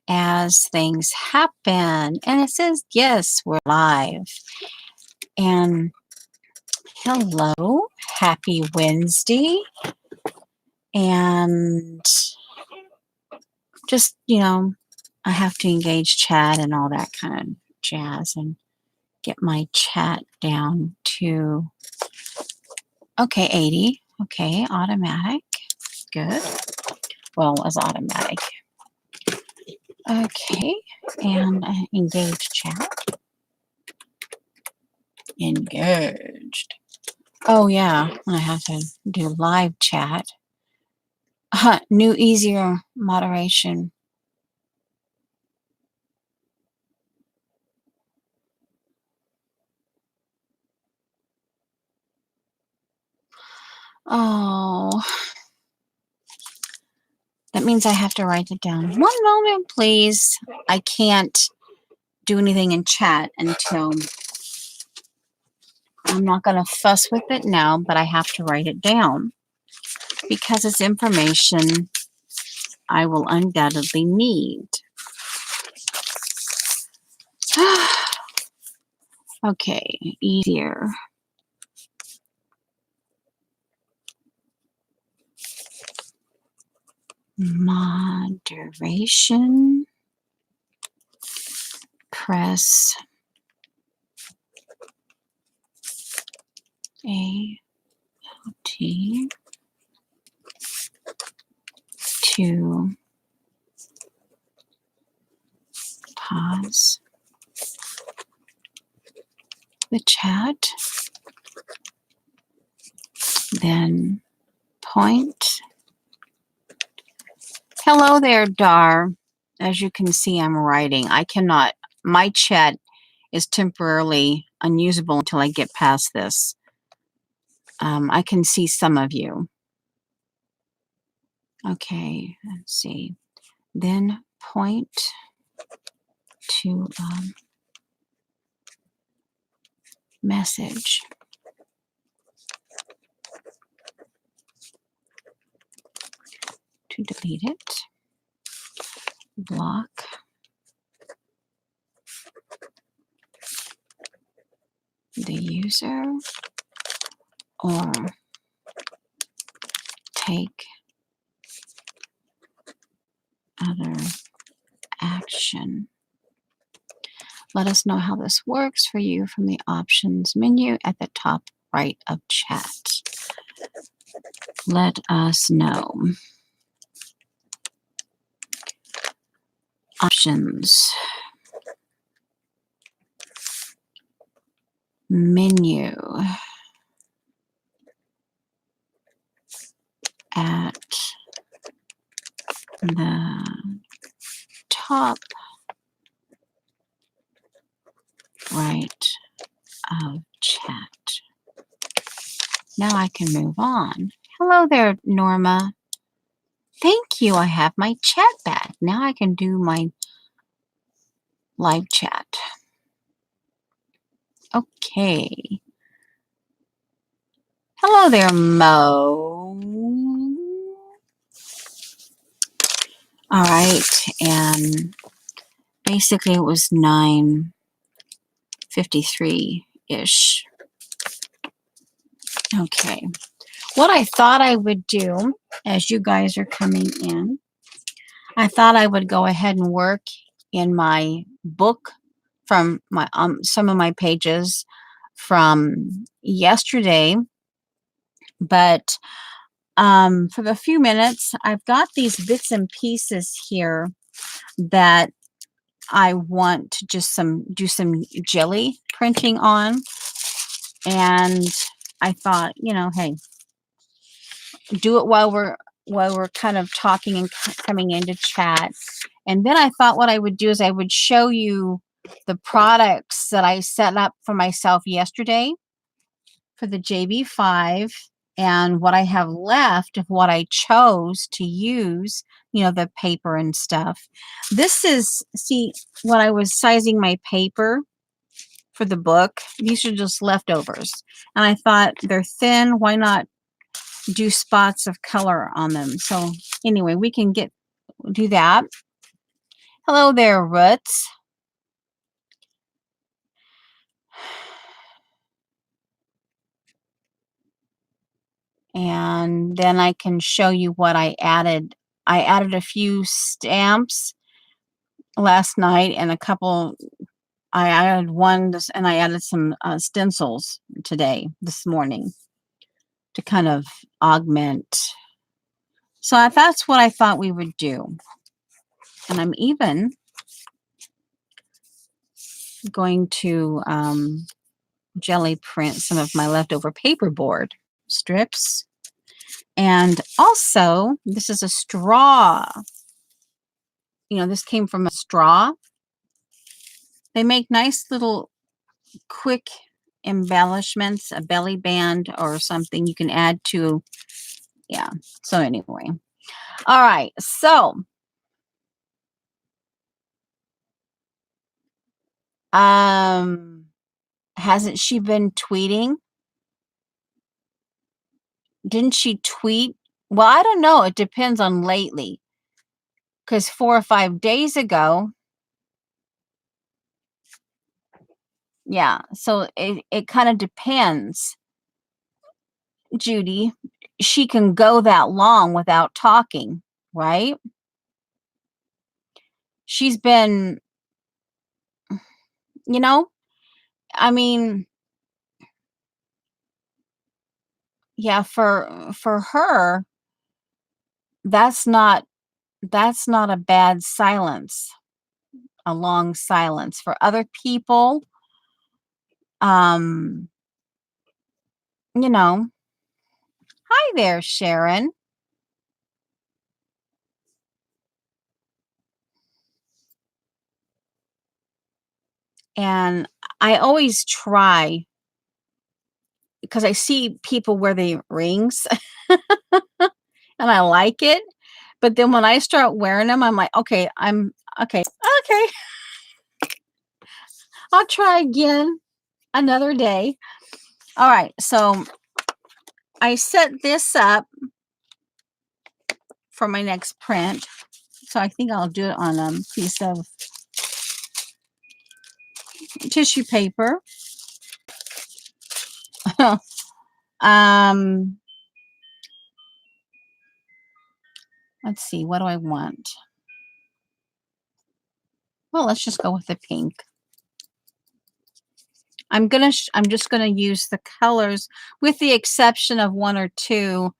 as things happen. And it says, yes, we're live. And hello, happy Wednesday. And just, I have to engage chat and all that kind of jazz and get my chat down to, okay, 80. Okay, automatic. Good. Well, as automatic. Okay, and engage chat. Engaged. Oh, yeah, I have to do live chat. New, easier moderation. Oh, that means I have to write it down. One moment, please. I can't do anything in chat until I'm not going to fuss with it now, but I have to write it down because it's information I will undoubtedly need. Okay, easier. Moderation. Press A T to pause the chat, then point. Hello there, Dar. As you can see, I'm writing. I cannot, my chat is temporarily unusable until I get past this. I can see some of you. Okay, let's see. Then point to message. To delete it. Block. The user or take other action. Let us know how this works for you from the options menu at the top right of chat. Let us know. Options. Menu. At the top right of chat. Now I can move on. Hello there, Norma. Thank you. I have my chat back. Now I can do my live chat. Okay. Hello there, Mo. All right, and basically it was 9:53-ish. Okay. What I thought I would do, as you guys are coming in, I thought I would go ahead and work in my book from my some of my pages from yesterday, but for the few minutes, I've got these bits and pieces here that I want to just do some jelly printing on, and I thought, hey, do it while we're kind of talking and coming into chat. And then I thought what I would do is I would show you the products that I set up for myself yesterday for the JB5 and what I have left of what I chose to use, the paper and stuff. This is, see, when I was sizing my paper for the book, these are just leftovers. And I thought they're thin, why not do spots of color on them? So anyway, we can do that. Hello there, Roots. And then I can show you what I added. I added a few stamps last night and a couple. I added one and I added some stencils this morning to kind of augment. So that's what I thought we would do. And I'm even going to jelly print some of my leftover paperboard strips. And also, this is a straw. You know, this came from a straw. They make nice little quick embellishments, a belly band or something you can add to. Yeah. So anyway. All right. So, hasn't she been tweeting? Didn't she tweet? Well, I don't know. It depends on lately. Because 4 or 5 days ago, yeah. So it kind of depends, Judy. She can go that long without talking, right? She's been, you know, I mean, yeah, for her, that's not a bad silence, a long silence. For other people, um, you know, hi there, Sharon. And I always try because I see people wear the rings and I like it. But then when I start wearing them, I'm like, okay, okay. I'll try again another day. All right. So I set this up for my next print. So I think I'll do it on a piece of tissue paper. um, let's see, what do I want? Well, let's just go with the pink. I'm just gonna use the colors, with the exception of one or two.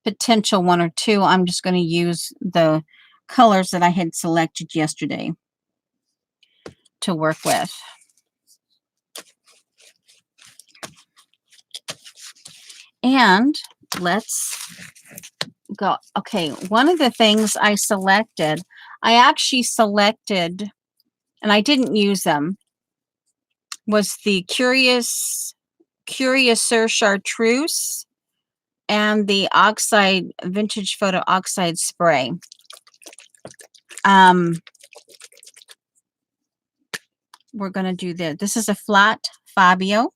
I'm just gonna use the colors that I had selected yesterday to work with. And let's go. Okay, one of the things I actually selected, and I didn't use them, was the Curious Chartreuse and the Vintage Photo Oxide Spray. We're going to do this. This is a flat Fabio.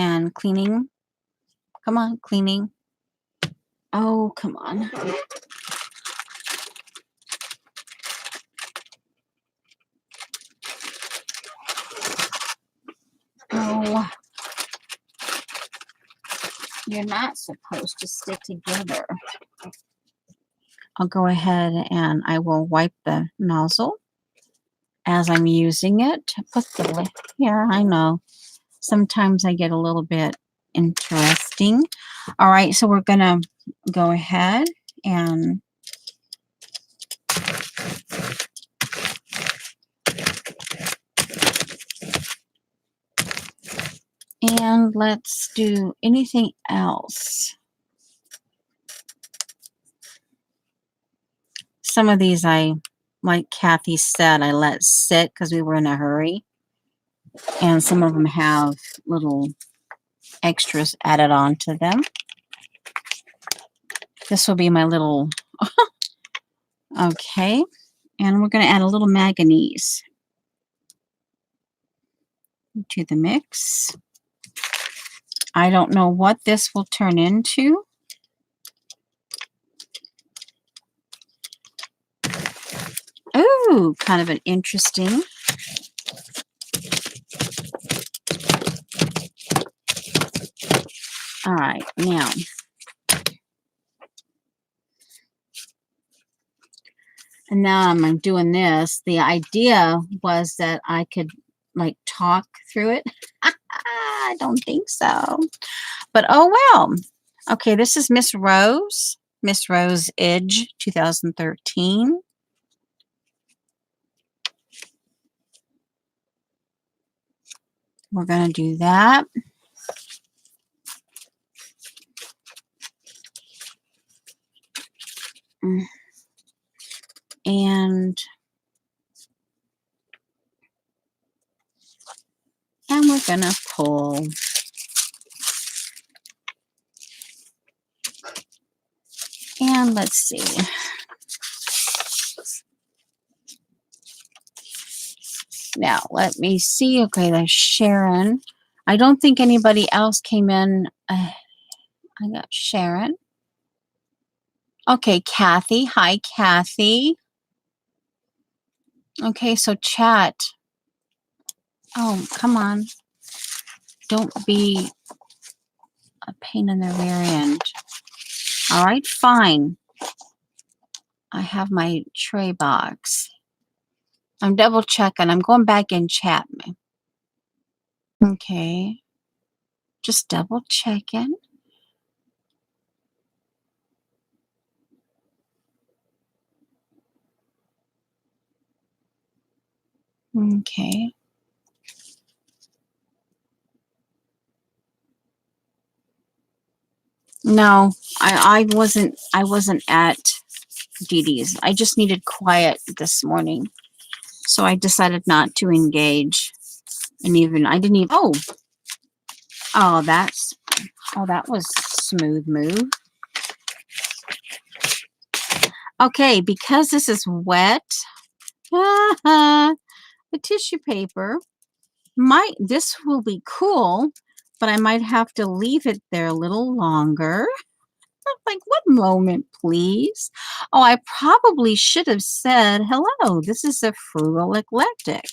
And cleaning. Come on, cleaning. Oh, come on. Oh, you're not supposed to stick together. I'll go ahead and I will wipe the nozzle as I'm using it. Yeah, I know. Sometimes I get a little bit interesting. All right, so we're going to go ahead and let's do anything else. Some of these like Kathy said, I let sit because we were in a hurry. And some of them have little extras added on to them. This will be my little, okay. And we're going to add a little manganese to the mix. I don't know what this will turn into. Ooh, kind of an interesting. All right, now. And now I'm doing this. The idea was that I could like talk through it. I don't think so. But oh well. Okay, this is Miss Rose. Miss Rose Edge 2013. We're going to do that. And we're going to pull. And let's see. Now, let me see. Okay, there's Sharon. I don't think anybody else came in. I got Sharon. Okay, Kathy. Hi, Kathy. Okay, so chat. Oh, come on. Don't be a pain in the rear end. All right, fine. I have my tray box. I'm double checking. I'm going back in chat. Okay. Just double checking. Okay. No, I wasn't at Dee Dee's. I just needed quiet this morning. So I decided not to engage. And even I didn't even oh that was smooth move. Okay, because this is wet, the tissue paper this will be cool, but I might have to leave it there a little longer. Like, what moment, please? Oh, I probably should have said, hello, this is a frugal eclectic,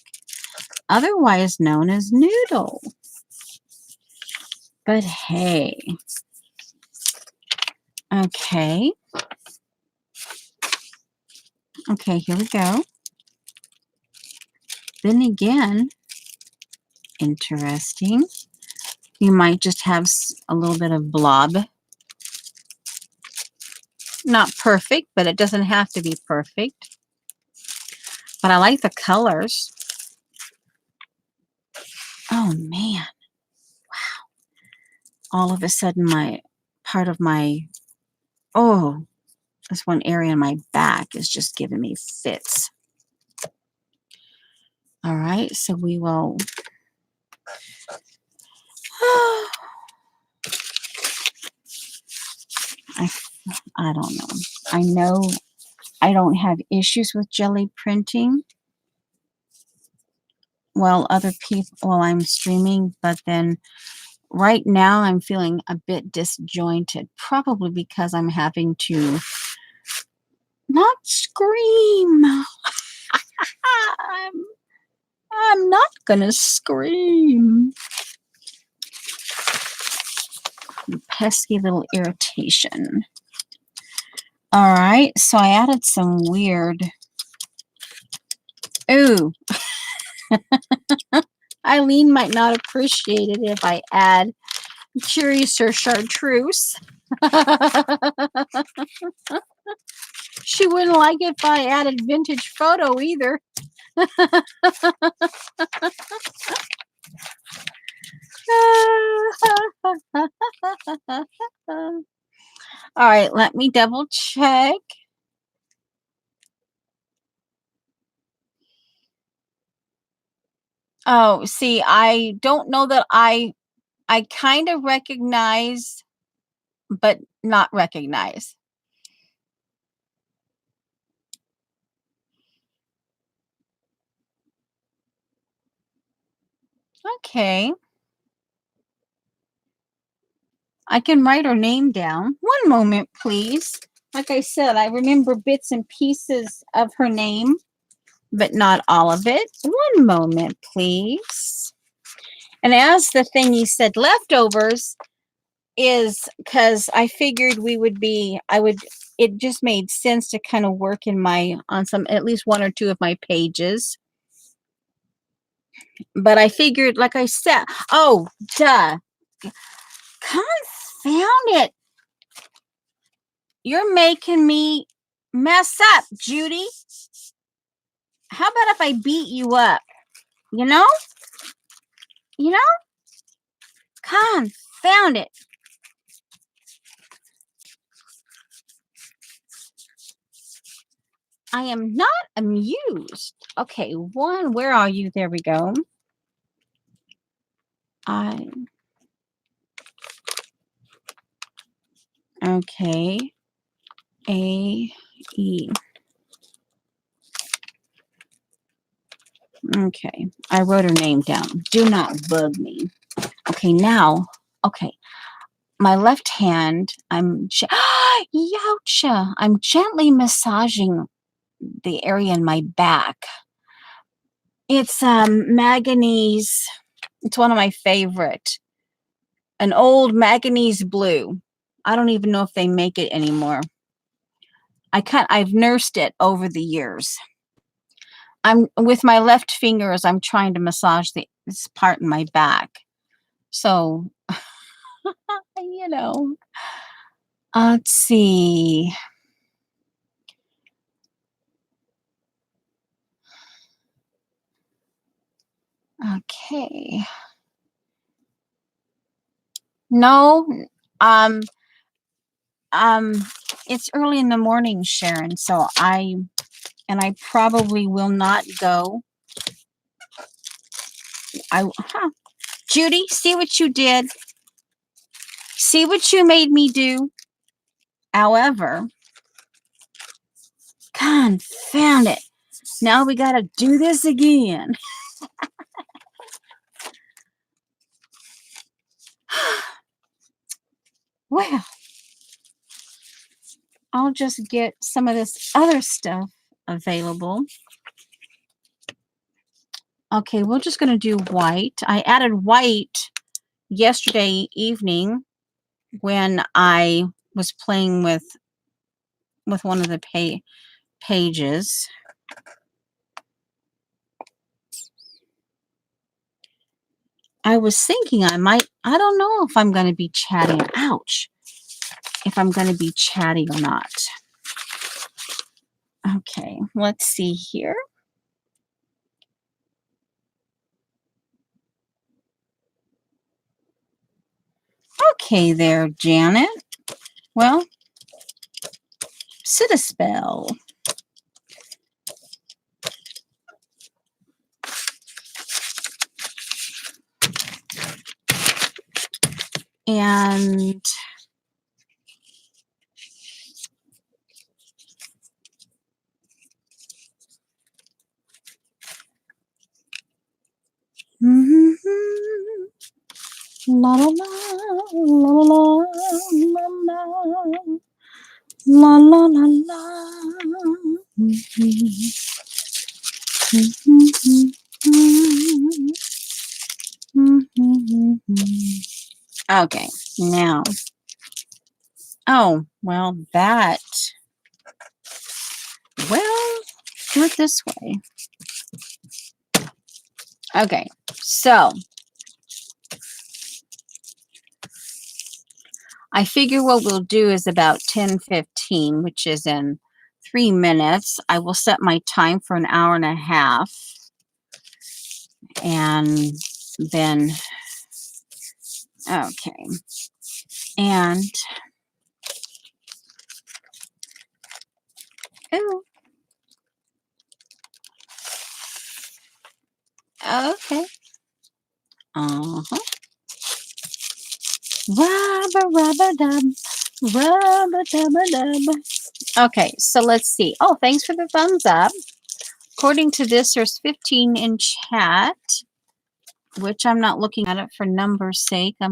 otherwise known as Noodle. But hey. Okay. Okay, here we go. Then again, interesting. You might just have a little bit of blob. Not perfect, but it doesn't have to be perfect. But I like the colors. Oh, man. Wow. All of a sudden, this one area in my back is just giving me fits. All right, so we will... I don't know. I know I don't have issues with jelly printing while I'm streaming, but then right now I'm feeling a bit disjointed, probably because I'm having to not scream. I'm not gonna scream. Pesky little irritation. All right, so I added some weird. Ooh. Eileen might not appreciate it if I add curious or chartreuse. She wouldn't like it if I added vintage photo either. All right, let me double check. Oh, see, I don't know that I kind of recognize, but not recognize. Okay. I can write her name down. One moment, please. Like I said, I remember bits and pieces of her name. but not all of it. One moment, please. And as the thingy said, leftovers is because I figured it just made sense to kind of work on some, at least one or two of my pages. But I figured, like I said, oh, duh. Confound it. You're making me mess up, Judy. How about if I beat you up? You know? You know? Confound it. I am not amused. Okay, where are you? There we go. Okay. A, E. Okay, I wrote her name down. Do not bug me. Okay, now, okay. My left hand, Youcha! I'm gently massaging the area in my back. It's manganese. It's one of my favorite. An old manganese blue. I don't even know if they make it anymore. I've nursed it over the years. I'm with my left fingers, I'm trying to massage this part in my back. So, you know, let's see. Okay. No, um, it's early in the morning, Sharon, so I probably will not go. Judy, see what you did? See what you made me do? However, confound it. Now we gotta do this again. Well, I'll just get some of this other stuff available. Okay, we're just going to do white. I added white yesterday evening when I was playing with one of the pages. I was thinking I don't know if I'm going to be chatty. Ouch. If I'm going to be chatty or not. Okay, let's see here. Okay there, Janet. Well, sit a spell. And la la la la la la la la la. Okay, now. Oh, well, do it this way. Okay, so I figure what we'll do is about 10:15, which is in 3 minutes. I will set my time for an hour and a half. And then, okay. And, ooh. Okay. Uh-huh. Rubber-dub. Rubber-dubber-dub. Okay, so let's see. Oh, thanks for the thumbs up. According to this, there's 15 in chat, which I'm not looking at it for numbers' sake. I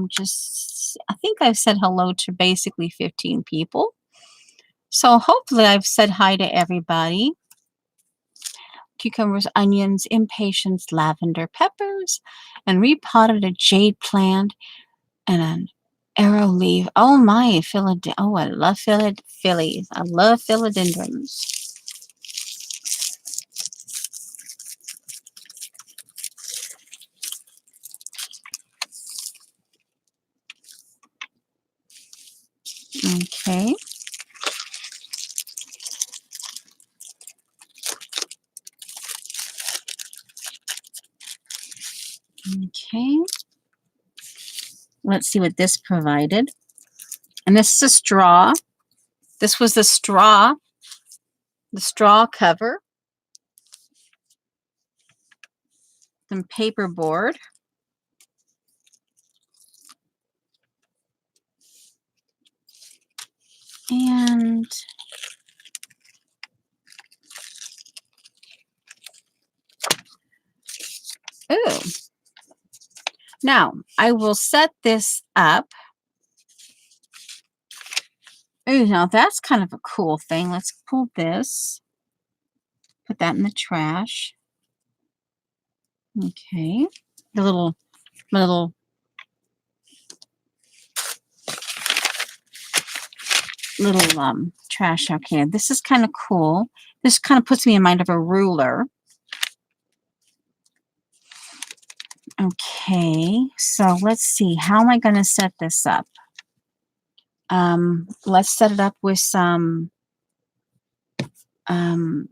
think I've said hello to basically 15 people. So hopefully I've said hi to everybody. cucumbers, onions, impatiens, lavender, peppers, and repotted a jade plant and an arrow leaf. Oh my, oh, I love phillies. I love philodendrons. Okay. Okay. Let's see what this provided. And this is a straw. This was the straw cover. Some paperboard. And ooh. Now, I will set this up. Ooh, now that's kind of a cool thing. Let's pull this. Put that in the trash. Okay. My little trash. Okay, this is kind of cool. This kind of puts me in mind of a ruler. Okay, so let's see. How am I going to set this up? Let's set it up with some okay.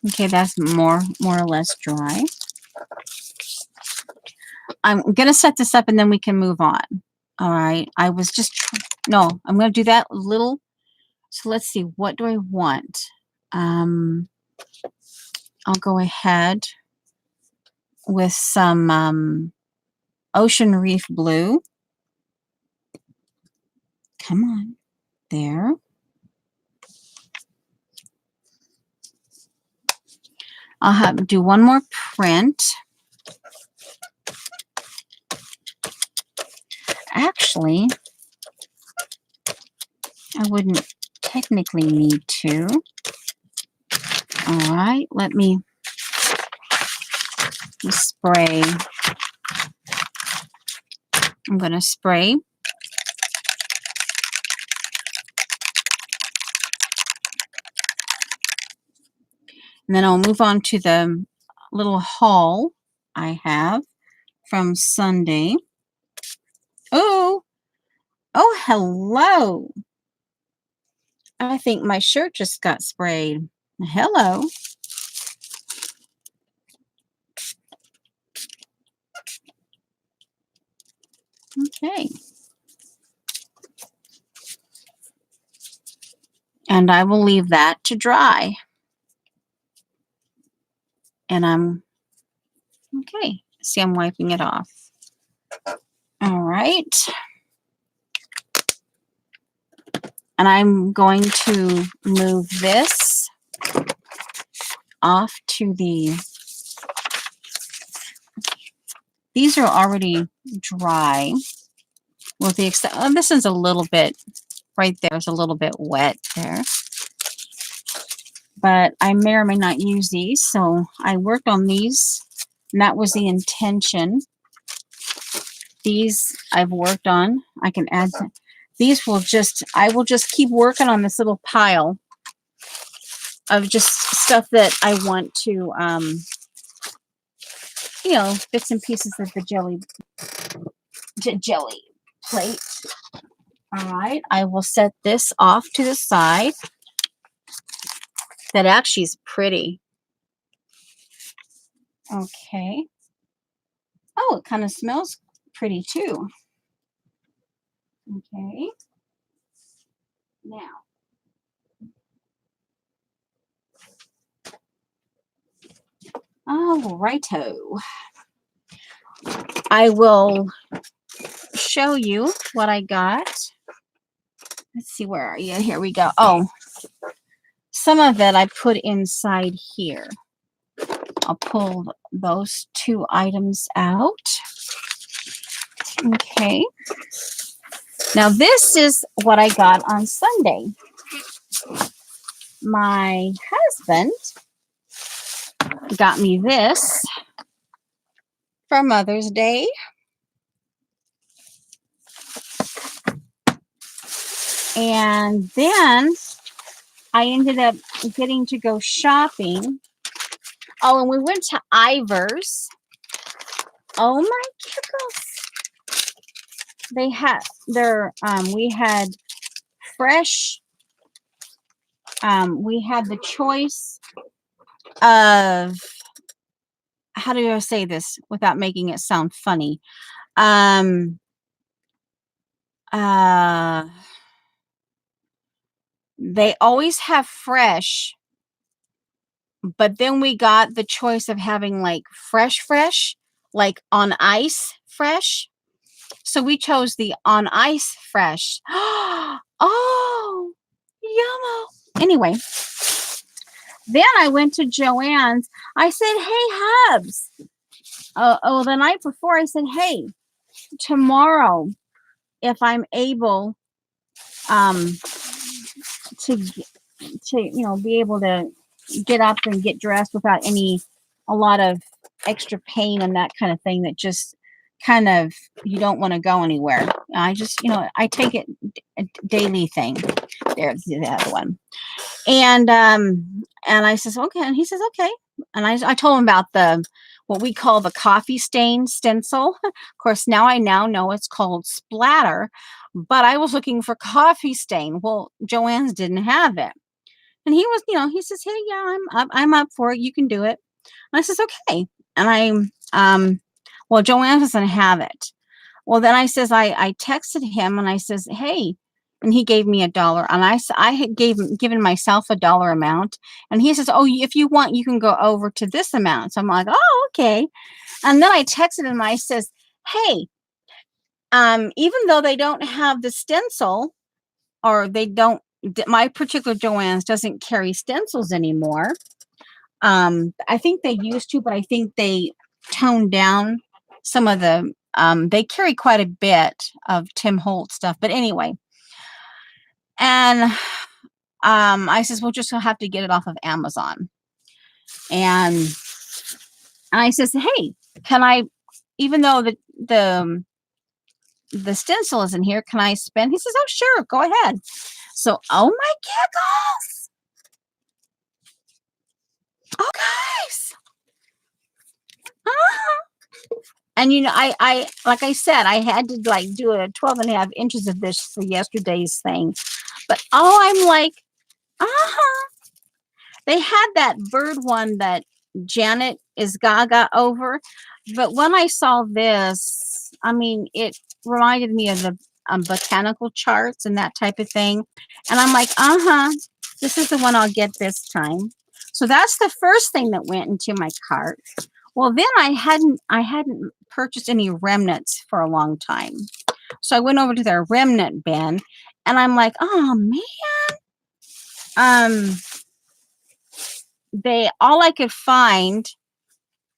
Okay, that's more or less dry. I'm going to set this up and then we can move on. All right. I was just, no, I'm going to do that little. So let's see. What do I want? I'll go ahead with some Ocean Reef Blue. Come on. There. I'll do one more print. Actually, I wouldn't technically need to. All right, let me spray. I'm going to spray. And then I'll move on to the little haul I have from Sunday. Oh, hello. I think my shirt just got sprayed. Hello. Okay. And I will leave that to dry. And I'm, okay. See, I'm wiping it off. All right. And I'm going to move this off to these are already dry. With the extent, oh, this is a little bit, right there is a little bit wet there. But I may or may not use these, so I worked on these, and that was the intention. These I've worked on. I can add, these will just, I will just keep working on this little pile of just stuff that I want to, you know, bits and pieces of the jelly plate. All right, I will set this off to the side. That actually is pretty. Okay. Oh, it kind of smells pretty too. Okay. Now. All righto. I will show you what I got. Let's see, where are you? Here we go. Oh, some of it I put inside here. I'll pull those two items out. Okay. Now this is what I got on Sunday. My husband got me this for Mother's Day. And then I ended up getting to go shopping. Oh, and we went to Ivar's. Oh my goodness. They had we had fresh, we had the choice of, how do I say this without making it sound funny? They always have fresh, but then we got the choice of having like fresh, like on ice fresh. So we chose the on ice fresh. Oh, yummo. Anyway, then I went to Joann's. I said, hey, Hubs. The night before, I said, hey, tomorrow, if I'm able to be able to get up and get dressed without a lot of extra pain and that kind of thing, that just kind of, you don't want to go anywhere. I just, I take it a daily thing. There's the other one. And I says, okay. And he says, okay. And I told him about what we call the coffee stain stencil. Of course, now I know it's called splatter, but I was looking for coffee stain. Well, Joann's didn't have it. And he was, he says, hey, yeah, I'm up for it. You can do it. And I says, okay. And well, Joanne doesn't have it. Well, then I says, I texted him and I says, hey, and he gave me $1. And I had given myself $1 amount. And he says, oh, if you want, you can go over to this amount. So I'm like, oh, okay. And then I texted him. I says, hey, even though they don't have the stencil, or they don't, my particular Joann's doesn't carry stencils anymore. I think they used to, but I think they toned down some of the, they carry quite a bit of Tim Holtz stuff. But anyway, and I says, we'll just have to get it off of Amazon. And I says, hey, can I, even though the stencil isn't here, can I spend? He says, oh, sure, go ahead. So, oh my giggles. Oh, guys. And I like I said, I had to like do a 12.5 inches of this for yesterday's thing. But I'm like, they had that bird one that Janet is gaga over. But when I saw this, I mean, it reminded me of the botanical charts and that type of thing. And I'm like, this is the one I'll get this time. So that's the first thing that went into my cart. Well, then I hadn't purchased any remnants for a long time. So I went over to their remnant bin and I'm like, oh man. All I could find,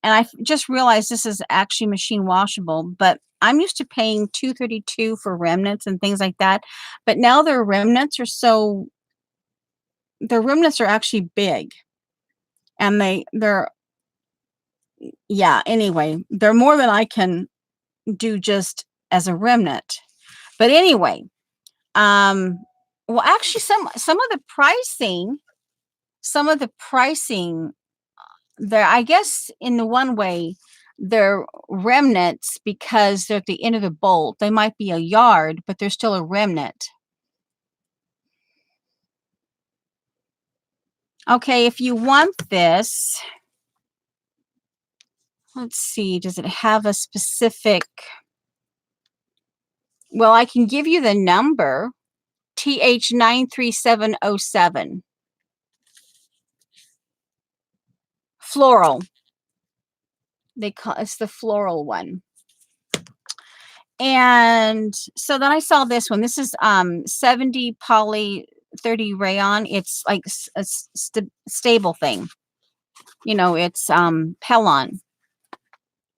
and I just realized this is actually machine washable, but I'm used to paying $2.32 for remnants and things like that. But now their remnants are actually big. And they're yeah, anyway, they're more than I can do just as a remnant. But anyway, well, actually some of the pricing there, I guess in the one way, they're remnants because they're at the end of the bolt. They might be a yard, but they're still a remnant. Okay, if you want this, let's see, does it have a specific? Well, I can give you the number, TH93707. Floral. It's the floral one. And so then I saw this one. This is 70 poly 30 rayon. It's like a stable thing. It's Pellon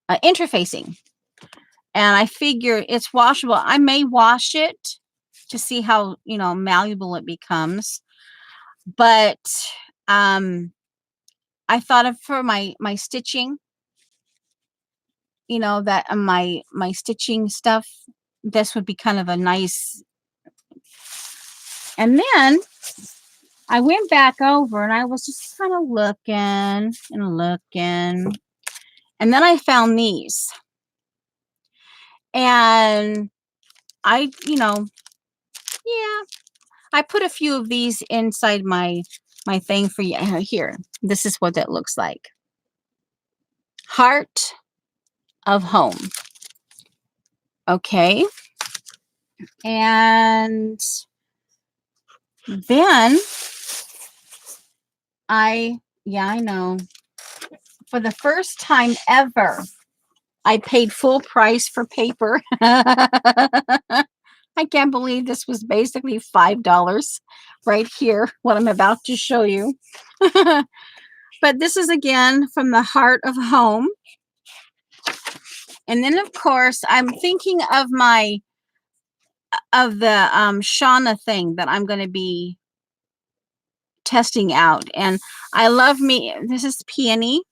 interfacing. And I figure it's washable. I may wash it to see how, malleable it becomes. But I thought of for my stitching, that my stitching stuff, this would be kind of a nice. And then I went back over and I was just kind of looking and looking. And then I found these. And I, yeah, I put a few of these inside my thing for you. Here, this is what that looks like. Heart of home. Okay. And then I know. For the first time ever, I paid full price for paper. I can't believe this was basically $5 right here, what I'm about to show you. But this is again from the Heart of Home. And then of course, I'm thinking of the Shauna thing that I'm going to be testing out. And I love this is peony.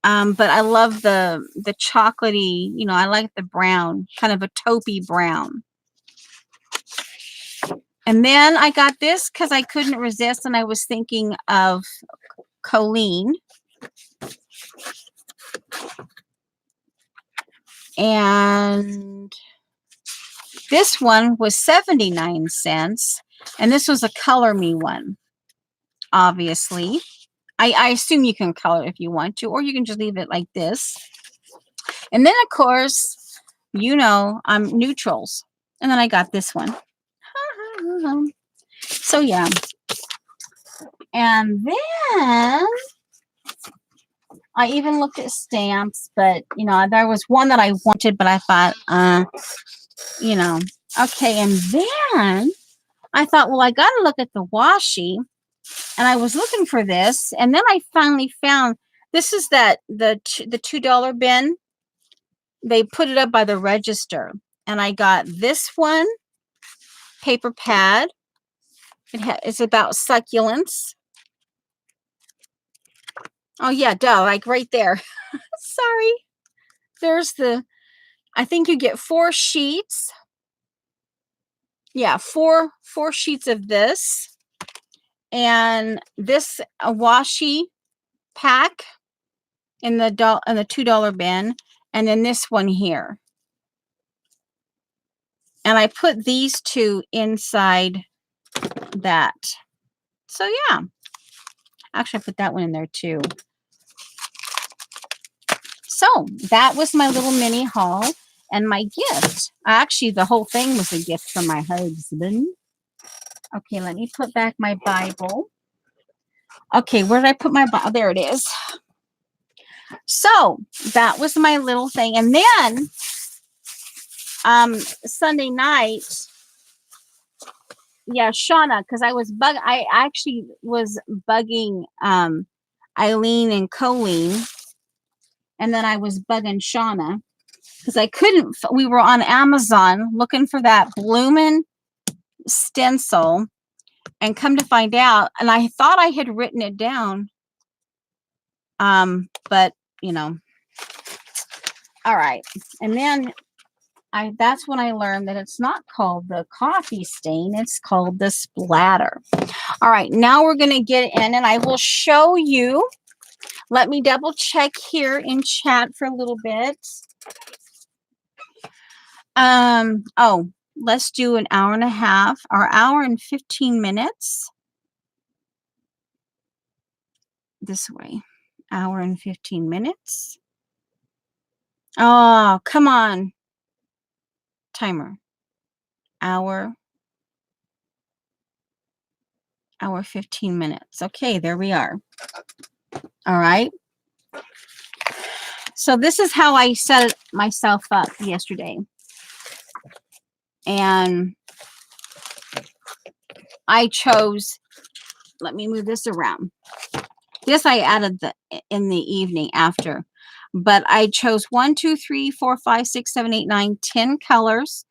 But I love the chocolatey, I like the brown, kind of a taupey brown. And then I got this because I couldn't resist, and I was thinking of Colleen. And this one was 79 cents, and this was a Color Me one, obviously. I assume you can color if you want to, or you can just leave it like this. And then, of course, neutrals. And then I got this one. So, yeah. And then I even looked at stamps, but, there was one that I wanted, but I thought, okay. And then I thought, well, I got to look at the washi. And I was looking for this. And then I finally found, this is the $2 bin. They put it up by the register. And I got this one, paper pad. It's about succulents. Oh, yeah, duh, like right there. Sorry. There's I think you get 4 sheets. Yeah, four sheets of this. And this a washi pack in the $2 bin. And then this one here. And I put these two inside that. So, yeah. Actually, I put that one in there too. So, that was my little mini haul and my gift. Actually, the whole thing was a gift from my husband. Okay, let me put back my Bible. Okay, where did I put my Bible? There it is. So, that was my little thing. And then, Sunday night, yeah, Shauna, because I actually was bugging Eileen and Colleen, and then I was bugging Shauna because I couldn't. We were on Amazon looking for that bloomin' stencil, and come to find out, and I thought I had written it down, but all right. And then that's when I learned that it's not called the coffee stain, it's called the splatter. All right, now we're going to get in and I will show you. Let me double check here in chat for a little bit. Oh, let's do an hour and a half or hour and 15 minutes. This way. Hour and 15 minutes. Oh, come on. Timer. Hour 15 minutes. Okay, there we are. All right. So this is how I set myself up yesterday. And I chose, let me move this around. This I added in the evening after. But I chose 1, 2, 3, 4, 5, 6, 7, 8, 9, 10 colors,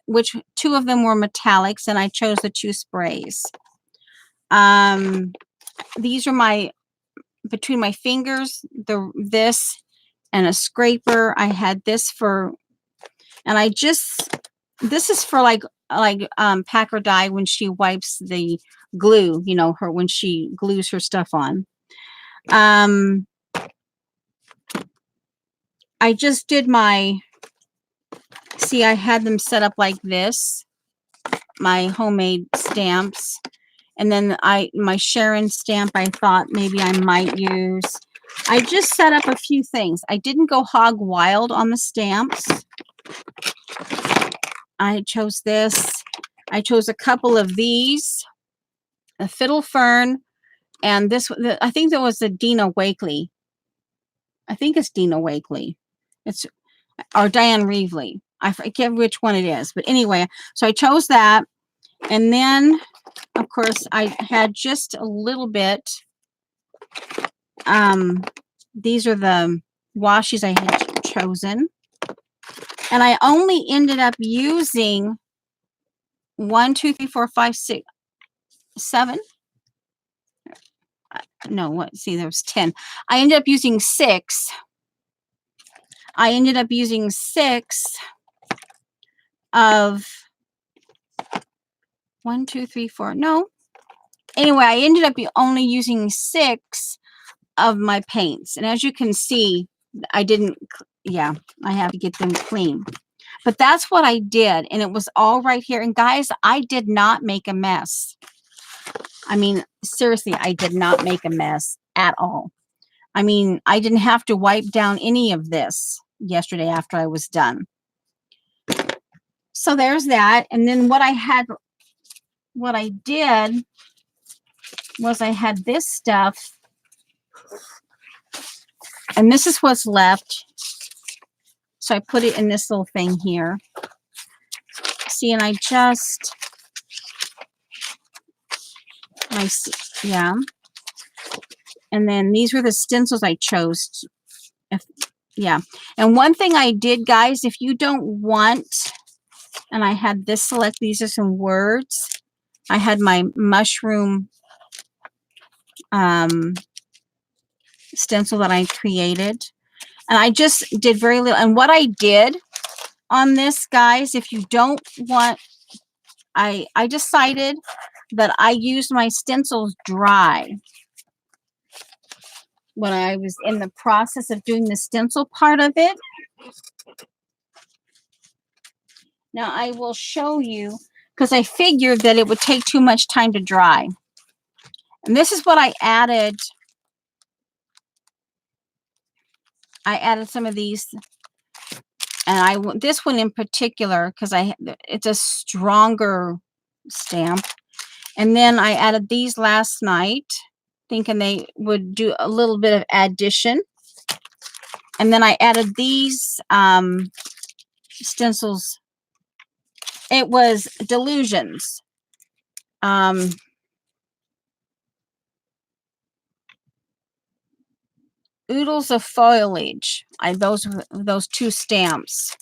which 2 of them were metallics, and I chose the 2 sprays. These are my, between my fingers, this and a scraper. I had this for, and this is for like Packer Dye when she wipes the glue, you know, when she glues her stuff on. I just did my, see, I had them set up like this, my homemade stamps. And then my Sharon stamp, I thought maybe I might use. I just set up a few things. I didn't go hog wild on the stamps. I chose this. I chose a couple of these, a Fiddle Fern, and this, I think that was a Dina Wakley. I think it's Dina Wakley. It's, or Diane Reevely. I forget which one it is. But anyway, so I chose that. And then, of course, I had just a little bit. These are the washes I had chosen. And I only ended up using 1, 2, 3, 4, 5, 6, 7. No, what? See, there was 10. I ended up using 6. I ended up using 6 of 1, 2, 3, 4. No. Anyway, I ended up only using 6 of my paints. And as you can see, I didn't, yeah, I have to get them clean. But that's what I did. And it was all right here. And guys, I did not make a mess. I mean, seriously, I did not make a mess at all. I mean, I didn't have to wipe down any of this yesterday after I was done. So there's that. And then what I did was I had this stuff. And this is what's left. So I put it in this little thing here. See, and I just, yeah. And then these were the stencils I chose. Yeah. And one thing I did, guys, if you don't want, and I had this select, these are some words. I had my mushroom stencil that I created. And I just did very little. And what I did on this, guys, if you don't want, I decided that I used my stencils dry when I was in the process of doing the stencil part of it. Now I will show you, because I figured that it would take too much time to dry. And this is what I added. I added some of these, and this one in particular, because it's a stronger stamp. And then I added these last night, thinking they would do a little bit of addition. And then I added these stencils. It was Delusions. Oodles of Foliage. Those 2 stamps.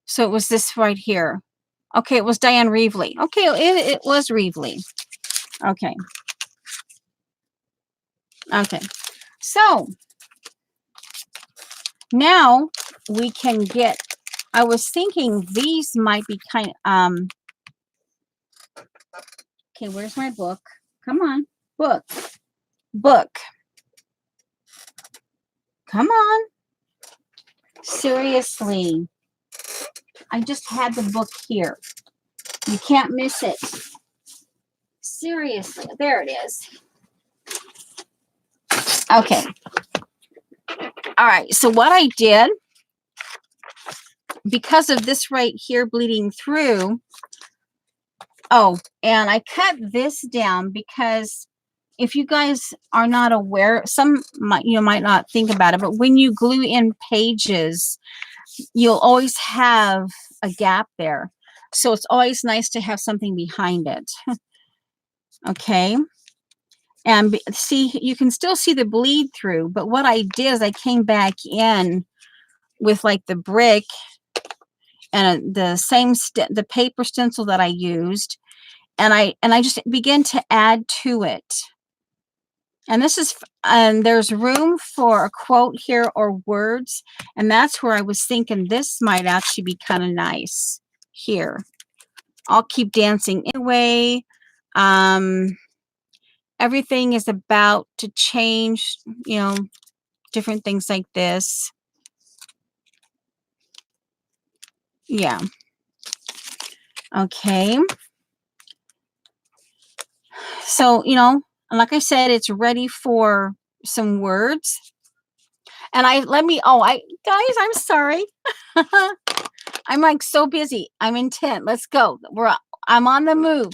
So it was this right here. Okay, it was Diane Reevely. Okay, it was Reevely. Okay. Okay. So now we can get, I was thinking these might be kind of, okay, where's my book? Come on, book. Come on. Seriously. I just had the book here. You can't miss it. Seriously. There it is. Okay. All right. So what I did, because of this right here bleeding through, oh, and I cut this down because if you guys are not aware, some might not think about it, but when you glue in pages, you'll always have a gap there. So it's always nice to have something behind it. Okay. And see, you can still see the bleed through, but what I did is I came back in with like the brick and the same the paper stencil that I used, and I just began to add to it. And this is, and there's room for a quote here or words, and that's where I was thinking this might actually be kind of nice here. I'll keep dancing anyway. Um, everything is about to change, different things like this. Yeah. Okay. So, like I said, it's ready for some words. And guys, I'm sorry. I'm like so busy. I'm intent. Let's go. I'm on the move.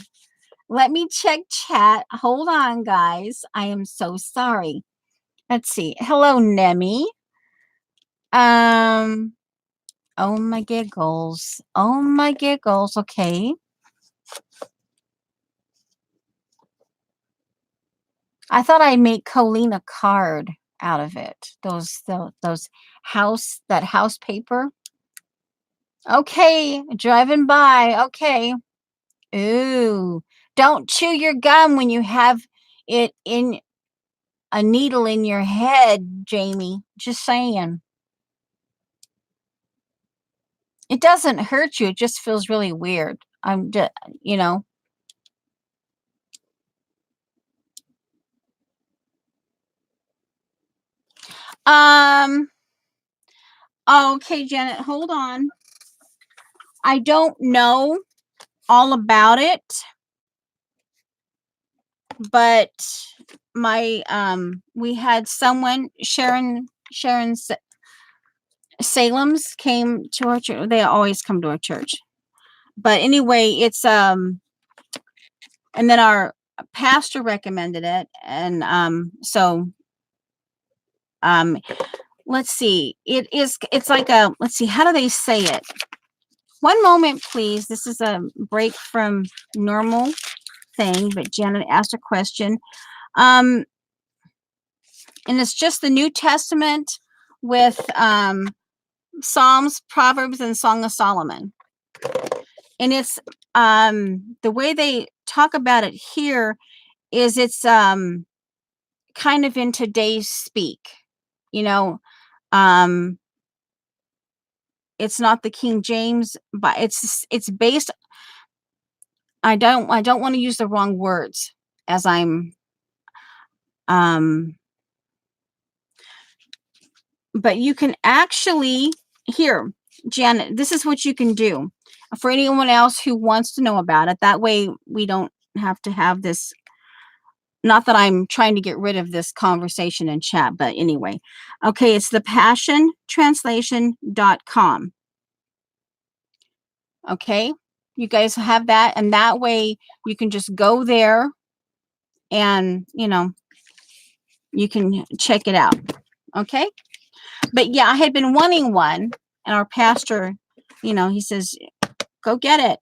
Let me check chat. Hold on, guys. I am so sorry. Let's see. Hello, Nemi. Um, oh my giggles. Oh my giggles. Okay. I thought I'd make Colleen a card out of it. Those house paper. Okay, driving by. Okay. Ooh, don't chew your gum when you have it in a needle in your head, Jamie. Just saying. It doesn't hurt you. It just feels really weird. I'm just, you know. Um, okay, Janet, hold on. I don't know all about it, but we had someone, Sharon Salem's came to our church. They always come to our church. But anyway, it's and then our pastor recommended it, and so um let's see. It's like a, let's see, how do they say it? One moment, please. This is a break from normal thing, but Janet asked a question. Um, and it's just the New Testament with Psalms, Proverbs, and Song of Solomon. And it's the way they talk about it here is it's kind of in today's speak, you know. Um, it's not the King James, but it's based. I don't want to use the wrong words as I'm um but you can actually, here, Janet, this is what you can do for anyone else who wants to know about it. That way we don't have to have this, not that I'm trying to get rid of this conversation in chat, but anyway. Okay, it's thepassiontranslation.com. Okay, you guys have that, and that way you can just go there and you can check it out. Okay, but yeah, I had been wanting one, and our pastor, he says, go get it.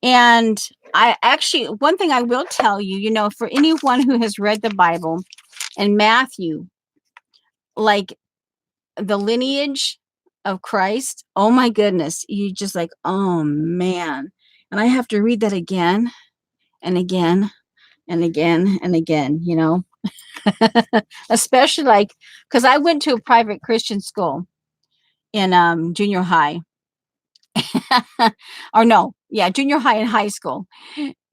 And I actually, one thing I will tell you, for anyone who has read the Bible and Matthew, like the lineage of Christ, oh my goodness, you just like, oh man. And I have to read that again and again and again and again, especially like, because I went to a private Christian school in junior high. Or no, yeah, junior high and high school.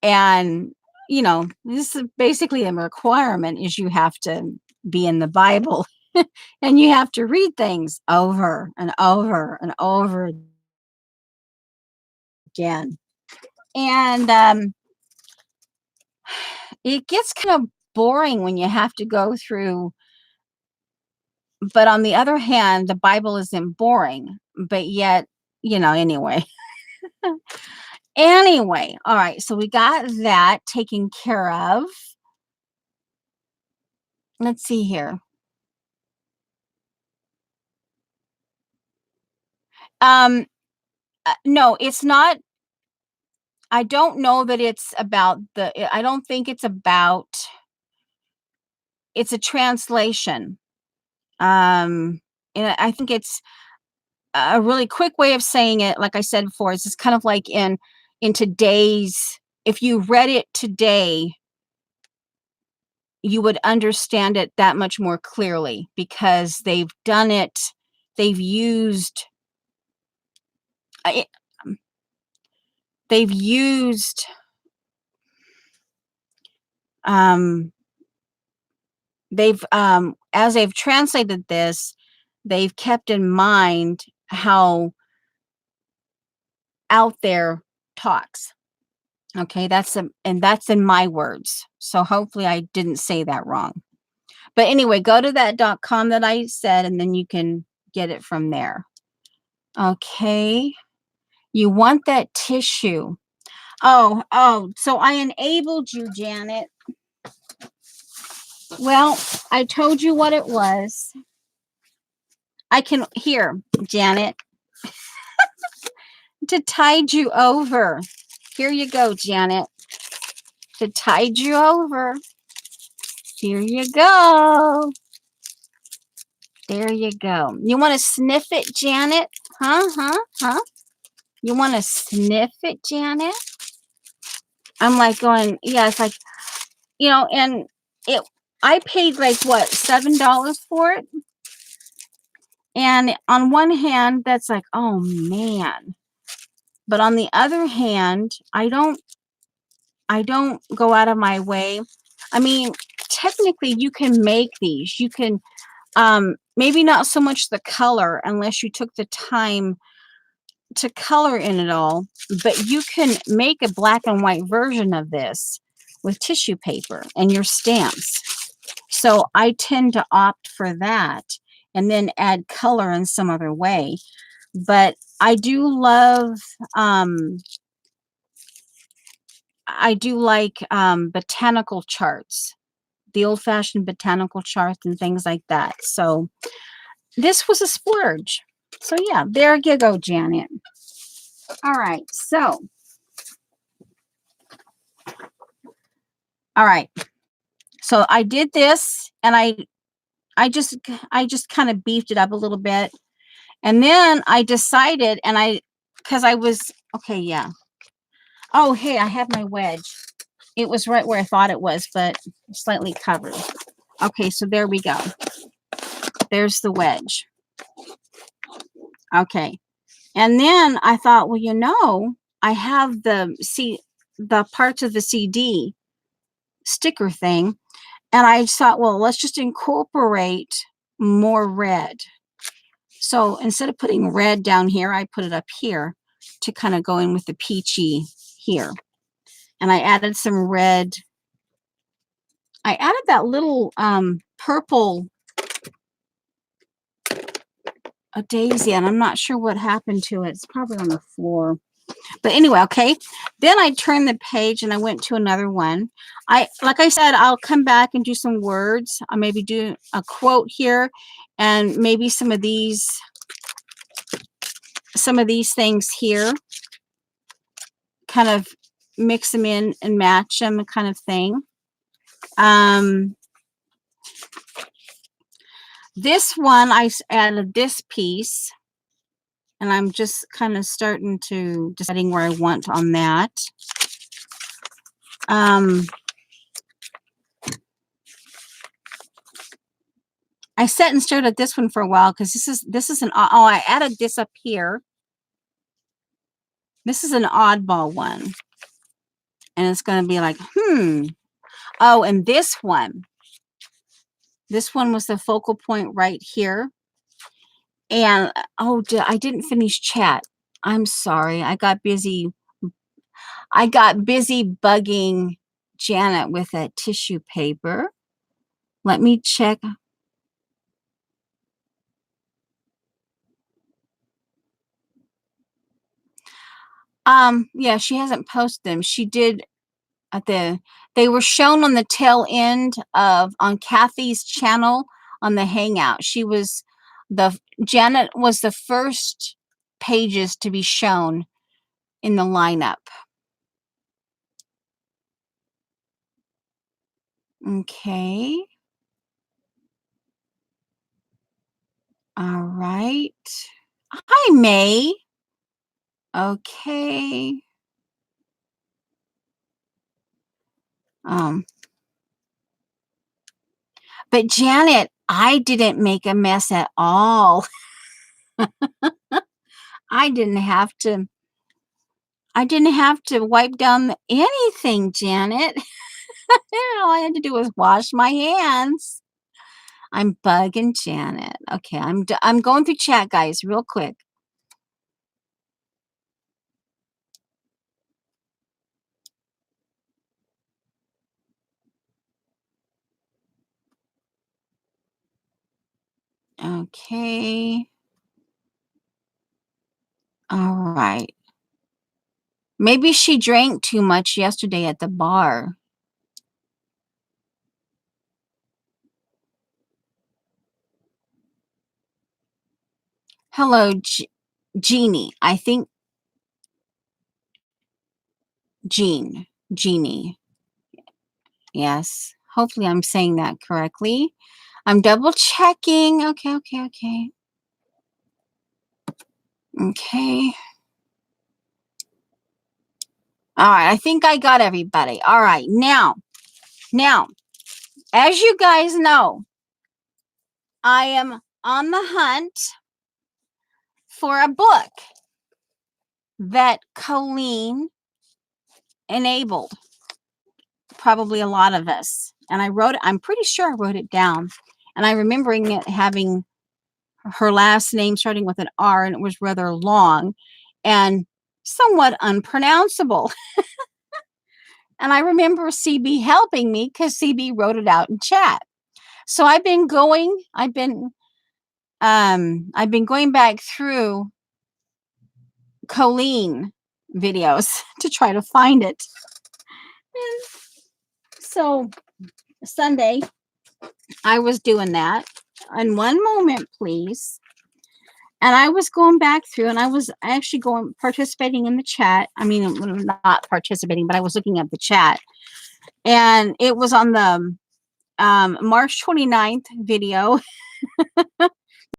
And, this is basically a requirement is you have to be in the Bible and you have to read things over and over and over again. And it gets kind of boring when you have to go through. But on the other hand, the Bible isn't boring, but yet, anyway. Anyway, all right, so we got that taken care of. Let's see here. Um, no, it's not. I don't know that it's about I don't think it's about, it's a translation. And I think it's a really quick way of saying it, like I said before, is it's kind of like in today's, if you read it today, you would understand it that much more clearly because they've done it, they've used I- they've used um they've as they've translated this, they've kept in mind how out there talks. Okay, and that's in my words. So hopefully I didn't say that wrong. But anyway, go to that .com that I said, and then you can get it from there. Okay. You want that tissue. Oh, so I enabled you, Janet. Well, I told you what it was. I can, here, Janet, to tide you over. Here you go, Janet. To tide you over. Here you go. There you go. You want to sniff it, Janet? Huh? You want to sniff it, Janet? I'm like going, yeah, it's like, and it, I paid like what, $7 for it? And on one hand, that's like, oh man. But on the other hand, I don't go out of my way. I mean, technically you can make these. You can maybe not so much the color unless you took the time to color in it all, but you can make a black and white version of this with tissue paper and your stamps. So I tend to opt for that and then add color in some other way. But I do love I do like botanical charts, the old-fashioned botanical charts and things like that. So this was a splurge. So yeah, there you go, Janet. All right, so all right. So I did this and I just kind of beefed it up a little bit. And then I decided because I was okay, yeah. Oh, hey, I have my wedge. It was right where I thought it was, but slightly covered. Okay, so there we go. There's the wedge. Okay. And then I thought, well, I have the parts of the CD sticker thing. And I thought, well, let's just incorporate more red. So instead of putting red down here, I put it up here to kind of go in with the peachy here. And I added some red. I added that little purple a daisy, and I'm not sure what happened to it. It's probably on the floor. But anyway, okay. Then I turned the page and I went to another one. Like I said, I'll come back and do some words. I'll maybe do a quote here and maybe some of these things here. Kind of mix them in and match them kind of thing. This one, I added this piece. And I'm just kind of starting to deciding where I want on that. I sat and stared at this one for a while because this is an I added this up here. This is an oddball one, and it's going to be like oh, and this one was the focal point right here. And oh, I didn't finish chat. I'm sorry. I got busy bugging Janet with that tissue paper. Let me check. Yeah, she hasn't posted them. She did they were shown on the tail end on Kathy's channel on the Hangout. Janet was the first pages to be shown in the lineup. Okay. All right. Hi, May. Okay. Um, but Janet, I didn't make a mess at all. I didn't have to wipe down anything, Janet. All I had to do was wash my hands. I'm bugging Janet. Okay, I'm going through chat, guys, real quick. Okay. All right. Maybe she drank too much yesterday at the bar. Hello, Jeannie. I think Jeannie. Yes. Hopefully I'm saying that correctly. I'm double checking. Okay. Okay. All right. I think I got everybody. All right. Now, as you guys know, I am on the hunt for a book that Colleen enabled probably a lot of us. And I'm pretty sure I wrote it down. And I remembering it having her last name starting with an R, and it was rather long and somewhat unpronounceable. And I remember CB helping me because CB wrote it out in chat. So I've been going back through Colleen videos to try to find it. And so Sunday, I was doing that. And one moment, please. And I was going back through, and I was actually participating in the chat. I mean, not participating, but I was looking at the chat. And it was on the March 29th video,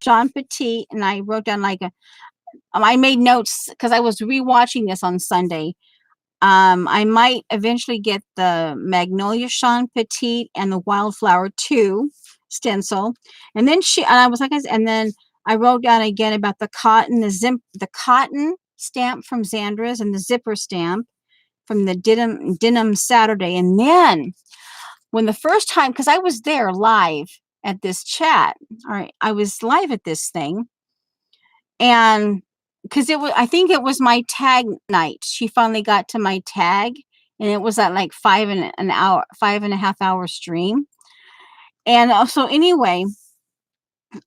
John Petit, and I wrote down I made notes because I was rewatching this on Sunday. I might eventually get the Magnolia Sean Petit and the Wildflower 2 stencil. And then I was like, and then I wrote down again about the cotton, the cotton stamp from Xandra's and the zipper stamp from the Denim Saturday. And then when the first time, because I was there live at this chat, all right, I was live at this thing. And because I think it was my tag night. She finally got to my tag, and it was at like 5.5 hour stream. And so anyway,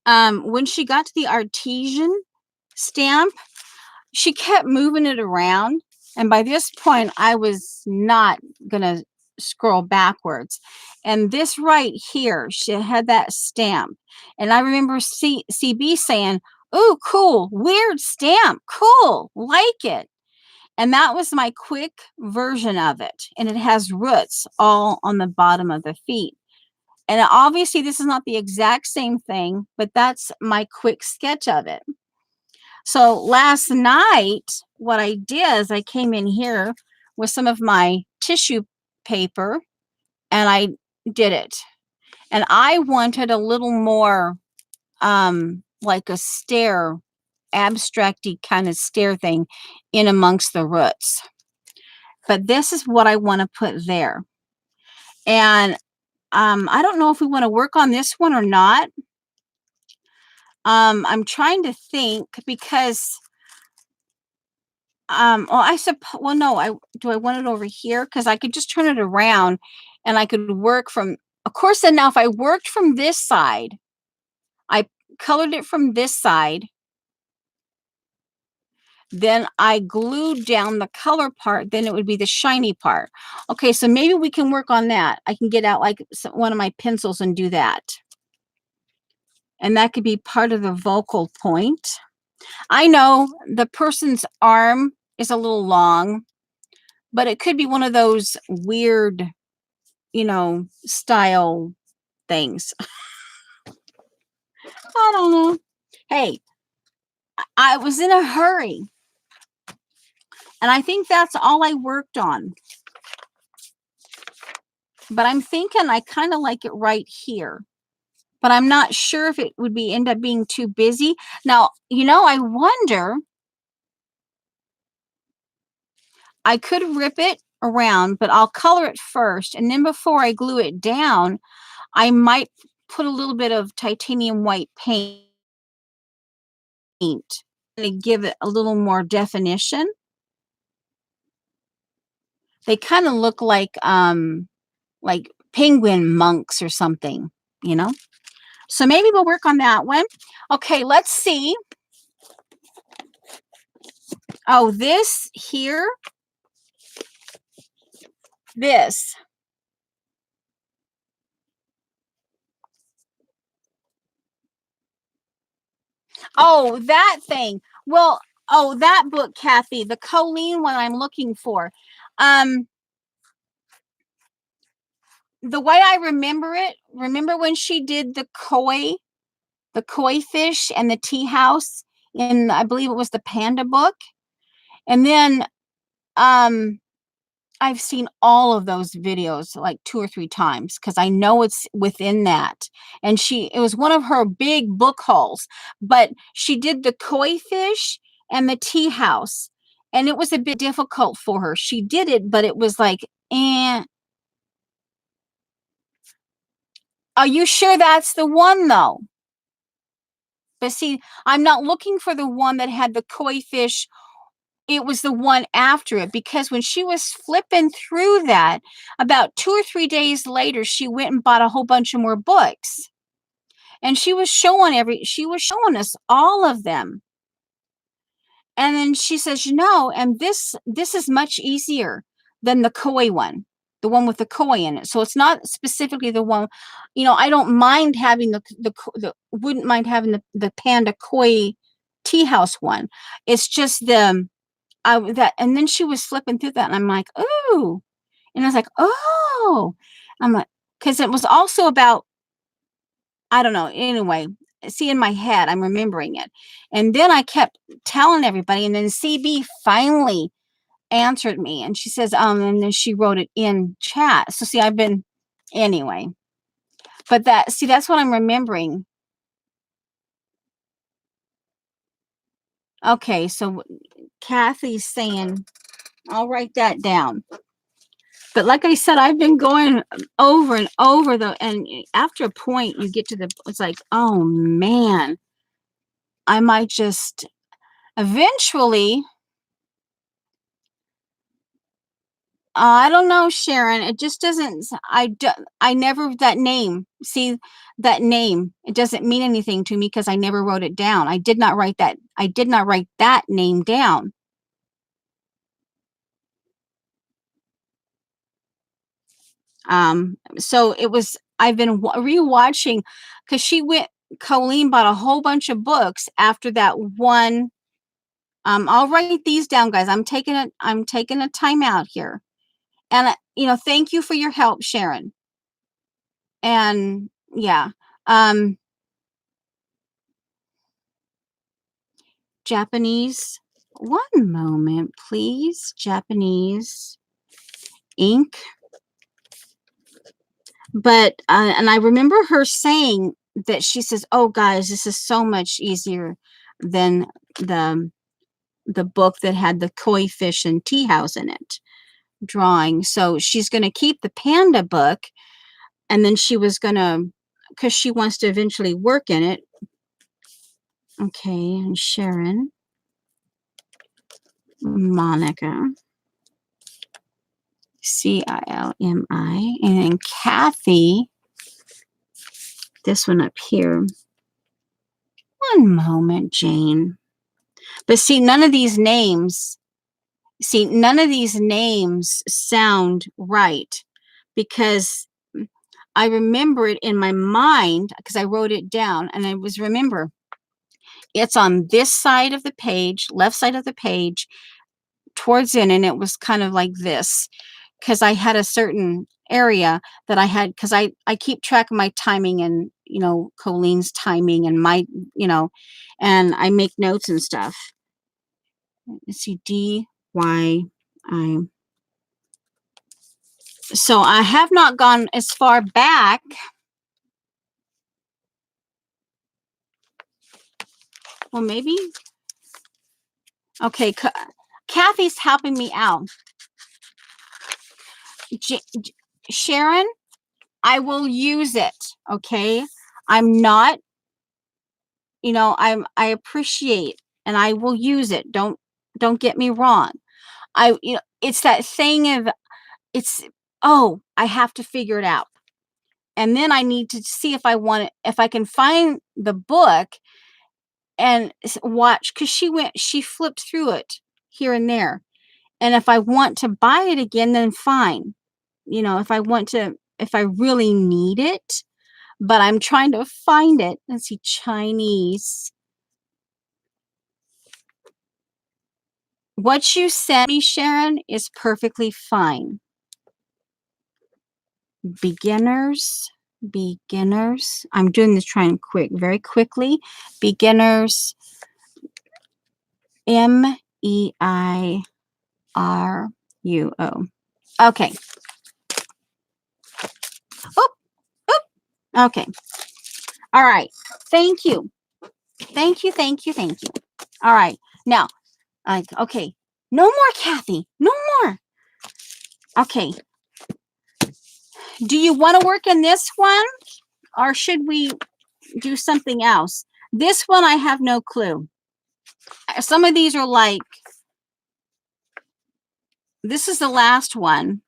when she got to the artesian stamp, she kept moving it around. And by this point, I was not gonna scroll backwards. And this right here, she had that stamp. And I remember CB saying, "Oh, cool, weird stamp, cool, like it." And that was my quick version of it. And it has roots all on the bottom of the feet. And obviously this is not the exact same thing, but that's my quick sketch of it. So last night, what I did is I came in here with some of my tissue paper and I did it. And I wanted a little more like a stair, abstracty kind of stair thing in amongst the roots. But this is what I want to put there. And I don't know if we want to work on this one or not. I'm trying to think because I suppose, well, no, do I want it over here? Because I could just turn it around and I could work from, of course, then now if I worked from this side, I colored it from this side, then I glued down the color part, then it would be the shiny part. Okay, so maybe we can work on that. I can get out like one of my pencils and do that. And that could be part of the vocal point. I know the person's arm is a little long, but it could be one of those weird, style things. I don't know. Hey, I was in a hurry, and I think that's all I worked on. But I'm thinking I kind of like it right here. But I'm not sure if it would end up being too busy. Now, I wonder, I could rip it around, but I'll color it first. And then before I glue it down, I might put a little bit of titanium white paint to give it a little more definition. They kind of look like penguin monks or something, So maybe we'll work on that one. Okay, let's see. Oh, this here. This. Oh, that thing. Well, oh, that book, Kathy, the Colleen one I'm looking for. The way I remember when she did the koi fish and the tea house in, I believe it was the Panda book. And then I've seen all of those videos like 2 or 3 times because I know it's within that. And it was one of her big book hauls, but she did the koi fish and the tea house. And it was a bit difficult for her. She did it, but it was like, Are you sure that's the one though? But see, I'm not looking for the one that had the koi fish. It was the one after it, because when she was flipping through that, about 2 or 3 days later, she went and bought a whole bunch of more books. And she was showing us all of them. And then she says, and this is much easier than the koi one, the one with the koi in it. So it's not specifically the one, I don't mind having wouldn't mind having the Panda Koi tea house one. It's just and then she was flipping through that and I'm like, oh, and I was like, oh, I'm like, because it was also about, I don't know. Anyway, see, in my head, I'm remembering it. And then I kept telling everybody, and then CB finally answered me and she says, and then she wrote it in chat. So see, anyway, but that's what I'm remembering. Okay. So Kathy's saying, I'll write that down. But like I said, I've been going over and over and after a point you get to it's like, oh man, I might just eventually, I don't know, Sharon. It just doesn't. I never that name. See that name. It doesn't mean anything to me because I never wrote it down. I did not write that. I did not write that name down. So it was. I've been rewatching because Colleen bought a whole bunch of books after that one. I'll write these down, guys. I'm taking a time out here, and thank you for your help, Sharon. And yeah, Japanese. One moment, please. Japanese ink. But and I remember her saying that she says, "Oh, guys, this is so much easier than the book that had the koi fish and tea house in it drawing." So she's going to keep the Panda book, and then she was going to, because she wants to eventually work in it. Okay, and Sharon, Monica, Cilmi, and then Kathy, this one up here. One moment, Jane. But see, none of these names sound right because I remember it in my mind because I wrote it down and remember, it's on this side of the page, left side of the page, towards in, and it was kind of like this because I had a certain area that I had, because I keep track of my timing and, you know, Colleen's timing and my, you know, and I make notes and stuff. Let's see, DYI. So I have not gone as far back. Well, maybe. Okay, Kathy's helping me out. Sharon, I will use it. Okay, I'm not, you know, I appreciate and I will use it. Don't get me wrong. You know, it's that thing of, it's, oh, I have to figure it out. And then I need to see if I want it, if I can find the book and watch, because she flipped through it here and there. And if I want to buy it again, then fine. You know, if I want to, if I really need it, but I'm trying to find it. Let's see, Chinese. What you sent me, Sharon, is perfectly fine. Beginners. I'm doing this trying very quickly. Beginners. MEIRUO. Okay. Oop. Okay. All right. Thank you. All right. Now, okay. No more, Kathy. No more. Okay. Do you want to work in this one, or should we do something else? This one, I have no clue. Some of these are like, this is the last one.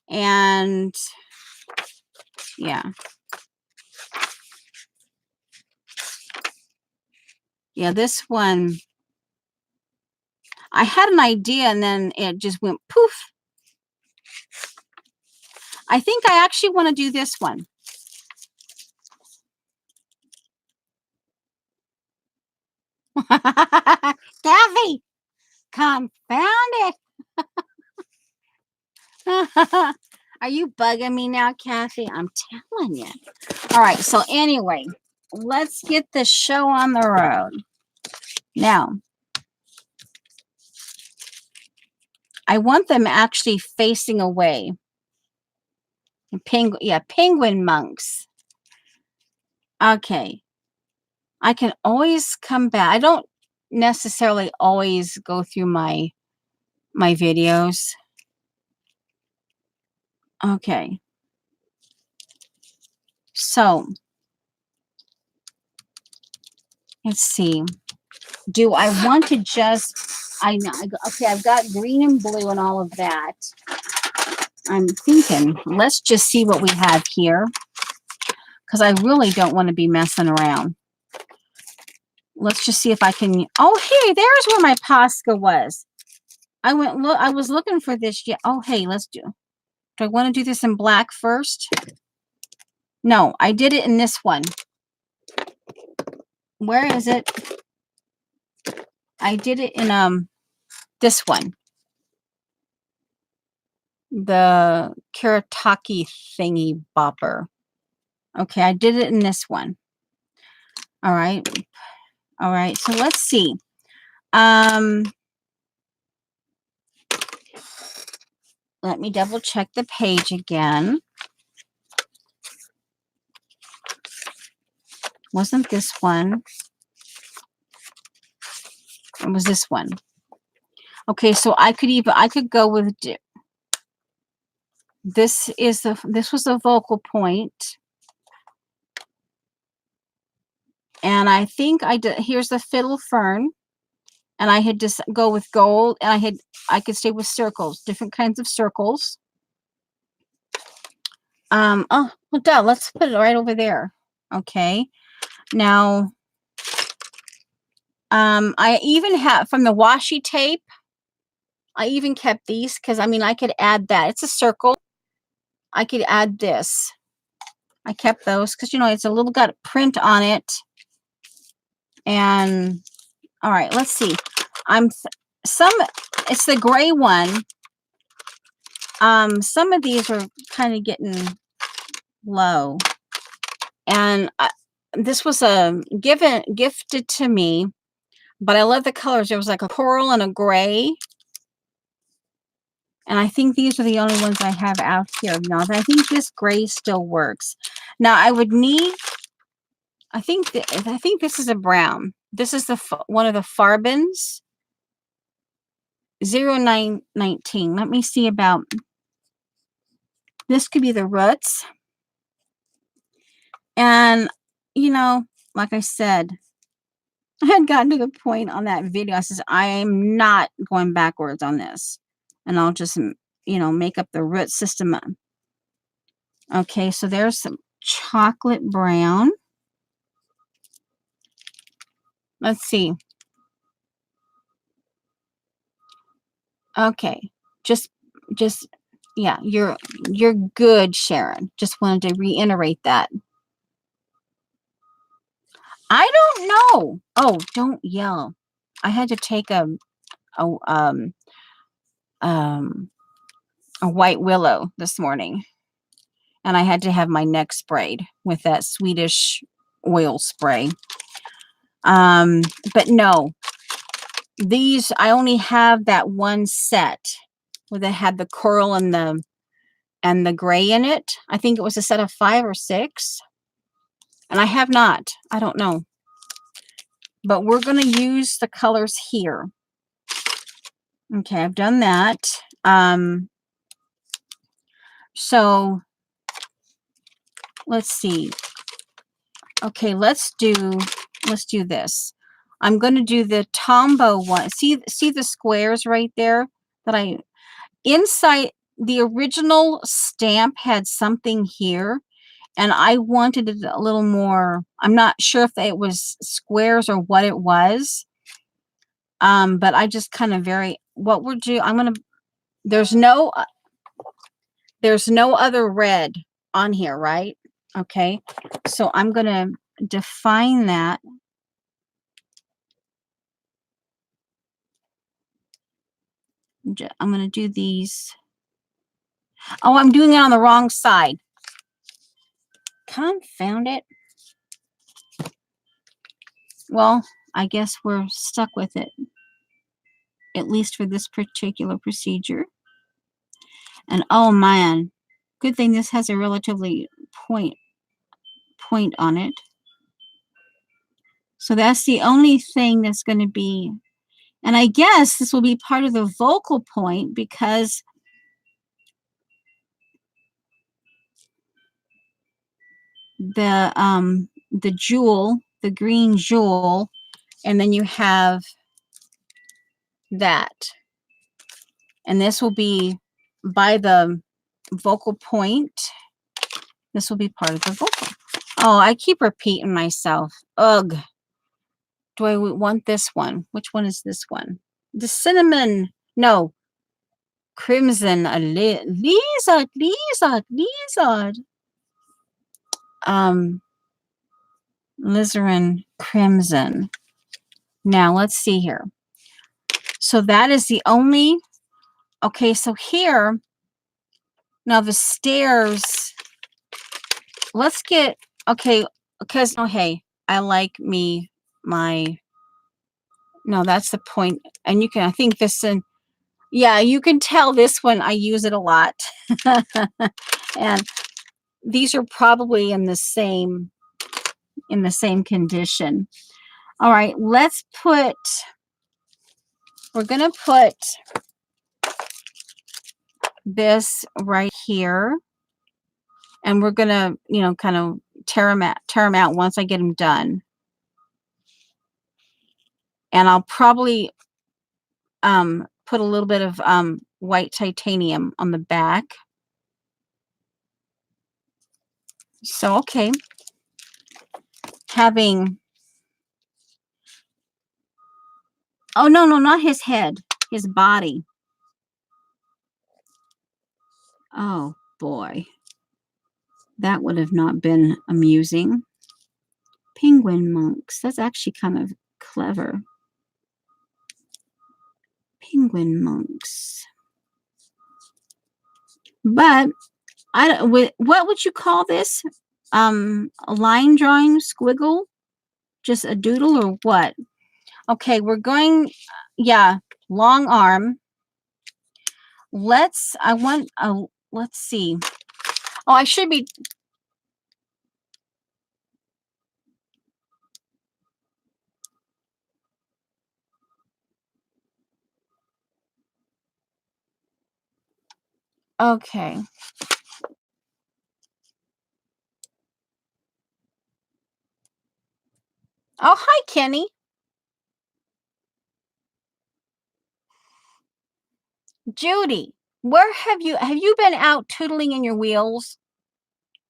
And yeah. Yeah, this one, I had an idea and then it just went poof. I think I actually want to do this one. Kathy, confound it. Are you bugging me now, Kathy? I'm telling you. All right. So anyway, let's get the show on the road. Now, I want them actually facing away. Penguin monks. Okay. I can always come back. I don't necessarily always go through my videos. Okay. So, let's see. Do I want to just, I know, okay, I've got green and blue and all of that. I'm thinking, let's just see what we have here, because I really don't want to be messing around. Let's just see if I can, oh, hey, there's where my Posca was. I was looking for this. Yeah. Oh, hey, let's do I want to do this in black first? No, I did it in this one. Where is it? I did it in this one. The Kuretake thingy bopper. Okay, I did it in this one. All right. All right. So let's see. Let me double check the page again. Wasn't this one? It was this one. Okay, so I could go with this was the vocal point. And I think I did, here's the fiddle fern. And I had just go with gold, and I could stay with circles, different kinds of circles. Oh, well, duh, let's put it right over there. Okay. Now, I even have from the washi tape, I even kept these because I mean I could add that. It's a circle. I could add this. I kept those because you know it's a little got a print on it. And all right, let's see. It's the gray one. Some of these are kind of getting low. And this was gifted to me, but I love the colors. There was like a coral and a gray. And I think these are the only ones I have out here. Now, I think this gray still works. Now, I would need, I think this is a brown. This is one of the Farbens 0919. Let me see about, this could be the roots. And, you know, like I said, I had gotten to the point on that video. I says, I am not going backwards on this. And I'll just, you know, make up the root system. Okay, so there's some chocolate brown. Let's see. Okay, just, yeah, you're good, Sharon. Just wanted to reiterate that. I don't know. Oh, don't yell. I had to take a white willow this morning, and I had to have my neck sprayed with that Swedish oil spray. But no, these, I only have that one set where they had the coral and the gray in it. I think it was a set of 5 or 6. And I have not. I don't know. But we're going to use the colors here. Okay, I've done that. So let's see. Okay, let's do this. I'm going to do the Tombow one. See the squares right there that inside the original stamp had something here, and I wanted it a little more. I'm not sure if it was squares or what it was. But I just kind of what we're doing, there's no other red on here, right? Okay, so I'm going to define that. I'm going to do these. Oh, I'm doing it on the wrong side. Confound it. Well, I guess we're stuck with it, at least for this particular procedure. And oh man, good thing this has a relatively point on it. So that's the only thing that's going to be, and I guess this will be part of the vocal point because the jewel, the green jewel, and then you have that. And this will be by the vocal point. This will be part of the vocal. Oh, I keep repeating myself. Ugh. Do I want this one? Which one is this one? The cinnamon. No. Crimson. Lizard. Alizarin crimson. Now let's see here. So that is the only. Okay, so here. Now the stairs. Let's get. Okay, because oh hey, I like my. No, that's the point. And you can. I think this and. Yeah, you can tell this one I use it a lot. And these are probably in the same condition. All right, we're going to put this right here, and we're going to, you know, kind of tear them out once I get them done. And I'll probably put a little bit of white titanium on the back. So, okay. Oh, no, not his head. His body. Oh, boy. That would have not been amusing. Penguin monks. That's actually kind of clever. Penguin monks. But I don't, what would you call this? A line drawing squiggle? Just a doodle or what? Okay, we're going, yeah, long arm. I want, let's see. Oh, I should be, okay. Oh, hi, Kenny. Judy, where have you been out tootling in your wheels?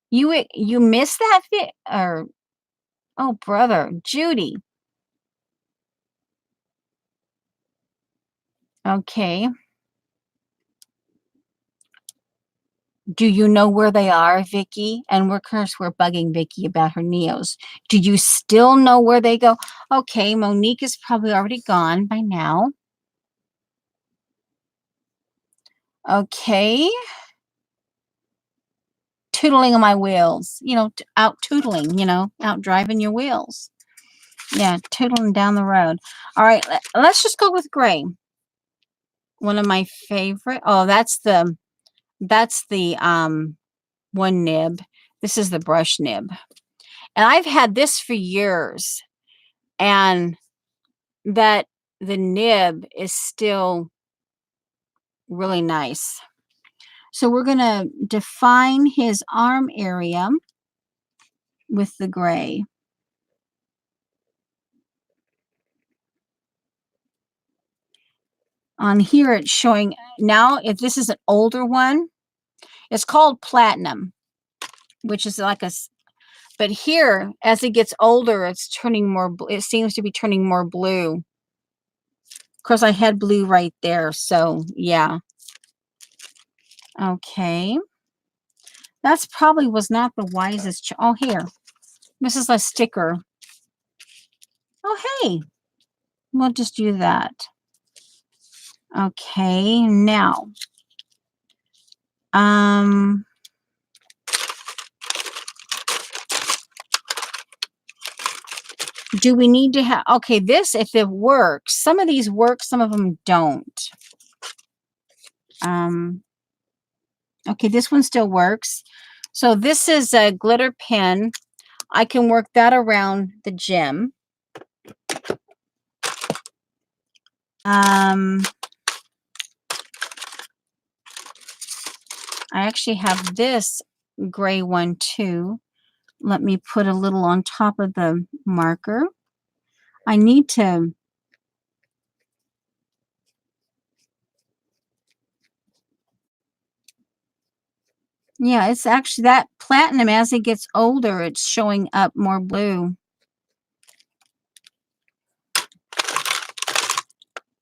You missed that fit or oh brother, Judy. Okay. Do you know where they are, Vicky? And we're of course we're bugging Vicky about her Neos. Do you still know where they go? Okay, Monique is probably already gone by now. Okay. Tootling on my wheels. You know, out tootling, you know, out driving your wheels. Yeah, tootling down the road. All right, let's just go with gray. One of my favorite. Oh, that's the one nib. This is the brush nib. And I've had this for years. And that the nib is still really nice. So we're going to define his arm area with the gray. On here it's showing now, if this is an older one, it's called platinum, which is like but here as it gets older, it's turning more, it seems to be turning more blue. Of course, I had blue right there, so yeah. Okay. That's probably was not the wisest. Oh, here. This is a sticker. Oh, hey. We'll just do that. Okay, now. Do we need to have, okay, this, if it works, some of these work, some of them don't. Okay, this one still works. So this is a glitter pen. I can work that around the gem. I actually have this gray one too. Let me put a little on top of the marker. I need to, yeah, it's actually that platinum, as it gets older, it's showing up more blue.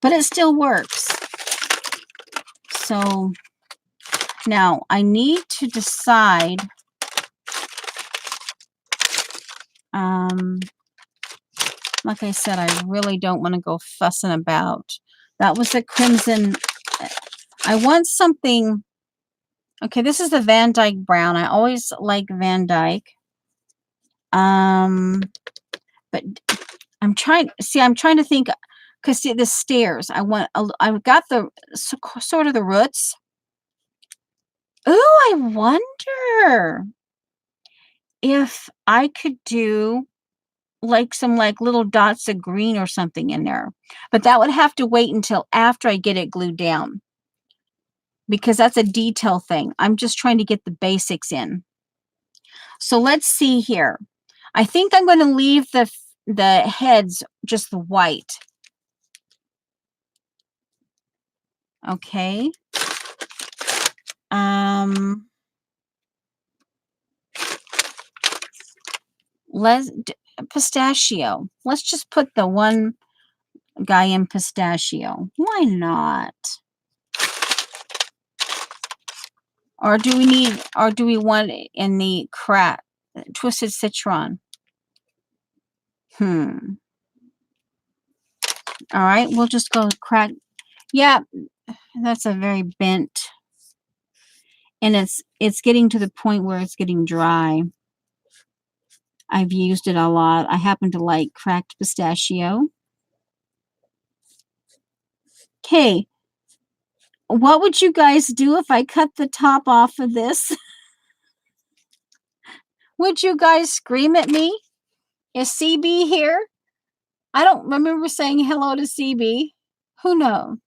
But it still works. So now I need to decide, like I said, I really don't want to go fussing about. That was the crimson. I want something. Okay, this is the Van Dyke brown. I always like Van Dyke. But I'm trying to think, because see the stairs. I've got the sort of the roots. Oh, I wonder if I could do like some like little dots of green or something in there. But that would have to wait until after I get it glued down, because that's a detail thing. I'm just trying to get the basics in. So let's see here. I think I'm going to leave the heads just the white. Okay. Let's pistachio. Let's just put the one guy in pistachio. Why not? Or do we want it in the twisted citron? All right, we'll just go crack. Yeah, that's a very bent. and it's getting to the point where it's getting dry. I've used it a lot. I happen to like cracked pistachio. Okay, what would you guys do if I cut the top off of this? Would you guys scream at me? Is CB here? I don't remember saying hello to CB. Who knows?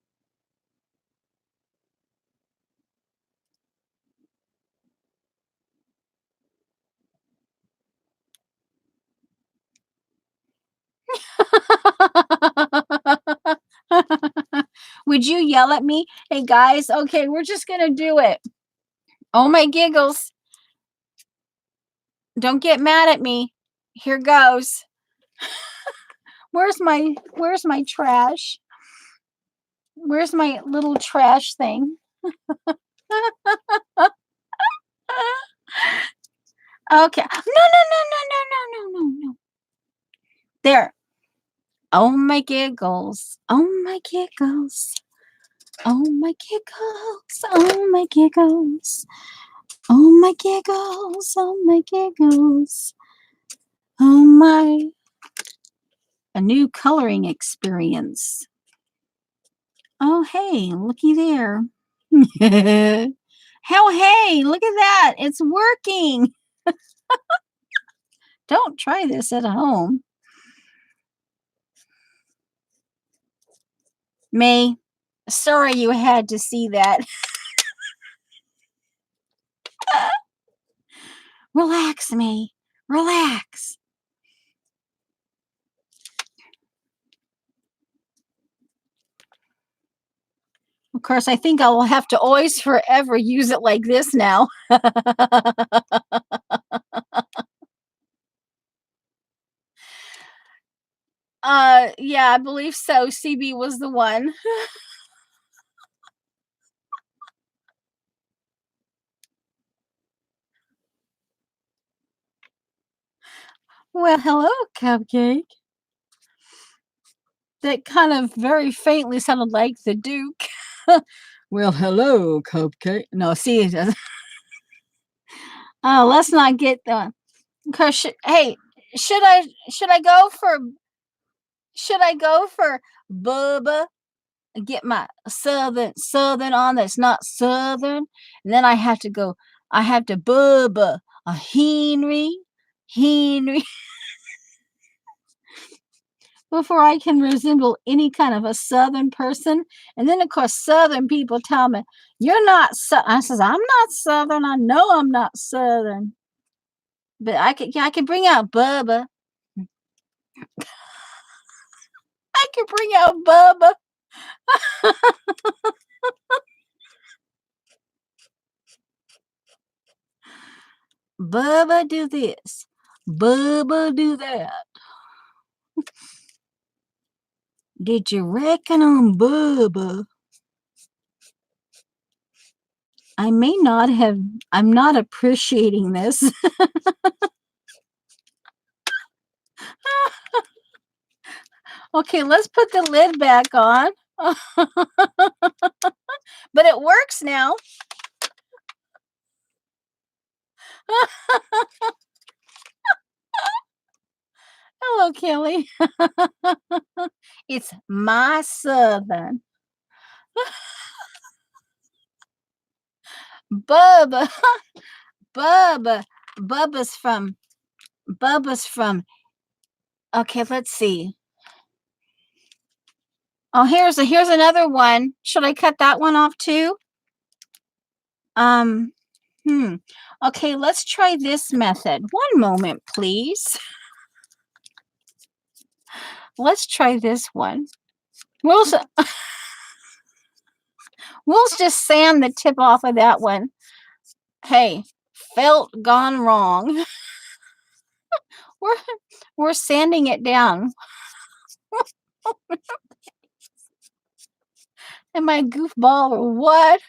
Would you yell at me? Hey guys, okay, we're just gonna do it. Oh my giggles. Don't get mad at me. Here goes. Where's my trash? Where's my little trash thing? Okay. No. There. Oh my giggles. Oh my giggles. Oh my giggles. Oh my giggles. Oh my giggles. Oh my giggles. Oh my. A new coloring experience. Oh, hey, looky there. Hell, hey, look at that. It's working. Don't try this at home. May, sorry you had to see that. Relax, May. Relax. Of course, I think I will have to always forever use it like this now. Yeah, I believe so. CB was the one. Well, hello, Cupcake. That kind of very faintly sounded like the Duke. Well, hello, Cupcake. No, see, oh, let's not get the. Cause hey, should I go for Bubba? Get my southern on that's not southern, and then I have to go. I have to Bubba a Henry before I can resemble any kind of a southern person. And then of course southern people tell me you're not. I says I'm not southern. I know I'm not southern, but I could bring out Bubba. I could bring out Bubba. Bubba do this. Bubba do that. Did you reckon on Bubba? I'm not appreciating this. Okay, let's put the lid back on. But it works now. Hello, Kelly. It's my southern. Bubba. Bubba. Bubba's from. Okay, let's see. Oh, here's another one. Should I cut that one off too? Okay, let's try this method. One moment, please. Let's try this one. We'll just sand the tip off of that one. Hey, felt gone wrong. We're sanding it down. Am I a goofball or what?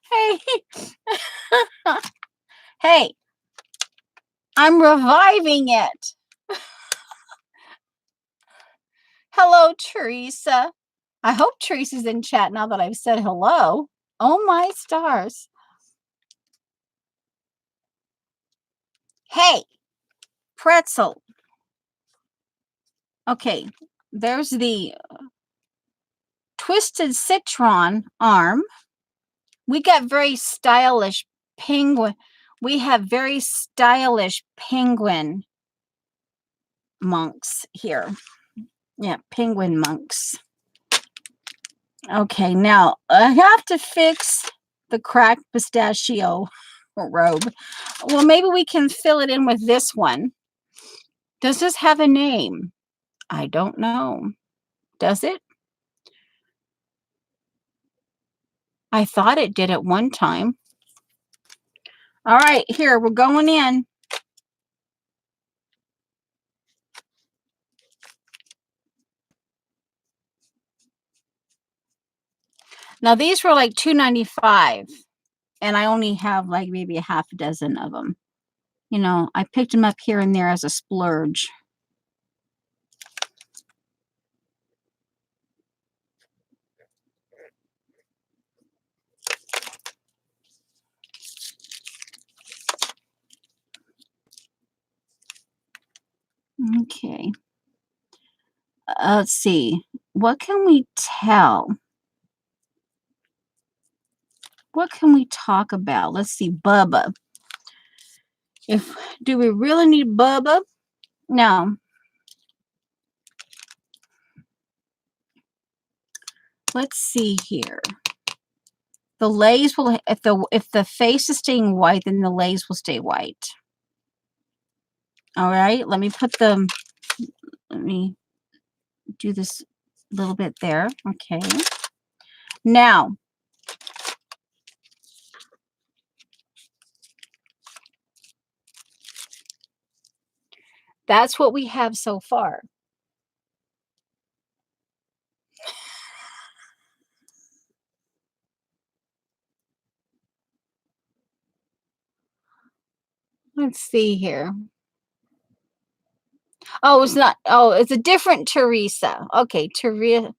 Hey. Hey. I'm reviving it. Hello, Teresa. I hope Teresa's in chat now that I've said hello. Oh my stars. Hey, pretzel. Okay, there's the twisted citron arm. We got very stylish penguin. We have very stylish penguin monks here. Yeah, penguin monks. Okay, now I have to fix the cracked pistachio robe. Well, maybe we can fill it in with this one. Does this have a name? I don't know. Does it? I thought it did at one time. All right, here, we're going in. Now, these were like $2.95, and I only have like maybe a half a dozen of them. You know, I picked them up here and there as a splurge. Okay. Let's see. What can we tell? What can we talk about? Let's see. Bubba. Do we really need Bubba? No. Let's see here. The lays will, if the face is staying white, then the lays will stay white. All right. Let me do this a little bit there. Okay. Now, that's what we have so far. Let's see here. Oh, it's not. Oh, it's a different Teresa. Okay, Teresa.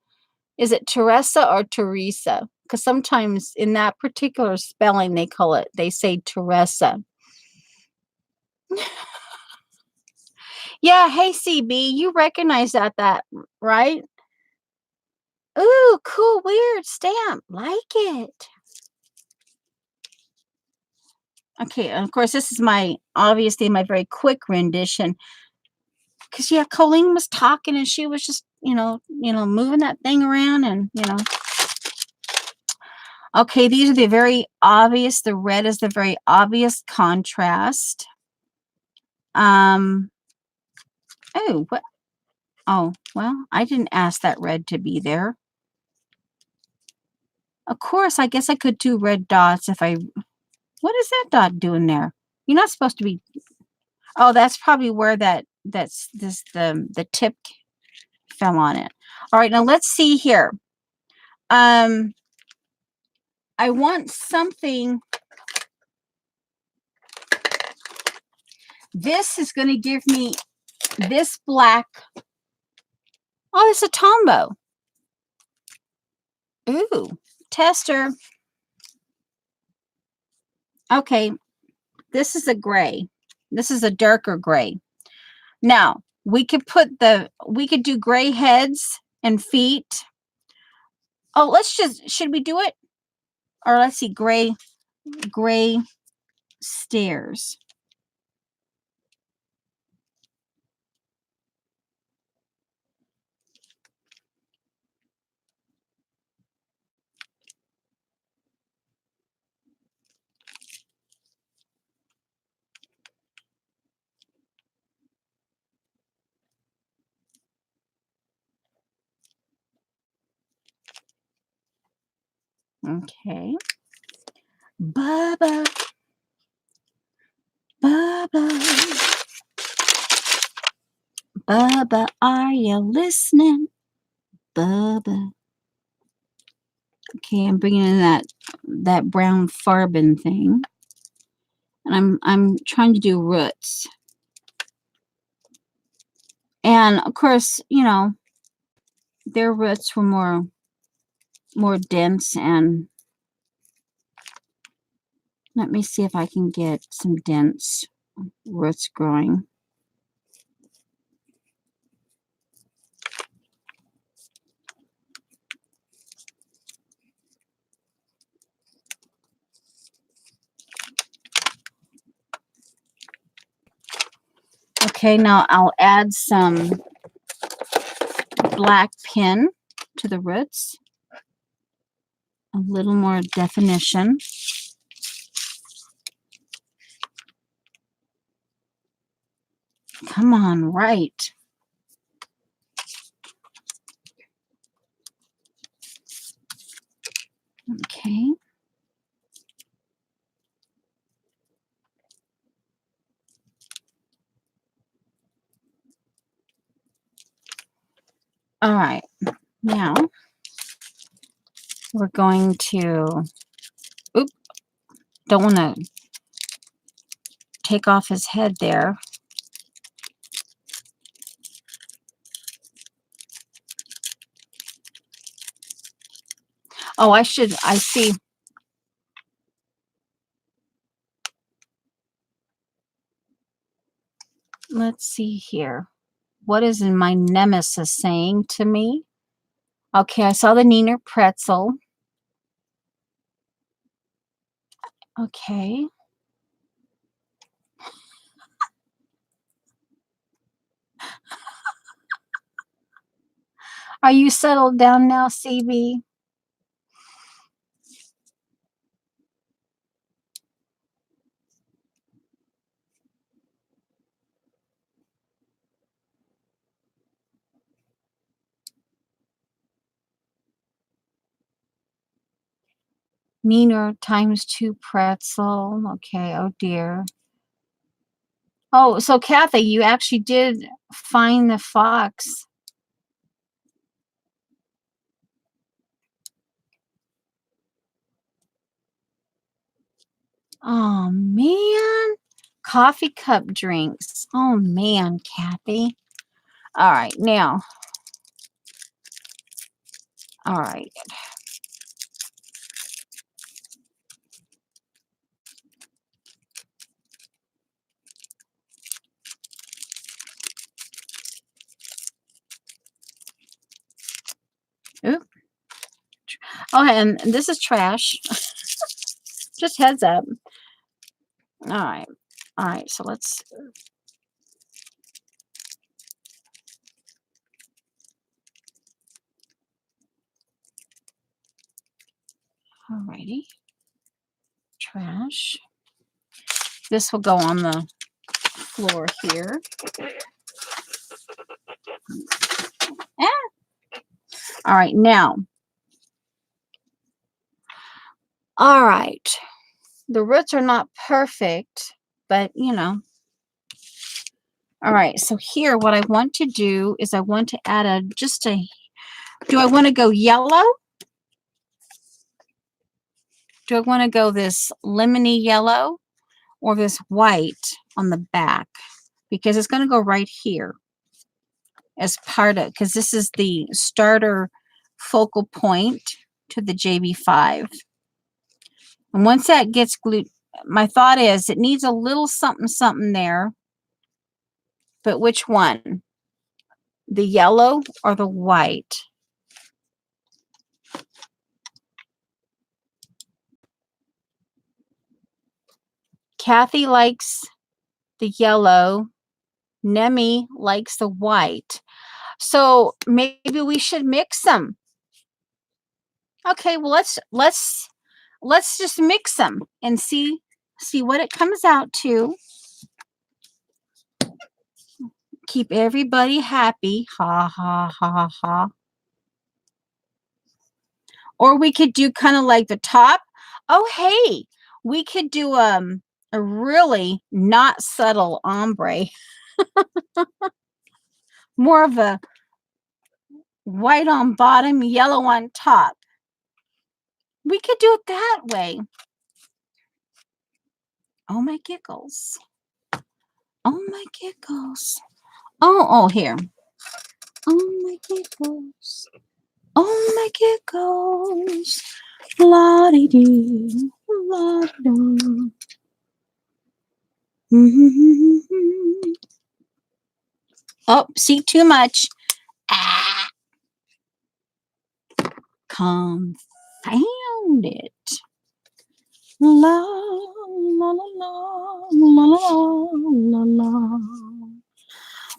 Is it Teresa or Teresa? Because sometimes in that particular spelling, they say Teresa. Yeah, hey CB, you recognize that, right? Ooh, cool, weird stamp. Like it. Okay, and of course, this is obviously my very quick rendition. Because, yeah, Colleen was talking and she was just, moving that thing around and. Okay, these are the very obvious. The red is the very obvious contrast. Oh, what? Oh, well, I didn't ask that red to be there. Of course, I guess I could do red dots if I. What is that dot doing there? You're not supposed to be. Oh, that's probably where the tip fell on it. All right, now let's see here. I want something. This is going to give me this black. Oh, it's a Tombow. Ooh, tester. Okay, this is a gray. This is a darker gray. Now, we could do gray heads and feet. Oh, should we do it? Or let's see, gray stairs. Okay. Bubba. Bubba. Bubba, are you listening? Bubba. Okay, I'm bringing in that brown Farben thing. And I'm trying to do roots. And of course, their roots were more dense and Let me see if I can get some dense roots growing. Okay, now I'll add some black pin to the roots. A little more definition. Come on, right. Okay. All right. Now we're going to, oop, don't want to take off his head there. Oh, I see. Let's see here. What is my nemesis saying to me? Okay, I saw the Neener pretzel. Okay. Are you settled down now, CB? Neener times 2 pretzel. Okay, oh dear. Oh, so Kathy, you actually did find the fox. Oh, man. Coffee cup drinks. Oh, man, Kathy. All right, now. All right. Oop. Oh, and this is trash. Just heads up. All right. All right, so let's. Alrighty. Trash. This will go on the floor here. Ah. All right, now. All right. The roots are not perfect, but you know. All right, so here what I want to do is I want to add do I want to go yellow? Do I want to go this lemony yellow or this white on the back? Because it's going to go right here as part of, because this is the starter focal point to the JB5. And once that gets glued, my thought is it needs a little something something there. But which one? The yellow or the white? Kathy likes the yellow. Nemi likes the white. So maybe we should mix them. Okay, well let's just mix them and see what it comes out to. Keep everybody happy. Ha ha ha ha. Or we could do kind of like the top. Oh hey, we could do a really not subtle ombre. More of a white on bottom, yellow on top. We could do it that way. Oh my giggles. Oh my giggles. Oh, here. Oh my giggles. Oh my giggles. La-dee-dee, la-dee-doo. Oh, see, too much. Ah, confound it. La la la la la la la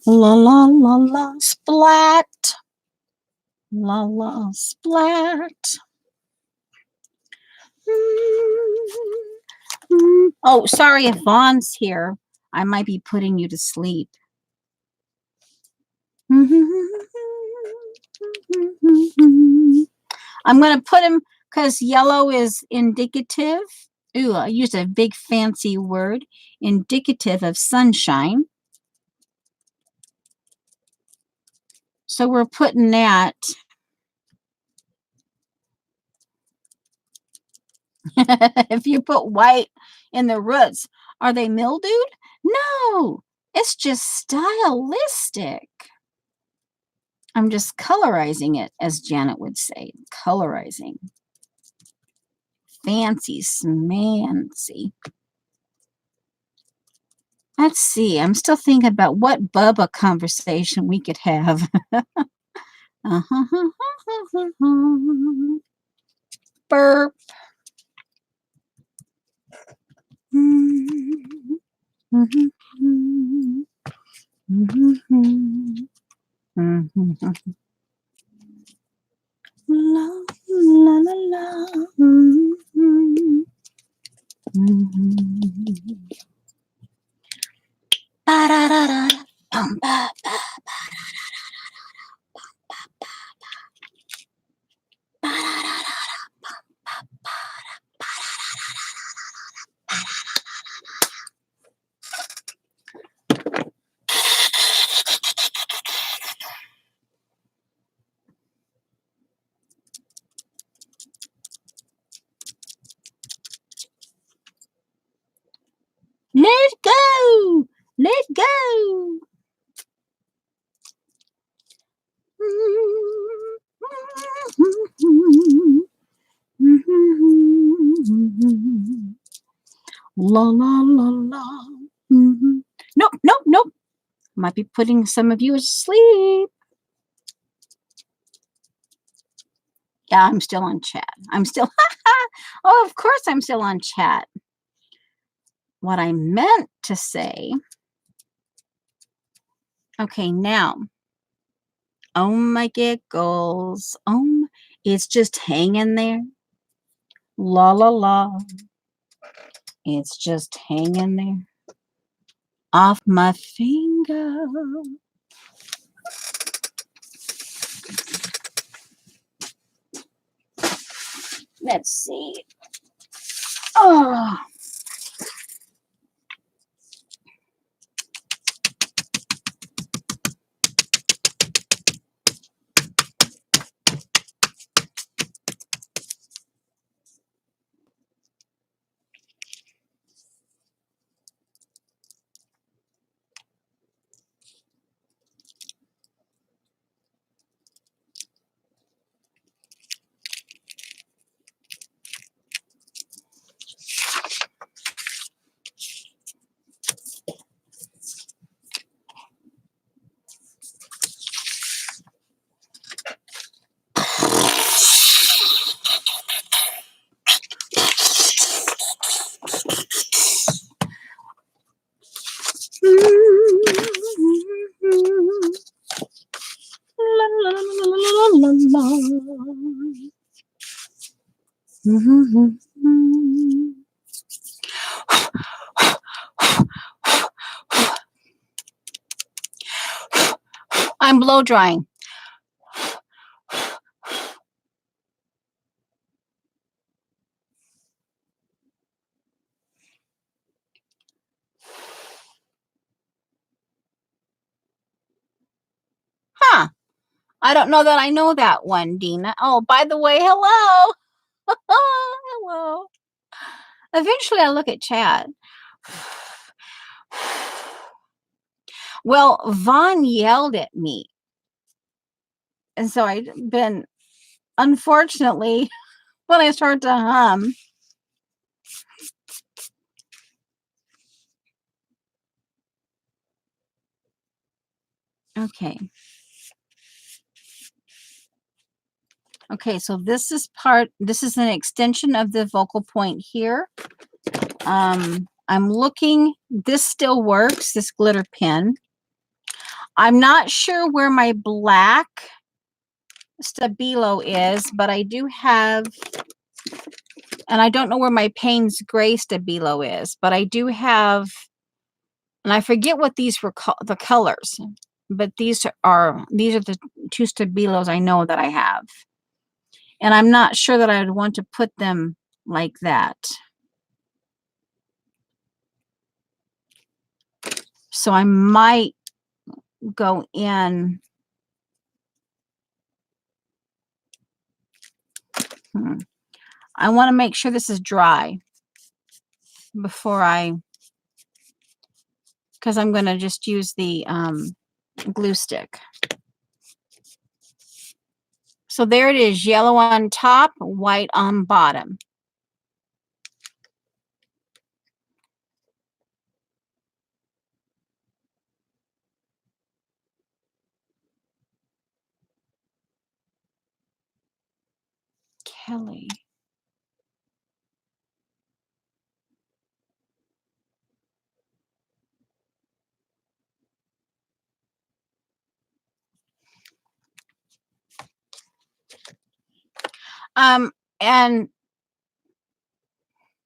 la la la la splat. La la splat. Oh, sorry if Vaughn's here. I might be putting you to sleep. I'm going to put him because yellow is indicative. Ooh, I used a big fancy word. Indicative of sunshine. So we're putting that. If you put white in the roots, are they mildewed? No, it's just stylistic. I'm just colorizing it, as Janet would say. Colorizing. Fancy smancy. Let's see. I'm still thinking about what Bubba conversation we could have. Burp. La la la la. Let go! Let go! La la la la. Nope, nope, nope. Might be putting some of you asleep. Yeah, I'm still on chat. I'm still, oh, of course I'm still on chat. What I meant to say, okay, now, oh my giggles, it's just hanging there. La la la, it's just hanging there. Off my finger. Let's see. Oh. La, la, la, la, la, la, la. I'm blow drying. Huh. I don't know that I know that one, Dina. Oh, by the way, hello. Hello. Eventually I look at chat. Well, Vaughn yelled at me. And so I've been, unfortunately, when I start to hum. Okay. Okay, so this is an extension of the vocal point here. I'm looking, this still works, this glitter pen. I'm not sure where my black Stabilo is, but I do have, and I don't know where my Payne's Gray Stabilo is, but I do have, and I forget what these were the colors, but these are the two Stabilos I know that I have. And I'm not sure that I would want to put them like that. So I might go in. I want to make sure this is dry before because I'm going to just use the glue stick. So there it is, yellow on top, white on bottom. Kelly. And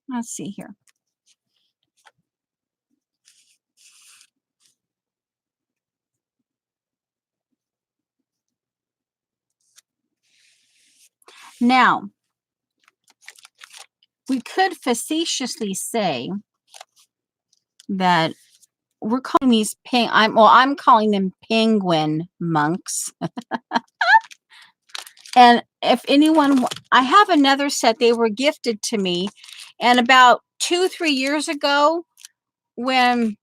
let's see here. Now, we could facetiously say that we're calling these I'm calling them penguin monks. And if anyone, I have another set, they were gifted to me, and about 2-3 years ago, when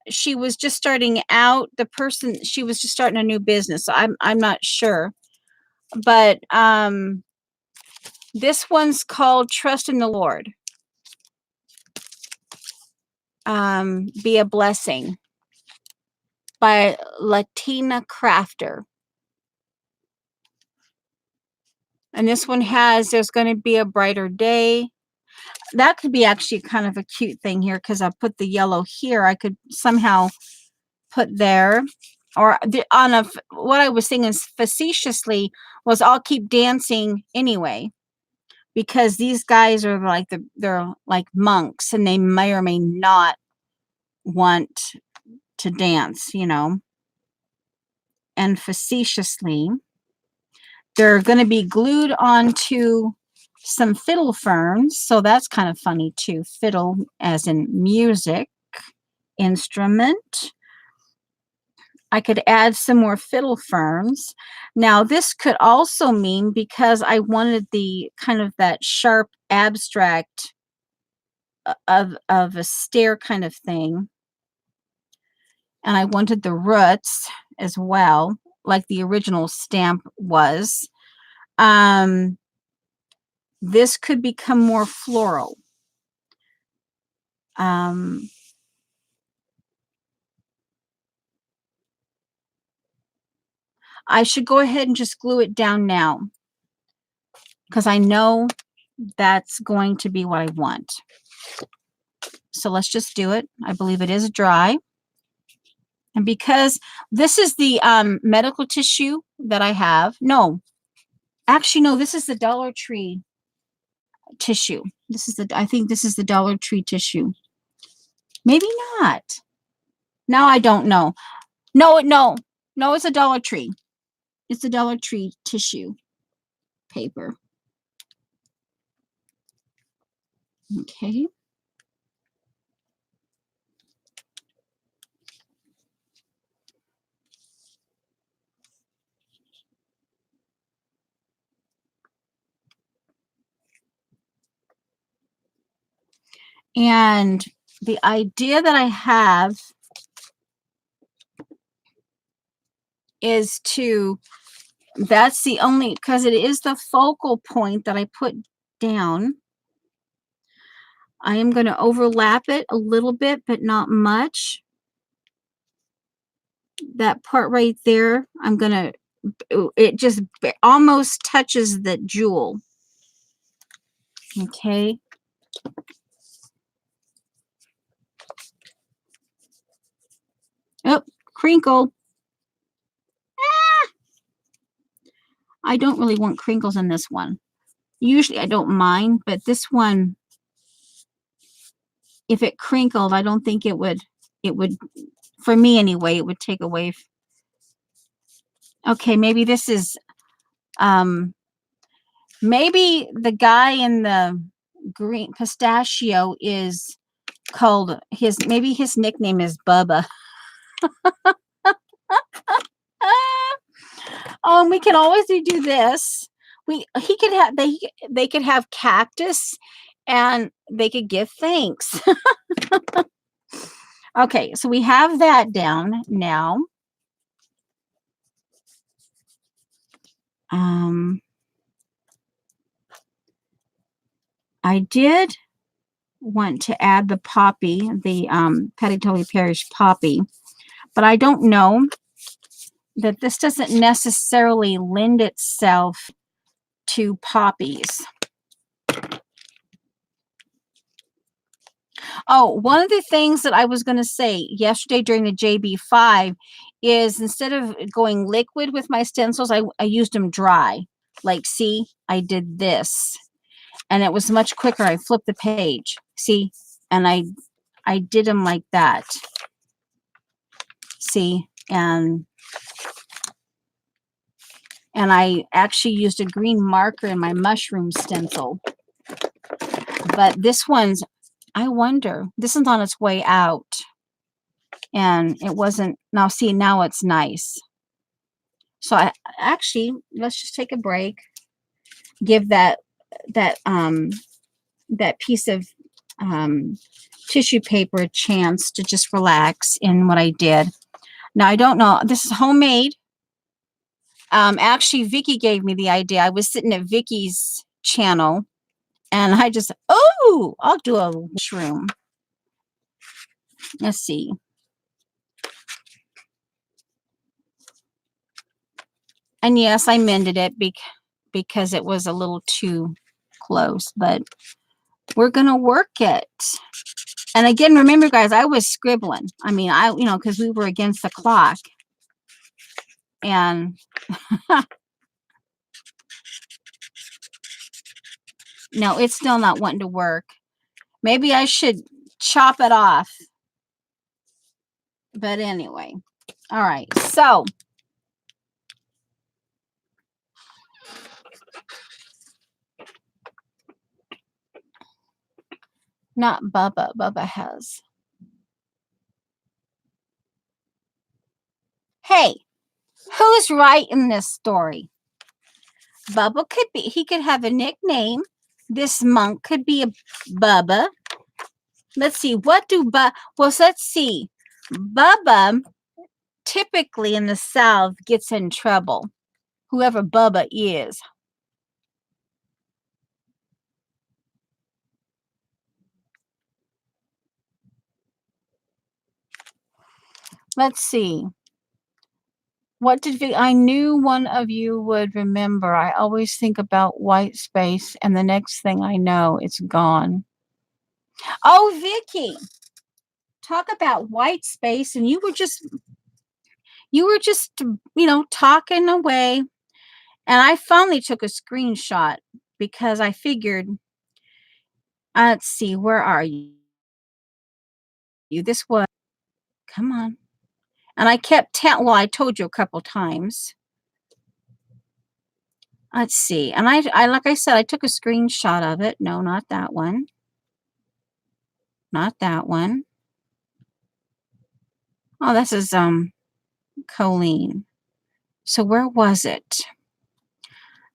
she was just starting out, she was just starting a new business. So I'm not sure, but this one's called Trust in the Lord. Be a Blessing by Latina Crafter. And this one has, there's going to be a brighter day. That could be actually kind of a cute thing here because I put the yellow here. I could somehow put there. Or what I was thinking facetiously was I'll keep dancing anyway. Because these guys are like they're like monks and they may or may not want to dance, and facetiously they're going to be glued onto some fiddle ferns, so that's kind of funny too. Fiddle as in music instrument. I could add some more fiddle ferns. Now this could also mean, because I wanted the kind of that sharp abstract of a stair kind of thing, and I wanted the roots as well, like the original stamp was. This could become more floral. I should go ahead and just glue it down now because I know that's going to be what I want. So let's just do it. I believe it is dry. And because this is the medical tissue that I have. No, actually, no, this is the Dollar Tree tissue. I think this is the Dollar Tree tissue. Maybe not. Now I don't know. No, it's a Dollar Tree. It's a Dollar Tree tissue paper. Okay. And the idea that I have is that's the only, because it is the focal point that I put down. I am going to overlap it a little bit, but not much. That part right there, I'm going to, it just almost touches the jewel. Okay. Oh, crinkle. Ah! I don't really want crinkles in this one. Usually I don't mind, but this one, if it crinkled, I don't think it would, for me anyway, it would take away. Okay, maybe this is, maybe the guy in the green pistachio is called maybe his nickname is Bubba. Oh, and we can always do this. He could have they could have cactus and they could give thanks. Okay, so we have that down now. I did want to add the poppy, the Petitoli Parish poppy, but I don't know that this doesn't necessarily lend itself to poppies. Oh, one of the things that I was going to say yesterday during the JB5 is instead of going liquid with my stencils, I used them dry. Like, see, I did this. And it was much quicker. I flipped the page. See? And I did them like that. See? And I actually used a green marker in my mushroom stencil. But this one's, I wonder, this is on its way out. And it wasn't, now see, now it's nice. So I actually, let's just take a break. Give that piece of tissue paper a chance to just relax in what I did. Now, I don't know, this is homemade. Actually, Vicky gave me the idea. I was sitting at Vicky's channel and I just, oh, I'll do a mushroom. Let's see. And yes, I mended it because it was a little too close, but we're going to work it. And again, remember, guys, I was scribbling. I mean, because we were against the clock. And no, it's still not wanting to work. Maybe I should chop it off. But anyway. All right. So not Bubba. Bubba has. Hey, who's right in this story? Bubba could be, he could have a nickname. This monk could be a Bubba. Let's see, what do well, let's see. Bubba typically in the South gets in trouble. Whoever Bubba is. Let's see. What did I knew one of you would remember. I always think about white space, and the next thing I know, it's gone. Oh, Vicky, talk about white space, and you were just, talking away, and I finally took a screenshot because I figured. Let's see, where are you? This was, come on, and I kept well, I told you a couple times. Let's see. And I like I said, I took a screenshot of it. No, not that one. Not that one. Oh, this is Colleen. So where was it?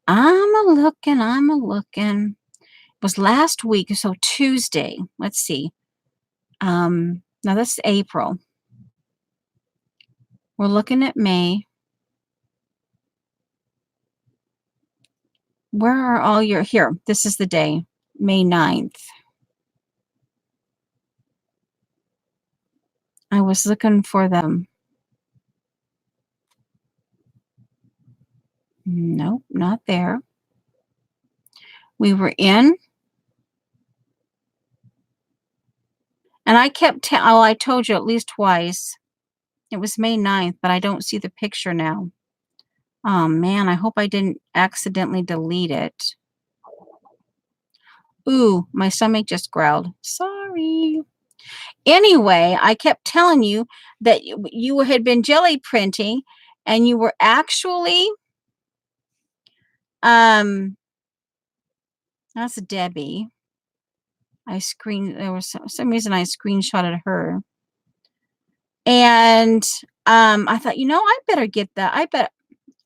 I'm a looking. It was last week, so Tuesday. Let's see. Now this is April. We're looking at May. Where are all your, here, this is the day, May 9th. I was looking for them. Nope, not there. We were in, and I kept, oh, I told you at least twice. It was May 9th, but I don't see the picture now. Oh man, I hope I didn't accidentally delete it. Ooh, my stomach just growled. Sorry. Anyway, I kept telling you that you had been jelly printing and you were actually, that's Debbie. There was some reason I screenshotted her. And I thought, I better get that.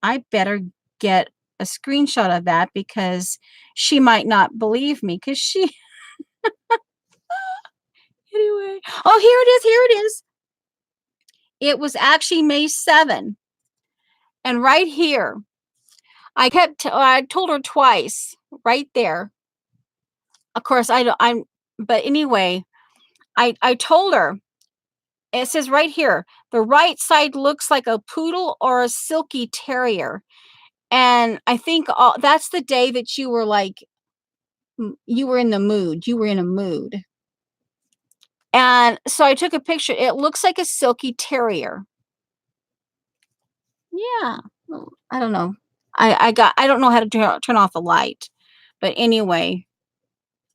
I better get a screenshot of that because she might not believe me because she anyway. Oh, here it is. It was actually May 7. And right here, I told her twice right there. Of course, but anyway, I told her, it says right here, the right side looks like a poodle or a silky terrier. And I think that's the day that you were like, you were in the mood. You were in a mood. And so I took a picture. It looks like a silky terrier. Yeah. I don't know. I don't know how to turn off the light. But anyway,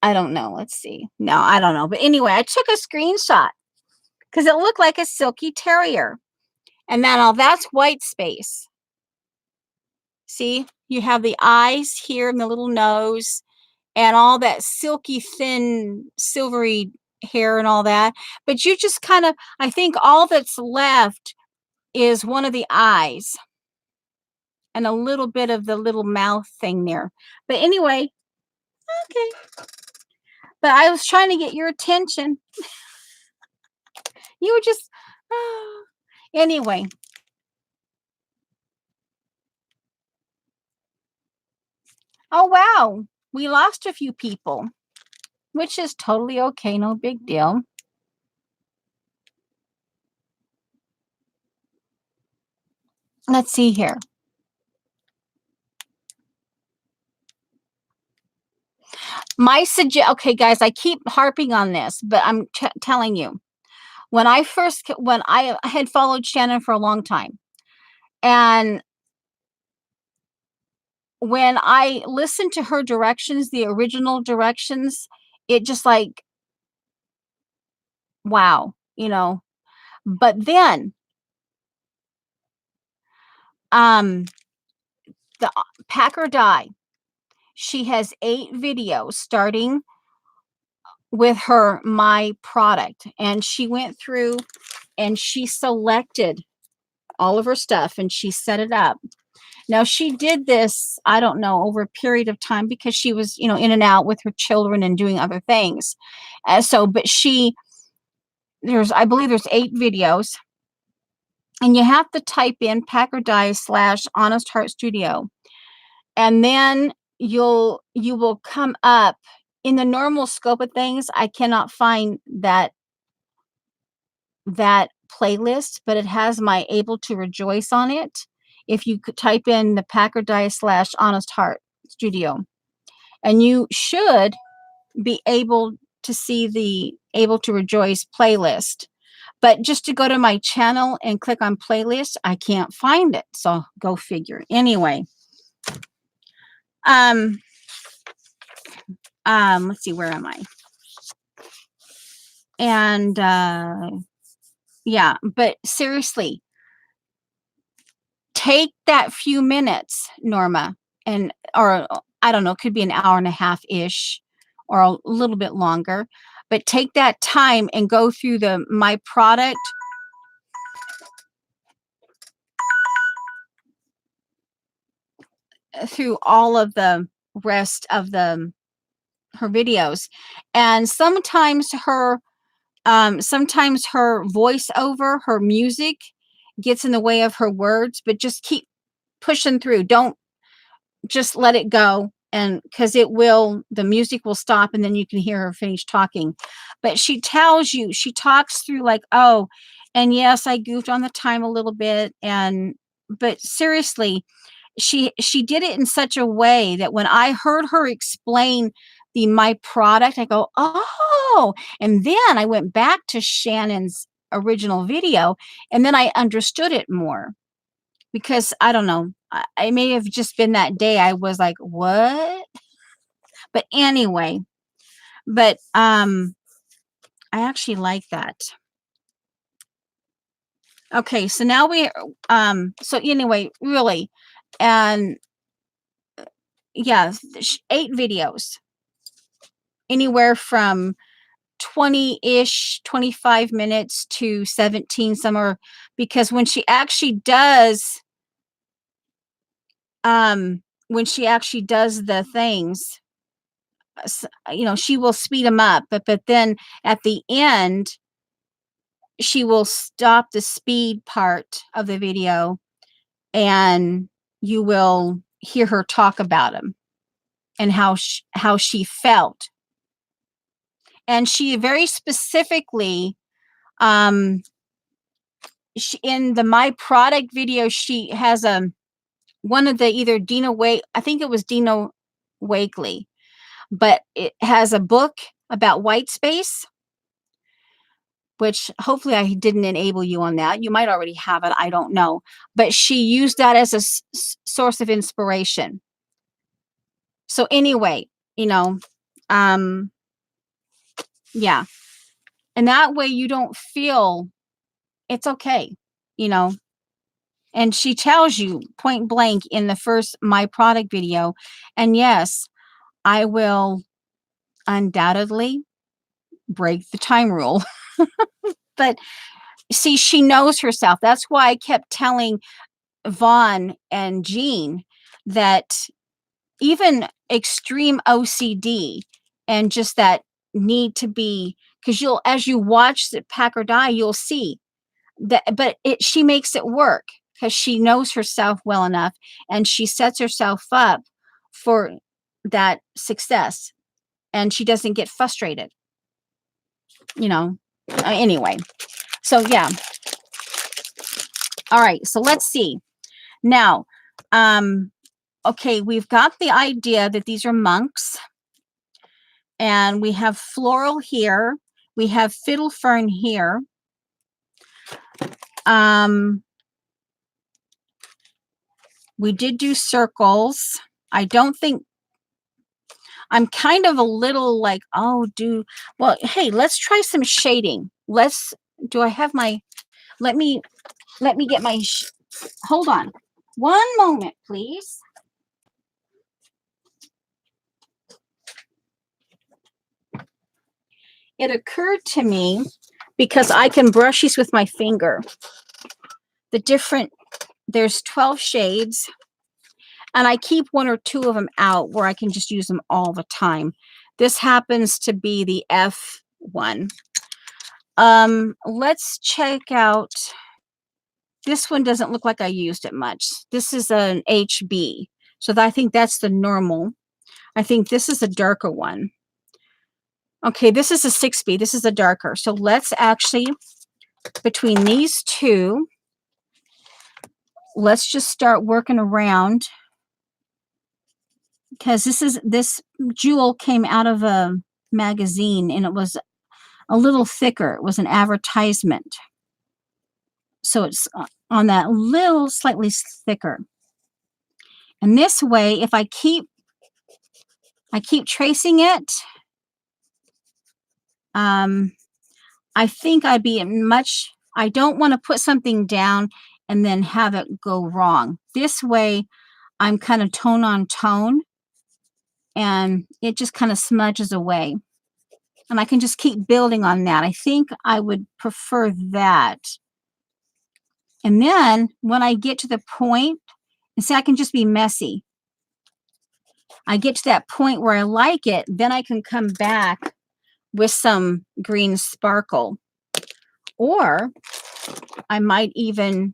I don't know. Let's see. No, I don't know. But anyway, I took a screenshot because it looked like a silky terrier. And then that's white space. See, you have the eyes here and the little nose and all that silky, thin, silvery hair and all that. But you just kind of, I think all that's left is one of the eyes and a little bit of the little mouth thing there. But anyway, okay. But I was trying to get your attention. You were just, anyway. Oh, wow. We lost a few people, which is totally okay. No big deal. Let's see here. Okay, guys, I keep harping on this, but I'm telling you, when I had followed Shannon for a long time, and when I listened to her directions, the original directions, it just like, wow, but then, the Pack or Die, she has 8 videos starting with my product, and she went through and she selected all of her stuff and she set it up. Now she did this, I don't know, over a period of time because she was, in and out with her children and doing other things. But I believe there's 8 videos, and you have to type in Pack or Die / Honest Heart Studio, and then you will come up in the normal scope of things. I cannot find that playlist, but it has my Able to Rejoice on it. If you could type in the Pack or Die / Honest Heart Studio, and you should be able to see the Able to Rejoice playlist. But just to go to my channel and click on playlist, I can't find it. So go figure. Anyway, let's see, where am I? And yeah, but seriously, take that few minutes, Norma, or I don't know, it could be an hour and a half ish or a little bit longer, but take that time and go through my product. Through all of the rest of her videos. And sometimes her voiceover, her music gets in the way of her words, but just keep pushing through. Don't just let it go. and because it will, the music will stop and then you can hear her finish talking. But she tells you, she talks through like, oh, and yes, I goofed on the time a little bit, and but seriously, she did it in such a way that when I heard her explain the my product, I go, oh, and then I went back to Shannon's original video, and then I understood it more, because I don't know, I may have just been that day I was like, what? But anyway, but I actually like that. Okay, so now so anyway, really, and yeah, 8 videos, anywhere from 20-ish, 25 minutes to 17 somewhere, because when she actually does the things, she will speed them up, but then at the end she will stop the speed part of the video, and you will hear her talk about them and how she felt. And she very specifically, in the my product video, she has one of the either I think it was Dina Wakley, but it has a book about white space, which hopefully I didn't enable you on that. You might already have it, I don't know. But she used that as a source of inspiration. So anyway, yeah. And that way you don't feel it's okay, you know. And she tells you point blank in the first my product video, and yes, I will undoubtedly break the time rule. But see, she knows herself. That's why I kept telling Vaughn and Jean that even extreme OCD and just that need to be, because as you watch the Pack or Die, you'll see that, but she makes it work because she knows herself well enough, and she sets herself up for that success, and she doesn't get frustrated, anyway. So yeah. All right, so let's see now. Okay, we've got the idea that these are monks, and we have floral here, we have fiddle fern here. We did do circles. I don't think, I'm kind of a little like, well, hey, let's try some shading. Do I have let me get my, hold on. One moment, please. It occurred to me, because I can brush these with my finger, there's 12 shades, and I keep 1 or 2 of them out where I can just use them all the time. This happens to be the F1. Let's check out, this one doesn't look like I used it much. This is an HB, so I think that's the normal. I think this is a darker one. Okay, this is a 6B. This is a darker. So let's actually, between these two, let's just start working around, because this jewel came out of a magazine, and it was a little thicker. It was an advertisement. So it's on that little slightly thicker. And this way, if I keep tracing it, I think I don't want to put something down and then have it go wrong. This way, I'm kind of tone on tone, and it just kind of smudges away. And I can just keep building on that. I think I would prefer that. And then when I get to the point, and see, I can just be messy. I get to that point where I like it, then I can come back with some green sparkle. Or I might even,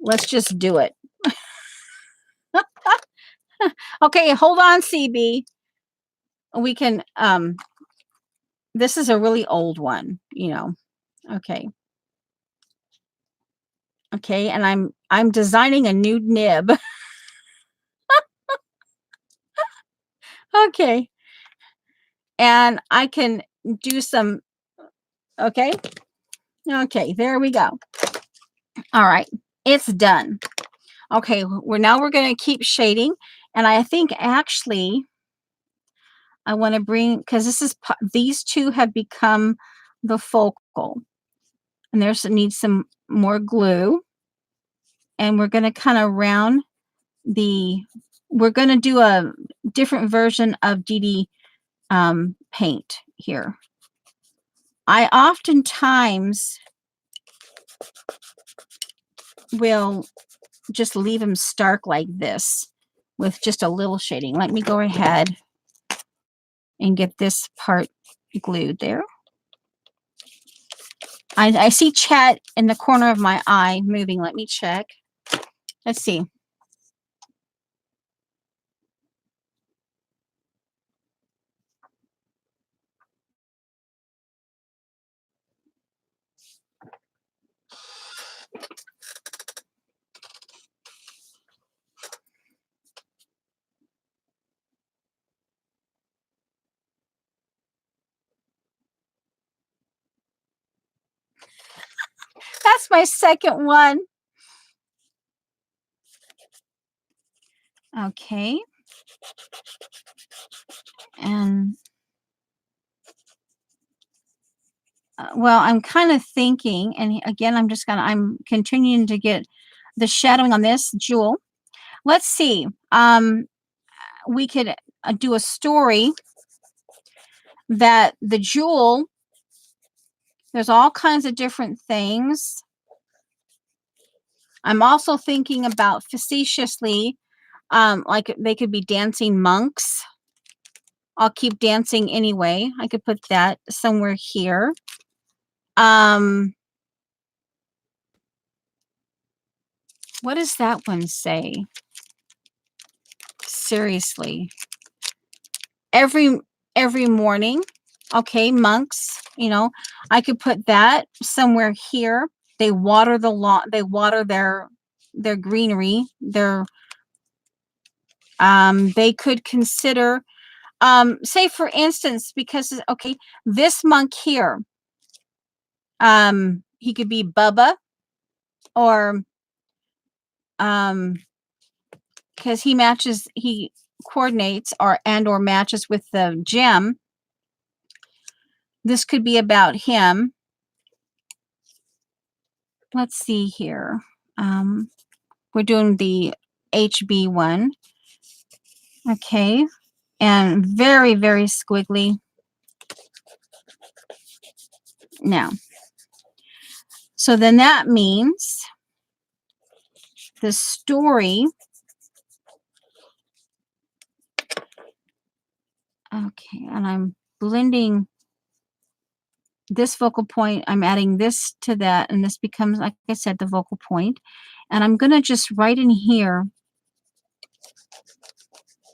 let's just do it. Okay, hold on, CB. We can, this is a really old one, you know. Okay. Okay, and I'm designing a new nib. Okay. And I can do some, okay. Okay, there we go. All right. It's done. Okay, we're going to keep shading, and I think actually I want to bring, because these two have become the focal, and there's needs some more glue, and we're going to kind of round we're going to do a different version of DD paint here. I oftentimes will just leave them stark like this with just a little shading. Let me go ahead and get this part glued there. I see chat in the corner of my eye moving. Let me check. Let's see. That's my second one. Okay. And well, I'm kind of thinking, and again, I'm continuing to get the shadowing on this jewel. Let's see. We could do a story that the jewel, there's all kinds of different things. I'm also thinking about facetiously, like they could be dancing monks. I'll keep dancing anyway. I could put that somewhere here. What does that one say? Seriously. Every morning. Okay, monks, you know, I could put that somewhere here. They water the lawn, they water their greenery, they could consider, say for instance, because okay, this monk here, he could be Bubba, or because he coordinates or matches with the gem. This could be about him. Let's see here. We're doing the HB one. Okay. And very, very squiggly. Now, so then that means the story. Okay. And I'm blending this focal point. I'm adding this to that. And this becomes, like I said, the focal point. And I'm going to just write in here.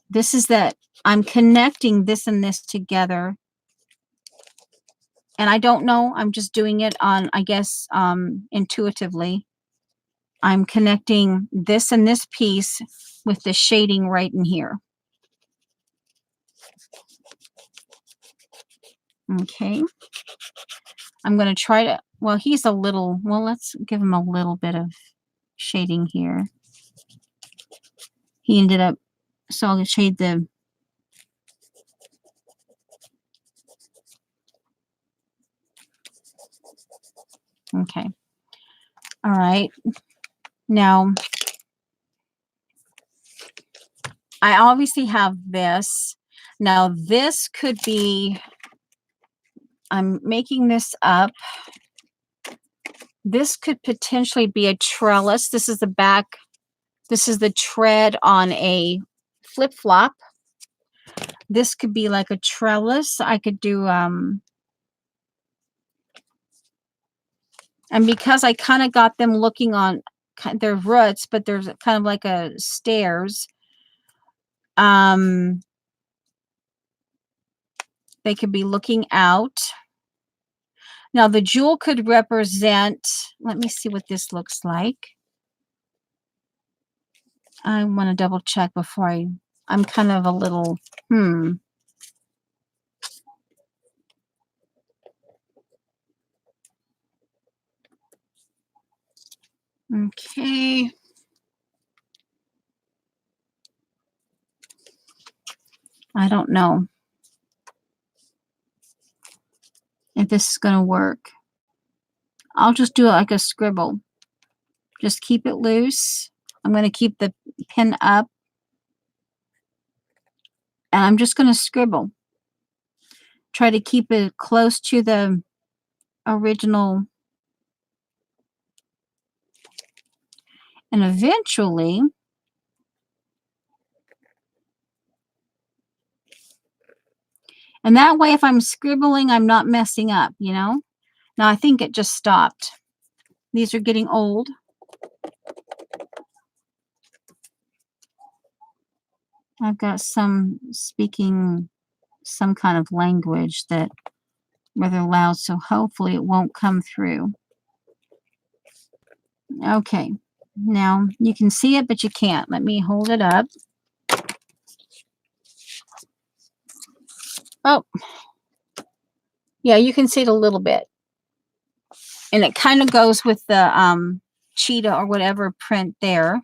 This is that I'm connecting this and this together. And I don't know, I'm just doing it on, I guess, intuitively. I'm connecting this and this piece with the shading right in here. Okay. I'm going to try to, well, he's a little, well, let's give him a little bit of shading here. He ended up, so I'll shade the, okay. All right. Now, I obviously have this. Now, this could be, I'm making this up. This could potentially be a trellis. This is the back. This is the tread on a flip-flop. This could be like a trellis. I could do, and because I kind of got them looking on their roots, but there's kind of like a stairs. They could be looking out. Now the jewel could represent, let me see what this looks like. I want to double check before I'm kind of a little, Okay. I don't know if this is going to work. I'll just do it like a scribble. Just keep it loose. I'm going to keep the pen up. And I'm just going to scribble. Try to keep it close to the original. And eventually, and that way if I'm scribbling, I'm not messing up, you know? Now I think it just stopped. These are getting old. I've got some speaking some kind of language that rather loud, so hopefully it won't come through. Okay, now you can see it, but you can't. Let me hold it up. Oh, yeah, you can see it a little bit. And it kind of goes with the cheetah or whatever print there.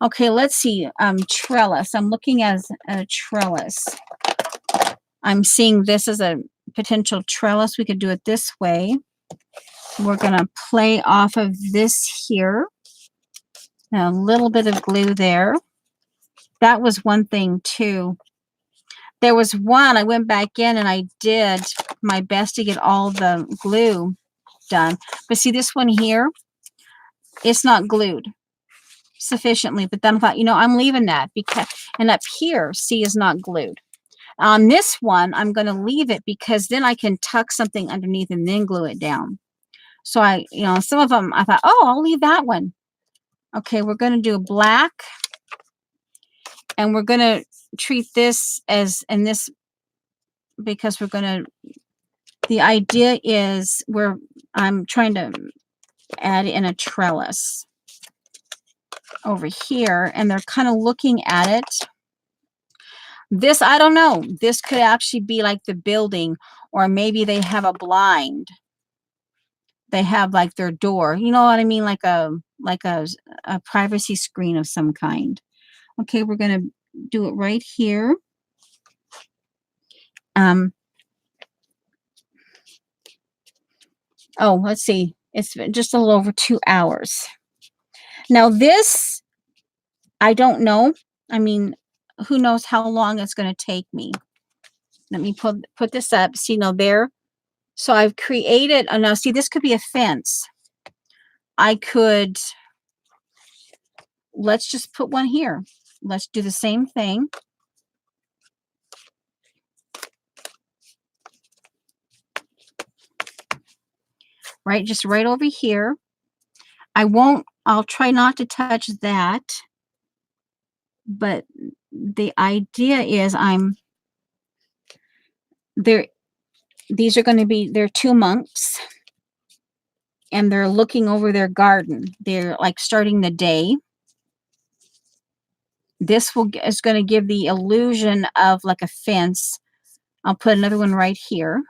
Okay, let's see. Trellis. I'm looking at a trellis. I'm seeing this as a potential trellis. We could do it this way. We're going to play off of this here. A little bit of glue there. That was one thing too. There was one, I went back in and I did my best to get all the glue done. But see this one here, it's not glued sufficiently. But then I thought, you know, I'm leaving that because, and up here, see, is not glued. On this one, I'm going to leave it because then I can tuck something underneath and then glue it down. So I, you know, some of them, I thought, oh, I'll leave that one. Okay, we're going to do a black. And we're going to treat this as, and this, because we're going to, the idea is I'm trying to add in a trellis over here, and they're kind of looking at it. This, I don't know. This could actually be like the building, or maybe they have a blind. They have like their door. You know what I mean? Like a privacy screen of some kind. Okay, we're going to do it right here. Oh, let's see. It's just a little over 2 hours. Now this, I don't know. I mean, who knows how long it's going to take me. Let me put this up. See, now there. So I've created, now see, this could be a fence. I could, let's just put one here. Let's do the same thing. Right, just right over here. I'll try not to touch that. But the idea is these are going to be, they're 2 monks. And they're looking over their garden. They're like starting the day. This is going to give the illusion of like a fence. I'll put another one right here.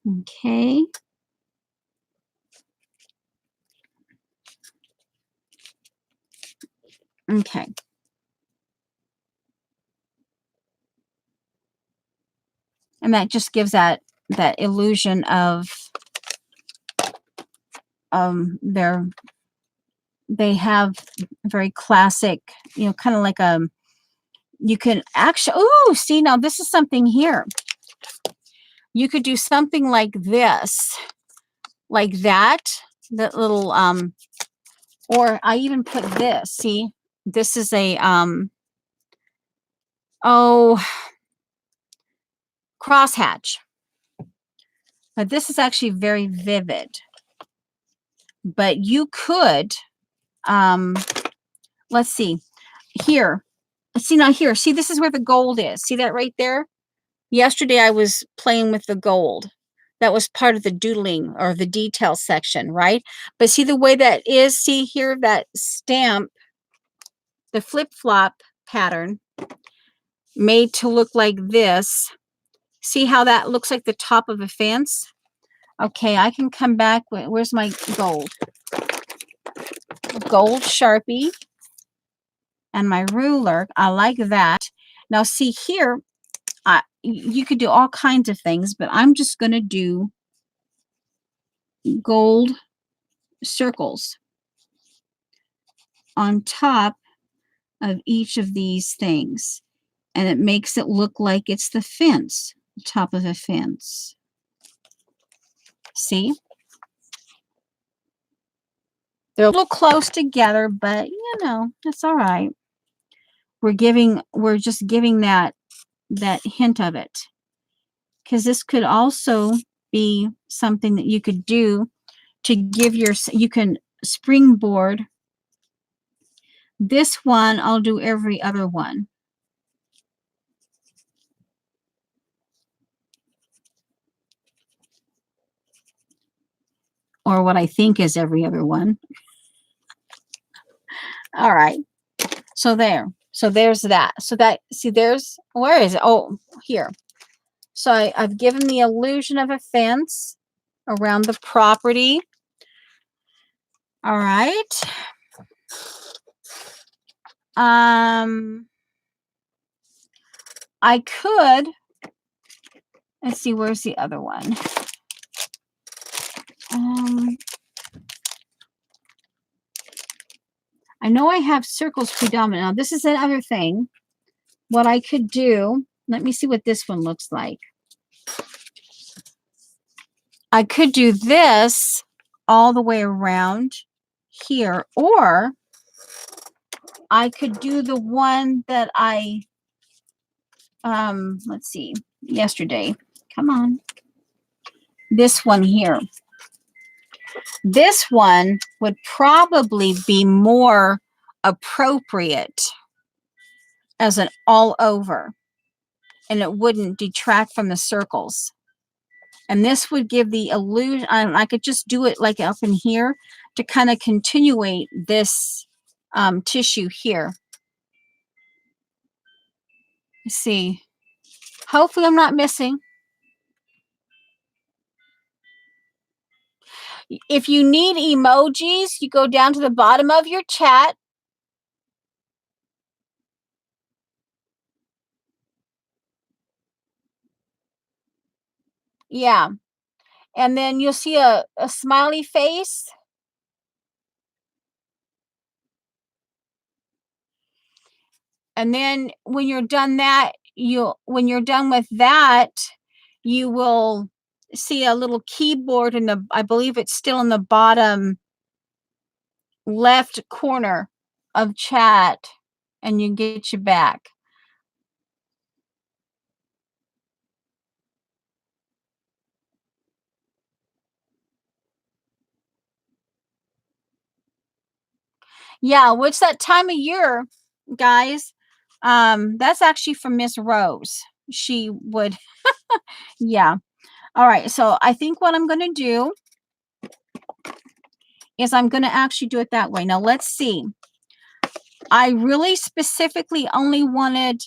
Okay. Okay. And that just gives that illusion of they have very classic, you know, kind of like you can actually, oh, see, now this is something here. You could do something like this, like that little, or I even put this, see, this is a, crosshatch. But this is actually very vivid. But you could, let's see here. See now here, see this is where the gold is. See that right there? Yesterday I was playing with the gold. That was part of the doodling or the detail section, right? But see the way that is, see here, that stamp, the flip-flop pattern made to look like this. See how that looks like the top of a fence? Okay, I can come back. Where's my gold? Gold Sharpie and my ruler. I like that. Now see here, you could do all kinds of things, but I'm just going to do gold circles on top of each of these things. And it makes it look like it's the fence, the top of a fence. See? They're a little close together, but you know, it's all right. We're just giving that hint of it. Because this could also be something that you could do to give you can springboard. This one, I'll do every other one. Or what I think is every other one. All right. So there. So there's that. So that, see, there's, where is it? Oh, here. So I've given the illusion of a fence around the property. All right. I could, let's see, where's the other one? I know I have circles predominant. Now, this is another thing. What I could do, let me see what this one looks like. I could do this all the way around here, or I could do the one that I, let's see, yesterday. Come on. This one here. This one would probably be more appropriate as an all over, and it wouldn't detract from the circles. And this would give the illusion, I could just do it like up in here to kind of continuate this tissue here. See, hopefully I'm not missing. If you need emojis, you go down to the bottom of your chat. Yeah. And then you'll see a smiley face. And then when you're done that, when you're done with that, you will see a little keyboard in the, I believe it's still in the bottom left corner of chat, and you get you back. Yeah, what's that time of year, guys? That's actually from Miss Rose. She would, yeah. All right, so I think what I'm going to do is I'm going to actually do it that way. Now, let's see. I really specifically only wanted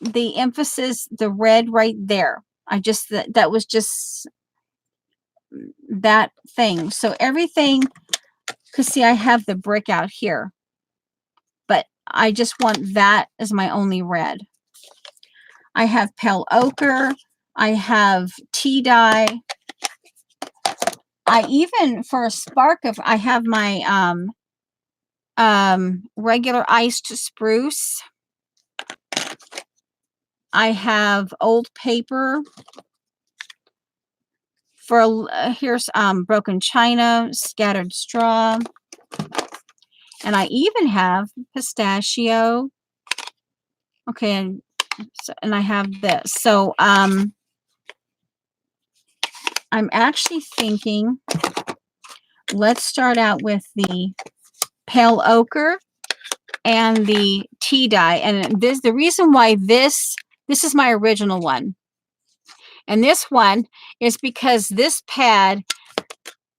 the emphasis, the red right there. I just, that was just that thing. So everything, because see, I have the brick out here, but I just want that as my only red. I have pale ochre. I have tea dye. I even, for a spark of, I have my regular iced spruce. I have old paper. For here's broken china, scattered straw. And I even have pistachio. Okay, and I have this. So I'm actually thinking, let's start out with the pale ochre and the tea dye. And the reason why this is my original one. And this one is because this pad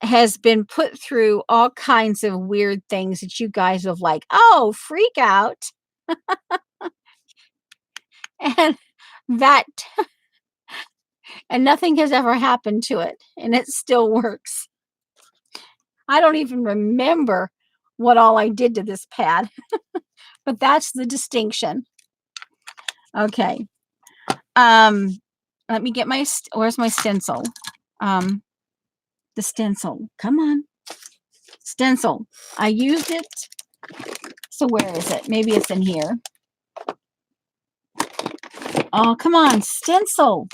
has been put through all kinds of weird things that you guys have like, oh, freak out. And that, and nothing has ever happened to it. And it still works. I don't even remember what all I did to this pad. But that's the distinction. Okay. Let me get my, where's my stencil? The stencil. Come on. Stencil. I used it. So where is it? Maybe it's in here. Oh, come on. Stencil.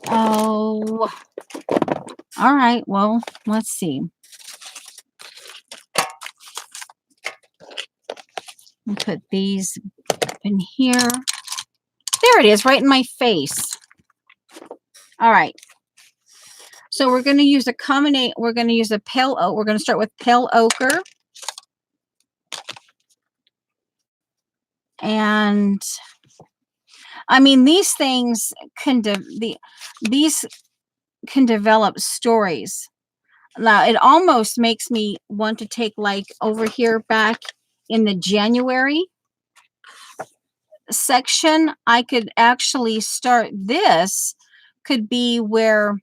Oh. All right. Well, let's see. I'll put these in here. There it is, right in my face. All right. So we're going to use a combination. We're going to use a pale oak. We're going to start with pale ochre. And I mean, these things can these can develop stories. Now, it almost makes me want to take, like, over here back in the January section, I could actually start. This could be where,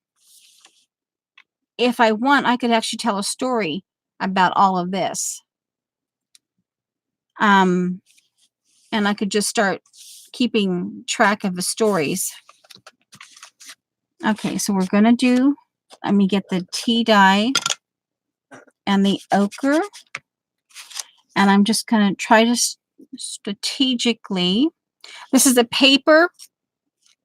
if I want, I could actually tell a story about all of this. And I could just start keeping track of the stories. Okay, so we're going to do, let me get the tea dye and the ochre. And I'm just going to try to strategically, this is a paper.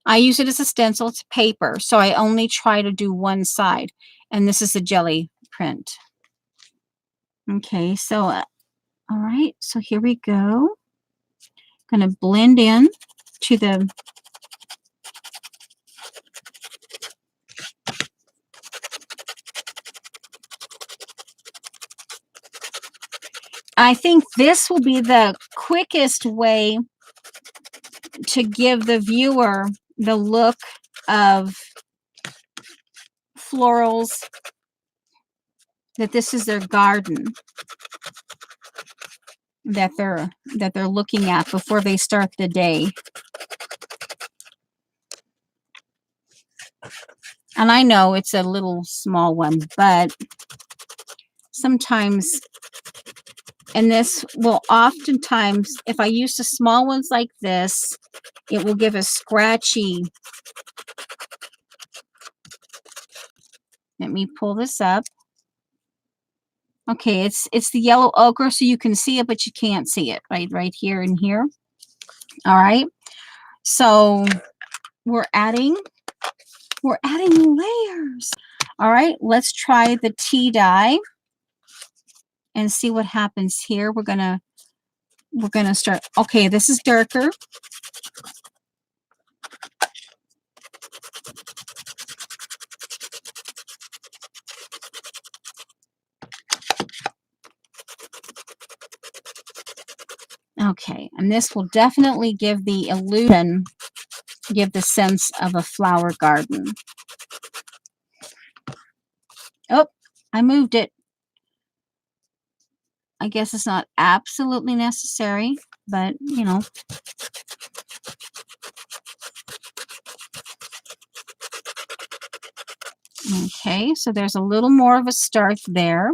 I use it as a stencil. It's paper. So I only try to do one side. And this is a jelly print. Okay, so, all right. So here we go. Going to blend in to the I think this will be the quickest way to give the viewer the look of florals, that this is their garden that they're looking at before they start the day. And I know it's a little small one, but sometimes, and this will oftentimes, if I use the small ones like this, it will give a scratchy. Let me pull this up. Okay, it's the yellow ochre, so you can see it, but you can't see it right here and here. All right. So we're adding layers. All right, let's try the tea dye and see what happens here. We're gonna start. Okay, this is darker. Okay, and this will definitely give the illusion, give the sense of a flower garden. Oh, I moved it. I guess it's not absolutely necessary, but you know. Okay, so there's a little more of a start there.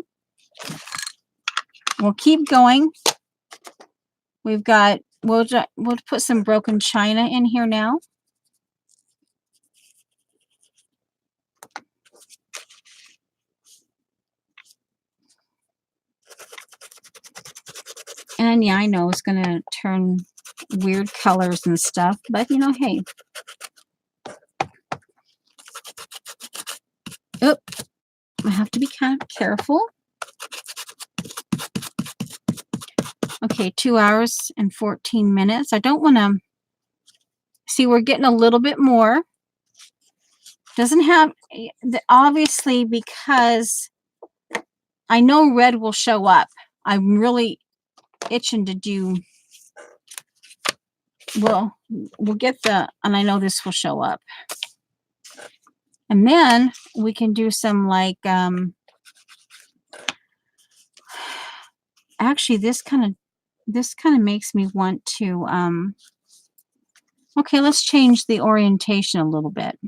We'll keep going. We've got, we'll put some broken china in here now. And yeah, I know it's going to turn weird colors and stuff, but you know, hey. Oh, I have to be kind of careful. Okay, 2 hours and 14 minutes. I don't want to, See, we're getting a little bit more. Doesn't have, obviously, because I know red will show up. I'm really itching to do, well, we'll get the, and I know this will show up. And then we can do some like, actually this kind of makes me want to, okay, let's change the orientation a little bit.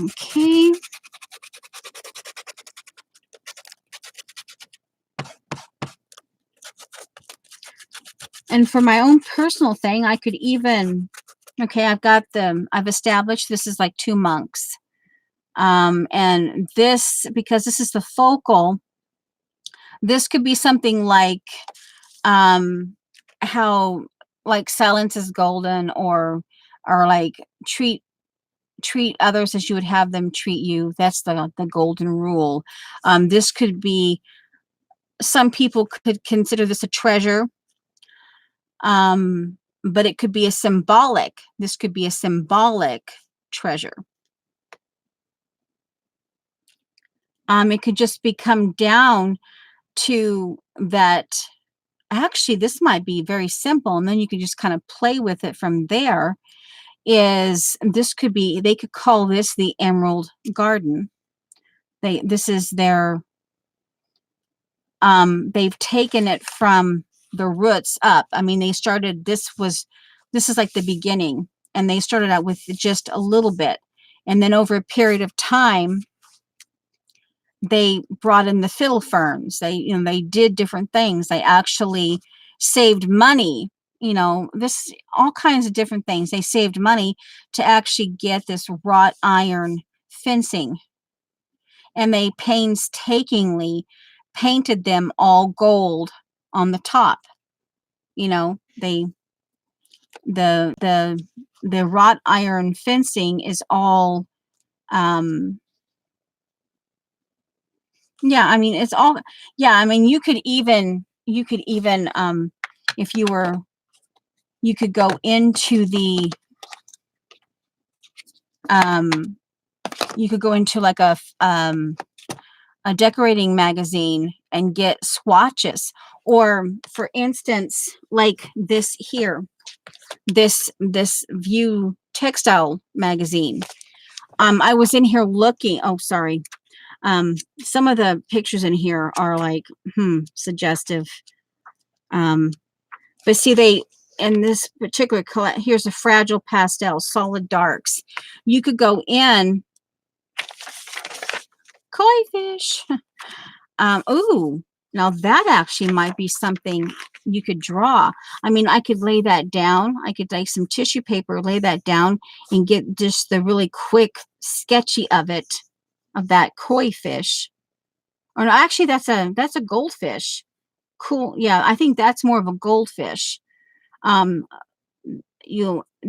Okay. And for my own personal thing, I could even, okay, I've established this is like 2 monks. And this, because this is the focal, this could be something like, how like silence is golden, or like treat others as you would have them treat you. That's the golden rule. This could be, some people could consider this a treasure. But it could be a symbolic, this could be a symbolic treasure. It could just be come down to that. Actually, this might be very simple, and then you could just kind of play with it from there. Is this could be, they could call this the Emerald Garden. This is their, they've taken it from the roots up. I mean, they started, this is like the beginning, and they started out with just a little bit, and then over a period of time they brought in the fiddle ferns. They did different things. They actually saved money, this, all kinds of different things. They saved money to actually get this wrought iron fencing, and they painstakingly painted them all gold on the top. They, the wrought iron fencing is all, yeah, I mean, it's all, yeah, I mean, you could even, if you were, you could go into the, you could go into like a decorating magazine and get swatches, or for instance, like this here, this View textile magazine. I was in here looking, oh, sorry. Some of the pictures in here are like, suggestive. But see, they, in this particular, here's a fragile pastel, solid darks. You could go in, koi fish. Ooh, now that actually might be something you could draw. I mean, I could lay that down. I could take some tissue paper, lay that down, and get just the really quick sketchy of it, of that koi fish. Or no, actually, that's a goldfish. Cool. Yeah, I think that's more of a goldfish. That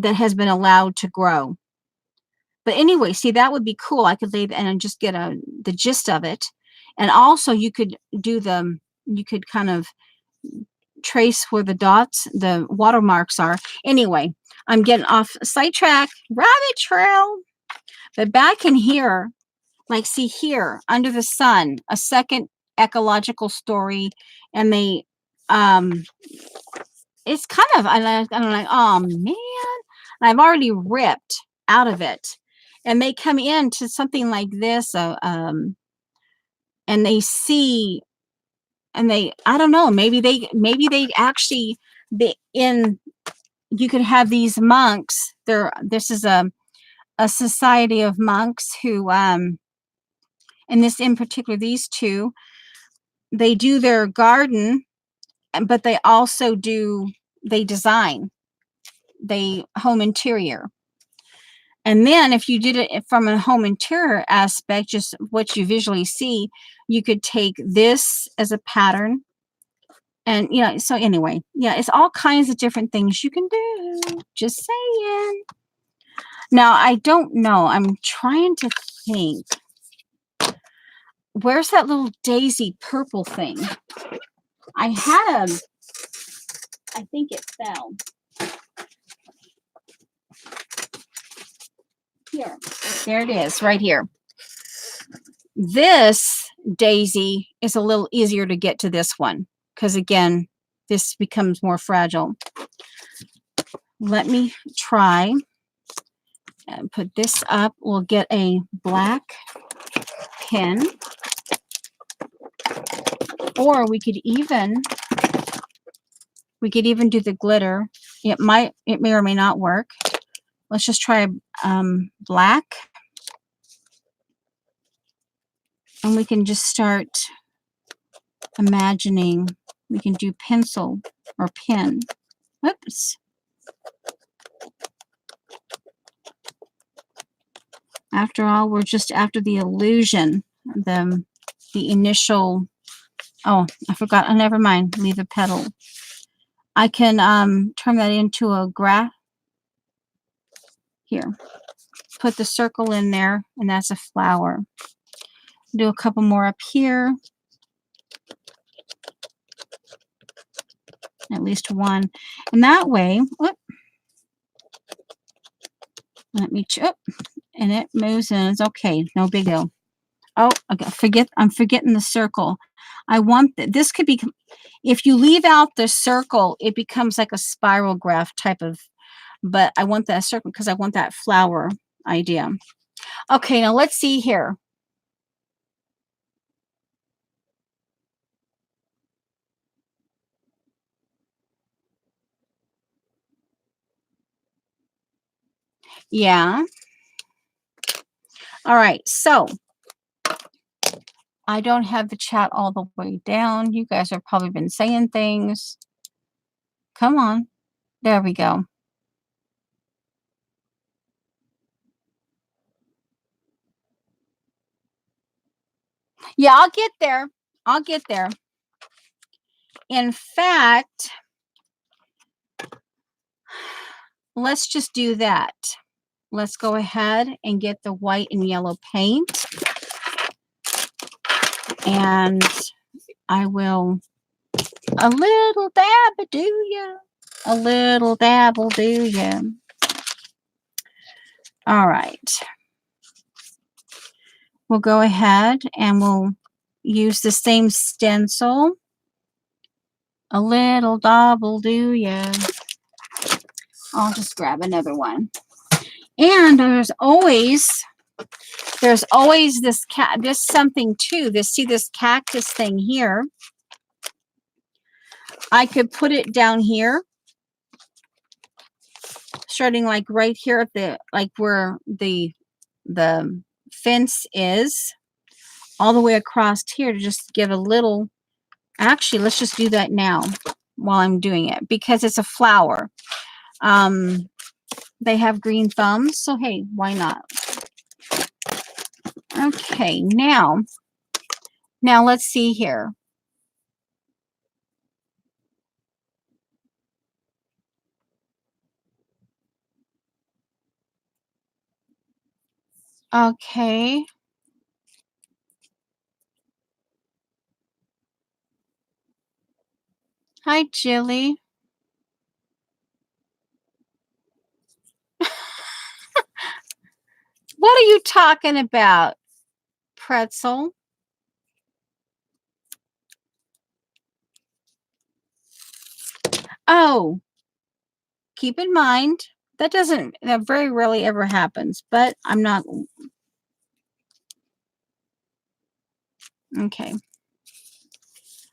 has been allowed to grow. But anyway, see, that would be cool. I could lay and just get the gist of it. And also you could do you could kind of trace where the dots, the watermarks are. Anyway, I'm getting off sidetrack, rabbit trail. But back in here, like, see here, Under the Sun, a second ecological story. And they, it's kind of, I'm like, oh man, I've already ripped out of it. And they come into something like this, and they see, and they, I don't know, maybe they actually, you could have these monks there. This is a society of monks who, and this in particular, these two, they do their garden, but they also they design, they home interior. And then if you did it from a home interior aspect, just what you visually see, you could take this as a pattern, And yeah, so anyway, yeah, it's all kinds of different things you can do. Just saying. Now, I don't know. I'm trying to think. Where's that little daisy purple thing? I had a, I think it fell. Here. There it is, right here. This daisy is a little easier to get to this one because, again, this becomes more fragile. Let me try and put this up. We'll get a black pen, or we could even do the glitter. It may or may not work. Let's just try black, and we can just start imagining. We can do pencil or pen. Whoops. After all, we're just after the illusion, the initial. Oh, I forgot. Oh, never mind. Leave a petal. I can turn that into a graph. Here, put the circle in there, and that's a flower. Do a couple more up here. At least one. And that way, whoop, let me chip, and it moves and it's okay. No big deal. Oh, I'm forgetting the circle. I want this could be, if you leave out the circle, it becomes like a spiral graph type of, but I want that circle because I want that flower idea. Okay, now let's see here. Yeah. All right, so I don't have the chat all the way down. You guys have probably been saying things. Come on. There we go. Yeah, I'll get there. I'll get there. In fact, let's just do that. Let's go ahead and get the white and yellow paint. And I will, a little dab will do ya. A little dab will do ya. All right. We'll go ahead and we'll use the same stencil. A little dab will do ya. I'll just grab another one. And there's always this something too. See this cactus thing here. I could put it down here, starting like right here at the, like where the fence is, all the way across here to just give a little. Actually, let's just do that now while I'm doing it because it's a flower. They have green thumbs, so hey, why not? Okay, now let's see here. Okay. Hi, Jilly. What are you talking about, Pretzel? Oh, keep in mind, that very rarely ever happens, but I'm not. Okay.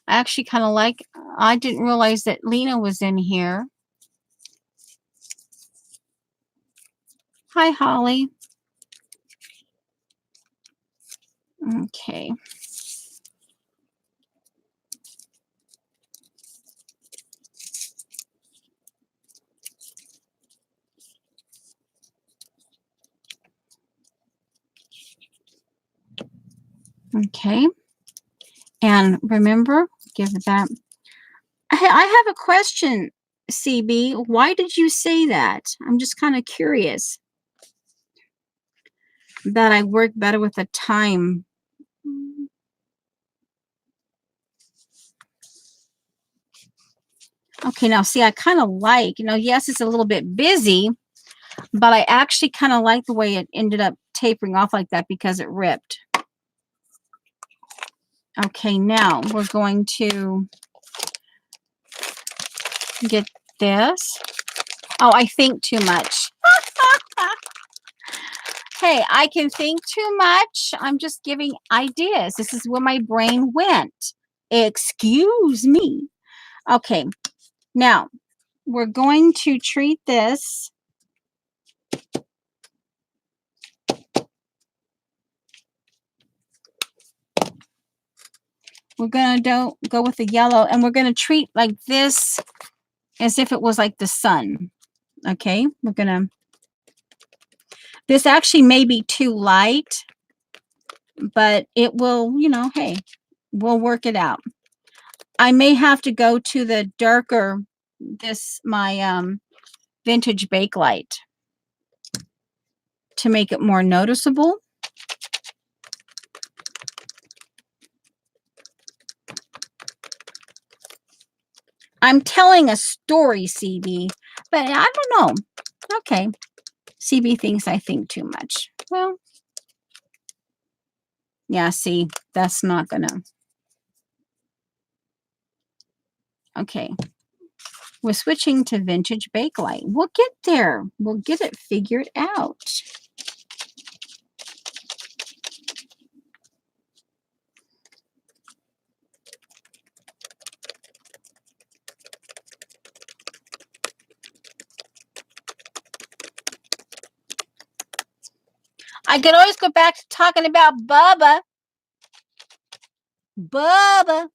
I actually kind of I didn't realize that Lena was in here. Hi, Holly. Okay. Okay. And remember, give that. I have a question, CB. Why did you say that? I'm just kind of curious that I work better with the time. Okay, now see, I kind of like, yes, it's a little bit busy, but I actually kind of like the way it ended up tapering off like that because it ripped. Okay, now we're going to get this. Oh, I think too much. Hey, I can think too much. I'm just giving ideas. This is where my brain went. Excuse me. Okay, now we're going to treat this. We're going to go with the yellow, and we're going to treat like this as if it was like the sun. Okay, we're going to, this actually may be too light, but it will, hey, we'll work it out. I may have to go to the darker, my vintage Bakelite to make it more noticeable. I'm telling a story, CB, but I don't know. Okay. CB thinks I think too much. Well, yeah, see, that's not gonna. Okay. We're switching to vintage Bakelite. We'll get there. We'll get it figured out. I could always go back to talking about Bubba. Bubba.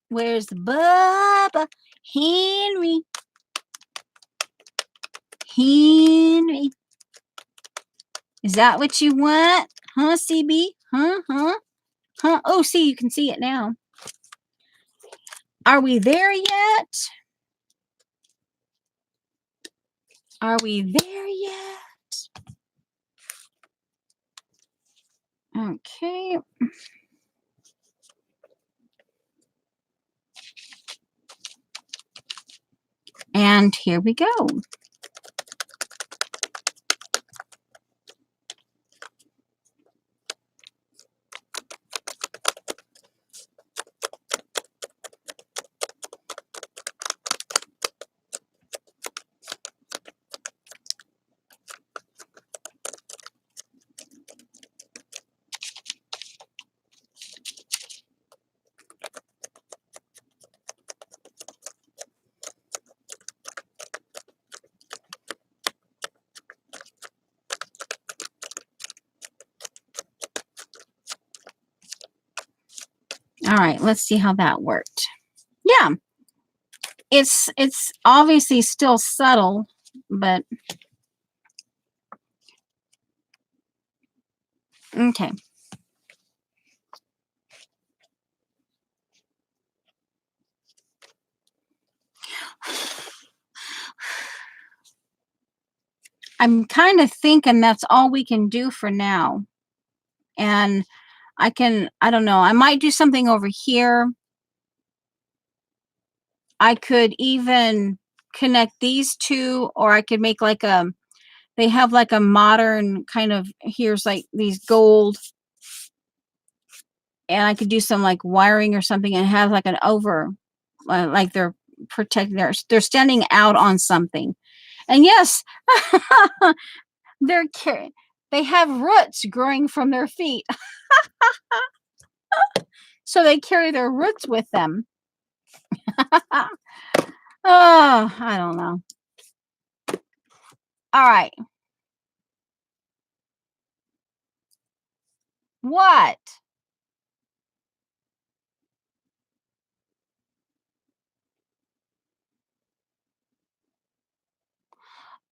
Where's Bubba? Henry. Henry. Is that what you want? Huh, CB? Huh? Huh? Oh, see, you can see it now. Are we there yet? Are we there yet? Okay. And here we go. All right, let's see how that worked. Yeah. It's obviously still subtle, but okay. I'm kind of thinking that's all we can do for now. And I don't know, I might do something over here. I could even connect these two, or I could make like they have like a modern kind of, here's like these gold, and I could do some like wiring or something and have like an over, like they're protected, they're standing out on something. And yes, they have roots growing from their feet. So they carry their roots with them. Oh, I don't know. All right. What?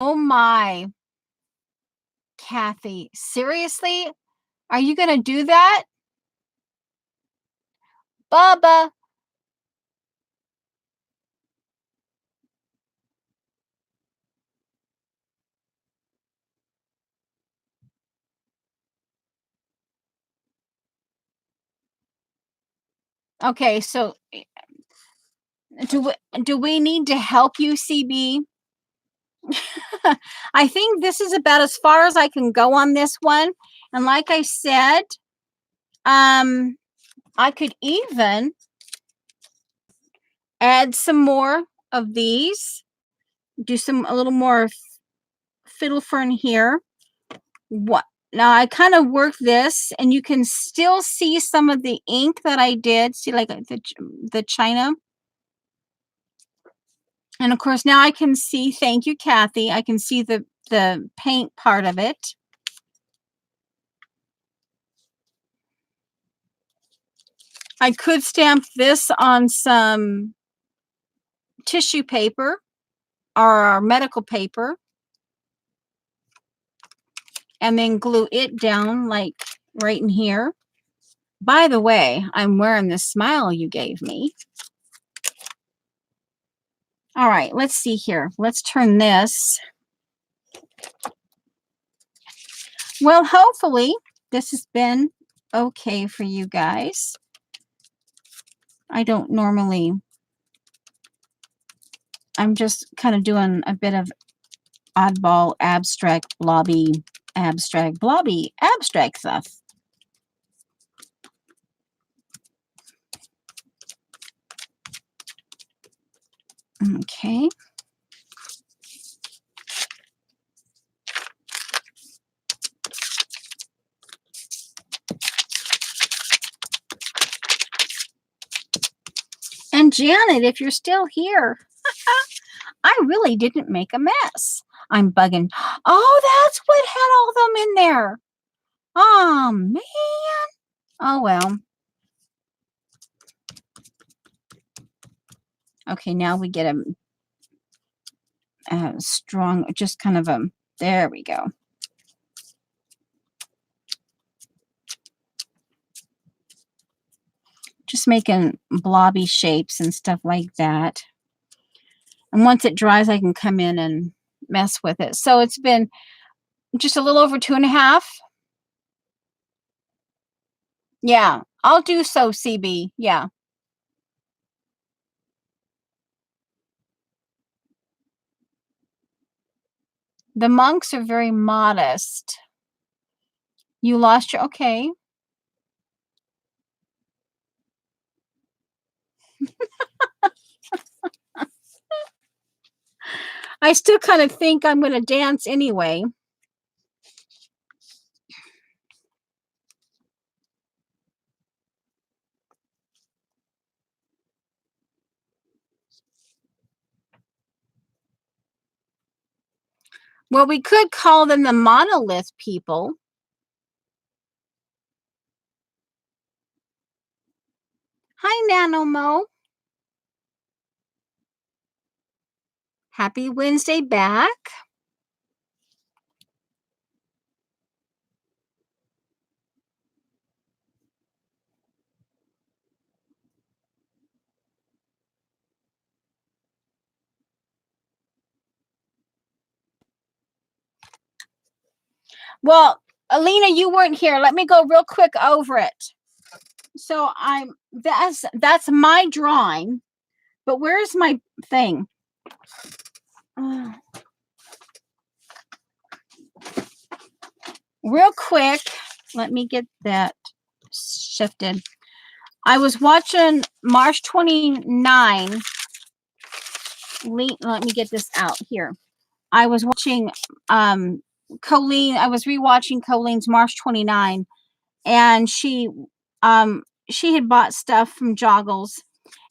Oh my, Kathy. Seriously? Are you going to do that? Bubba. Okay, so do we need to help you, CB? I think this is about as far as I can go on this one. And like I said, I could even add some more of these, do a little more fiddle fern here. What now? I kind of work this, and you can still see some of the ink that I did. See, like the china. And of course, now I can see, thank you, Kathy. I can see the paint part of it. I could stamp this on some tissue paper or medical paper and then glue it down like right in here. By the way, I'm wearing this smile you gave me. All right, let's see here. Let's turn this. Well, hopefully this has been okay for you guys. I don't normally, I'm just kind of doing a bit of oddball, abstract, blobby stuff. Okay. And Janet, if you're still here, I really didn't make a mess. I'm bugging. Oh, that's what had all of them in there. Oh, man. Oh, well. Okay, now we get a strong, just kind of there we go. Just making blobby shapes and stuff like that. And once it dries, I can come in and mess with it. So it's been just a little over 2.5. Yeah, I'll do so, CB. Yeah. The monks are very modest. You lost your, okay. I still kind of think I'm going to dance anyway. Well, we could call them the monolith people. Hi, NanoMo. Happy Wednesday back. Well, Alina, you weren't here. Let me go real quick over it. So that's my drawing, but where's my thing? Real quick, let me get that shifted. I was watching March 29. Let me get this out here. I was watching Colleen. I was rewatching Colleen's March 29, and she had bought stuff from Joggles,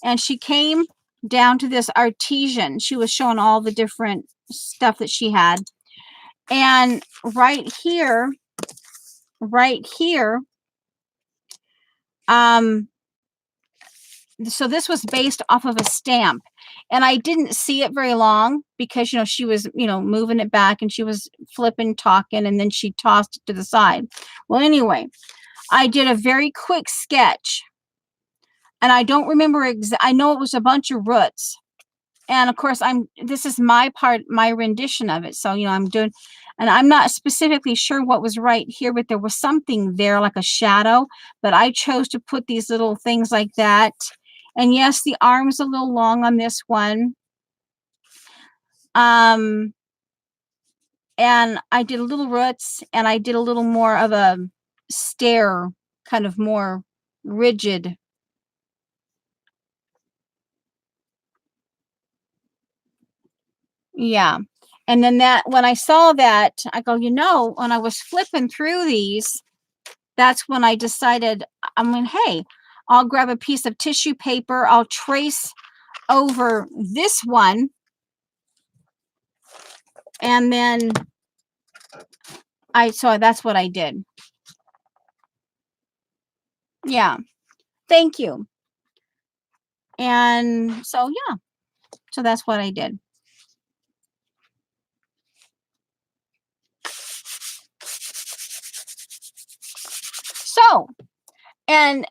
and she came down to this artesian. She was showing all the different stuff that she had, and right here, so this was based off of a stamp, and I didn't see it very long because she was moving it back, and she was flipping, talking, and then she tossed it to the side. Well, anyway, I did a very quick sketch, and I don't remember I know it was a bunch of roots, and of course this is my rendition of it. So I'm doing, And I'm not specifically sure what was right here, but there was something there like a shadow, but I chose to put these little things like that. And yes, the arm's a little long on this one. And I did a little roots, and I did a little more of a stair, kind of more rigid. Yeah. And then that, when I saw that, I go, when I was flipping through these, that's when I decided, I mean, hey, I'll grab a piece of tissue paper, I'll trace over this one, and then so that's what I did. Yeah. Thank you. And so, yeah. So that's what I did. So, and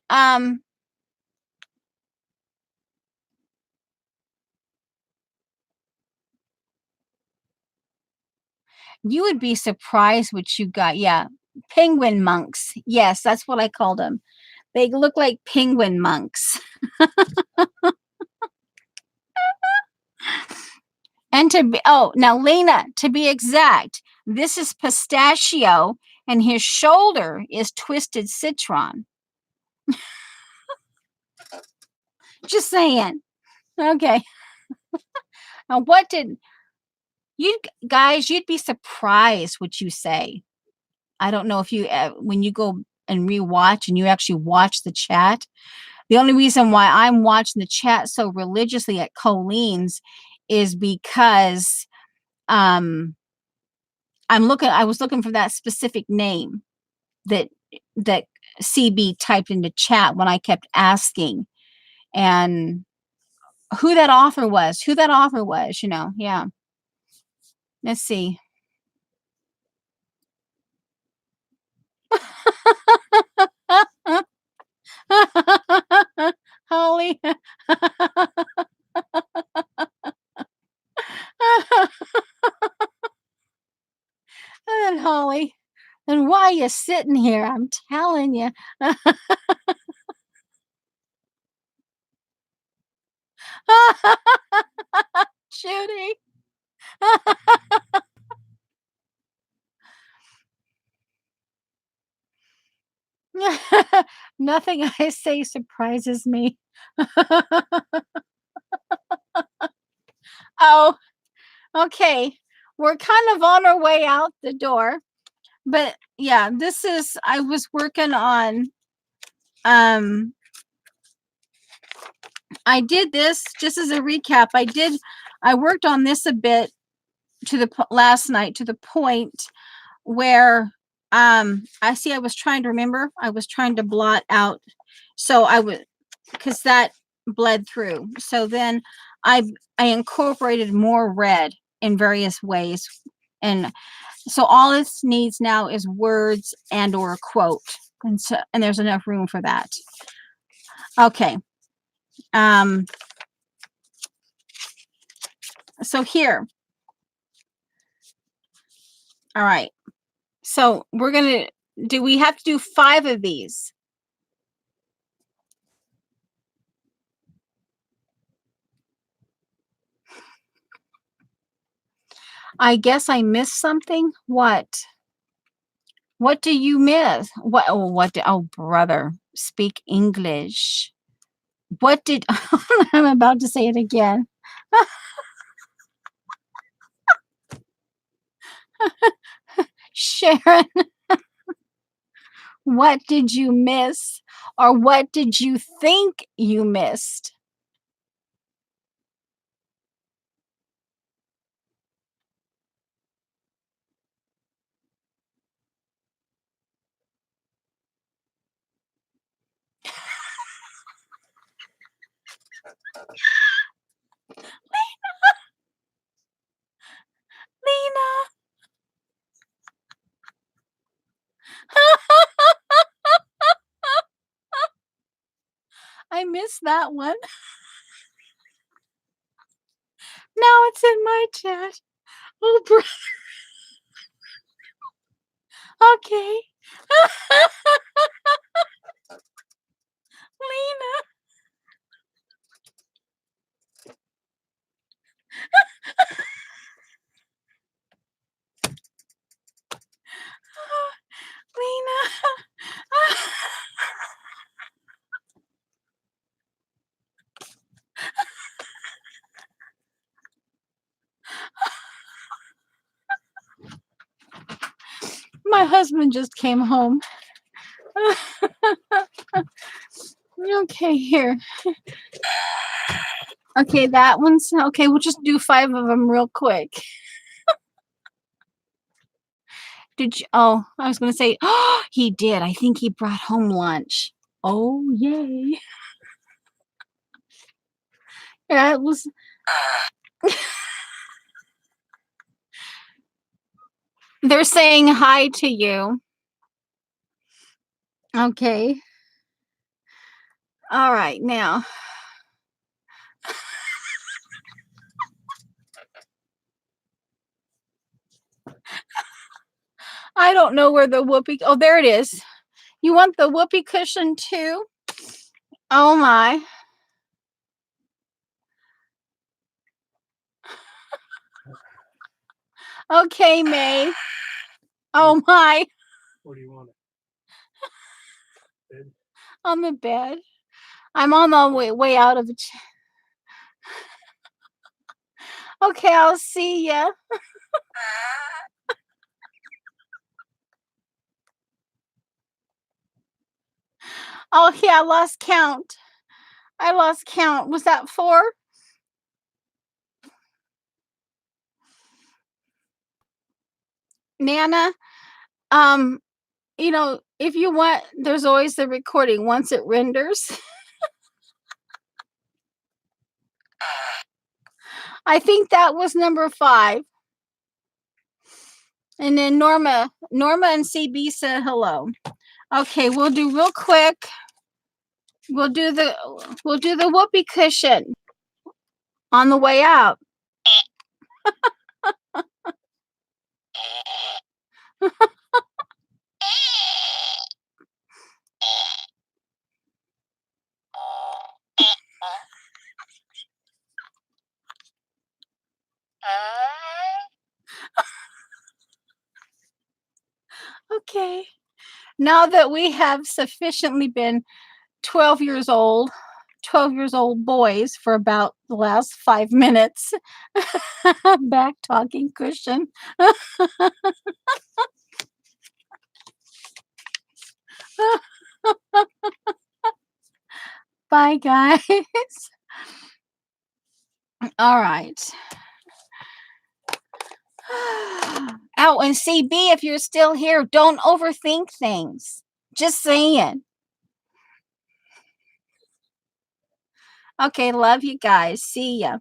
you would be surprised what you got. Yeah. Penguin monks. Yes, that's what I called them. They look like penguin monks. And now Lena, to be exact, this is pistachio and his shoulder is twisted citron. Just saying. Okay. Now, what did you guys, you'd be surprised what you say. I don't know if you, when you go and rewatch and you actually watch the chat, the only reason why I'm watching the chat so religiously at Colleen's is because I was looking for that specific name that CB typed into chat when I kept asking, and who that author was, yeah. Let's see. Holly. And Holly, and why you sitting here? I'm telling you. Judy. Nothing I say surprises me. Oh, okay. We're kind of on our way out the door. But yeah, I was working on, I did this just as a recap. I worked on this a bit last night, to the point where, I was trying to remember, I was trying to blot out. So because that bled through. So then I incorporated more red in various ways. And so all this needs now is words and or a quote. And there's enough room for that. Okay. So here. All right. So we have to do 5 of these? I guess I missed something. What? What do you miss? Oh, brother, speak English. What did I'm about to say it again. Sharon, what did you miss? Or what did you think you missed? Lena. I missed that one. Now it's in my chat. Oh, Okay. Lena. Lena. My husband just came home. Okay, here. Okay, that one's okay. We'll just do 5 of them real quick. Did you? Oh, I was gonna say, oh, he did. I think he brought home lunch. Oh, yay. Yeah, it was. They're saying hi to you. Okay. All right, now. I don't know where the whoopee. Oh, there it is. You want the whoopee cushion too? Oh my. Okay, May. Oh my. What do you want? Bed? On the bed. I'm on the way out of the. Okay, I'll see ya. Oh yeah, I lost count. I lost count. Was that 4? Nana, um, if you want, there's always the recording once it renders. I think that was number 5. And then Norma and CB said hello. Okay, we'll do real quick. We'll do the whoopee cushion on the way out. Okay. Now that we have sufficiently been 12 years old boys for about the last 5 minutes, back talking cushion. Bye, guys. All right. Oh, and CB, if you're still here, don't overthink things. Just saying. Okay, love you guys. See ya.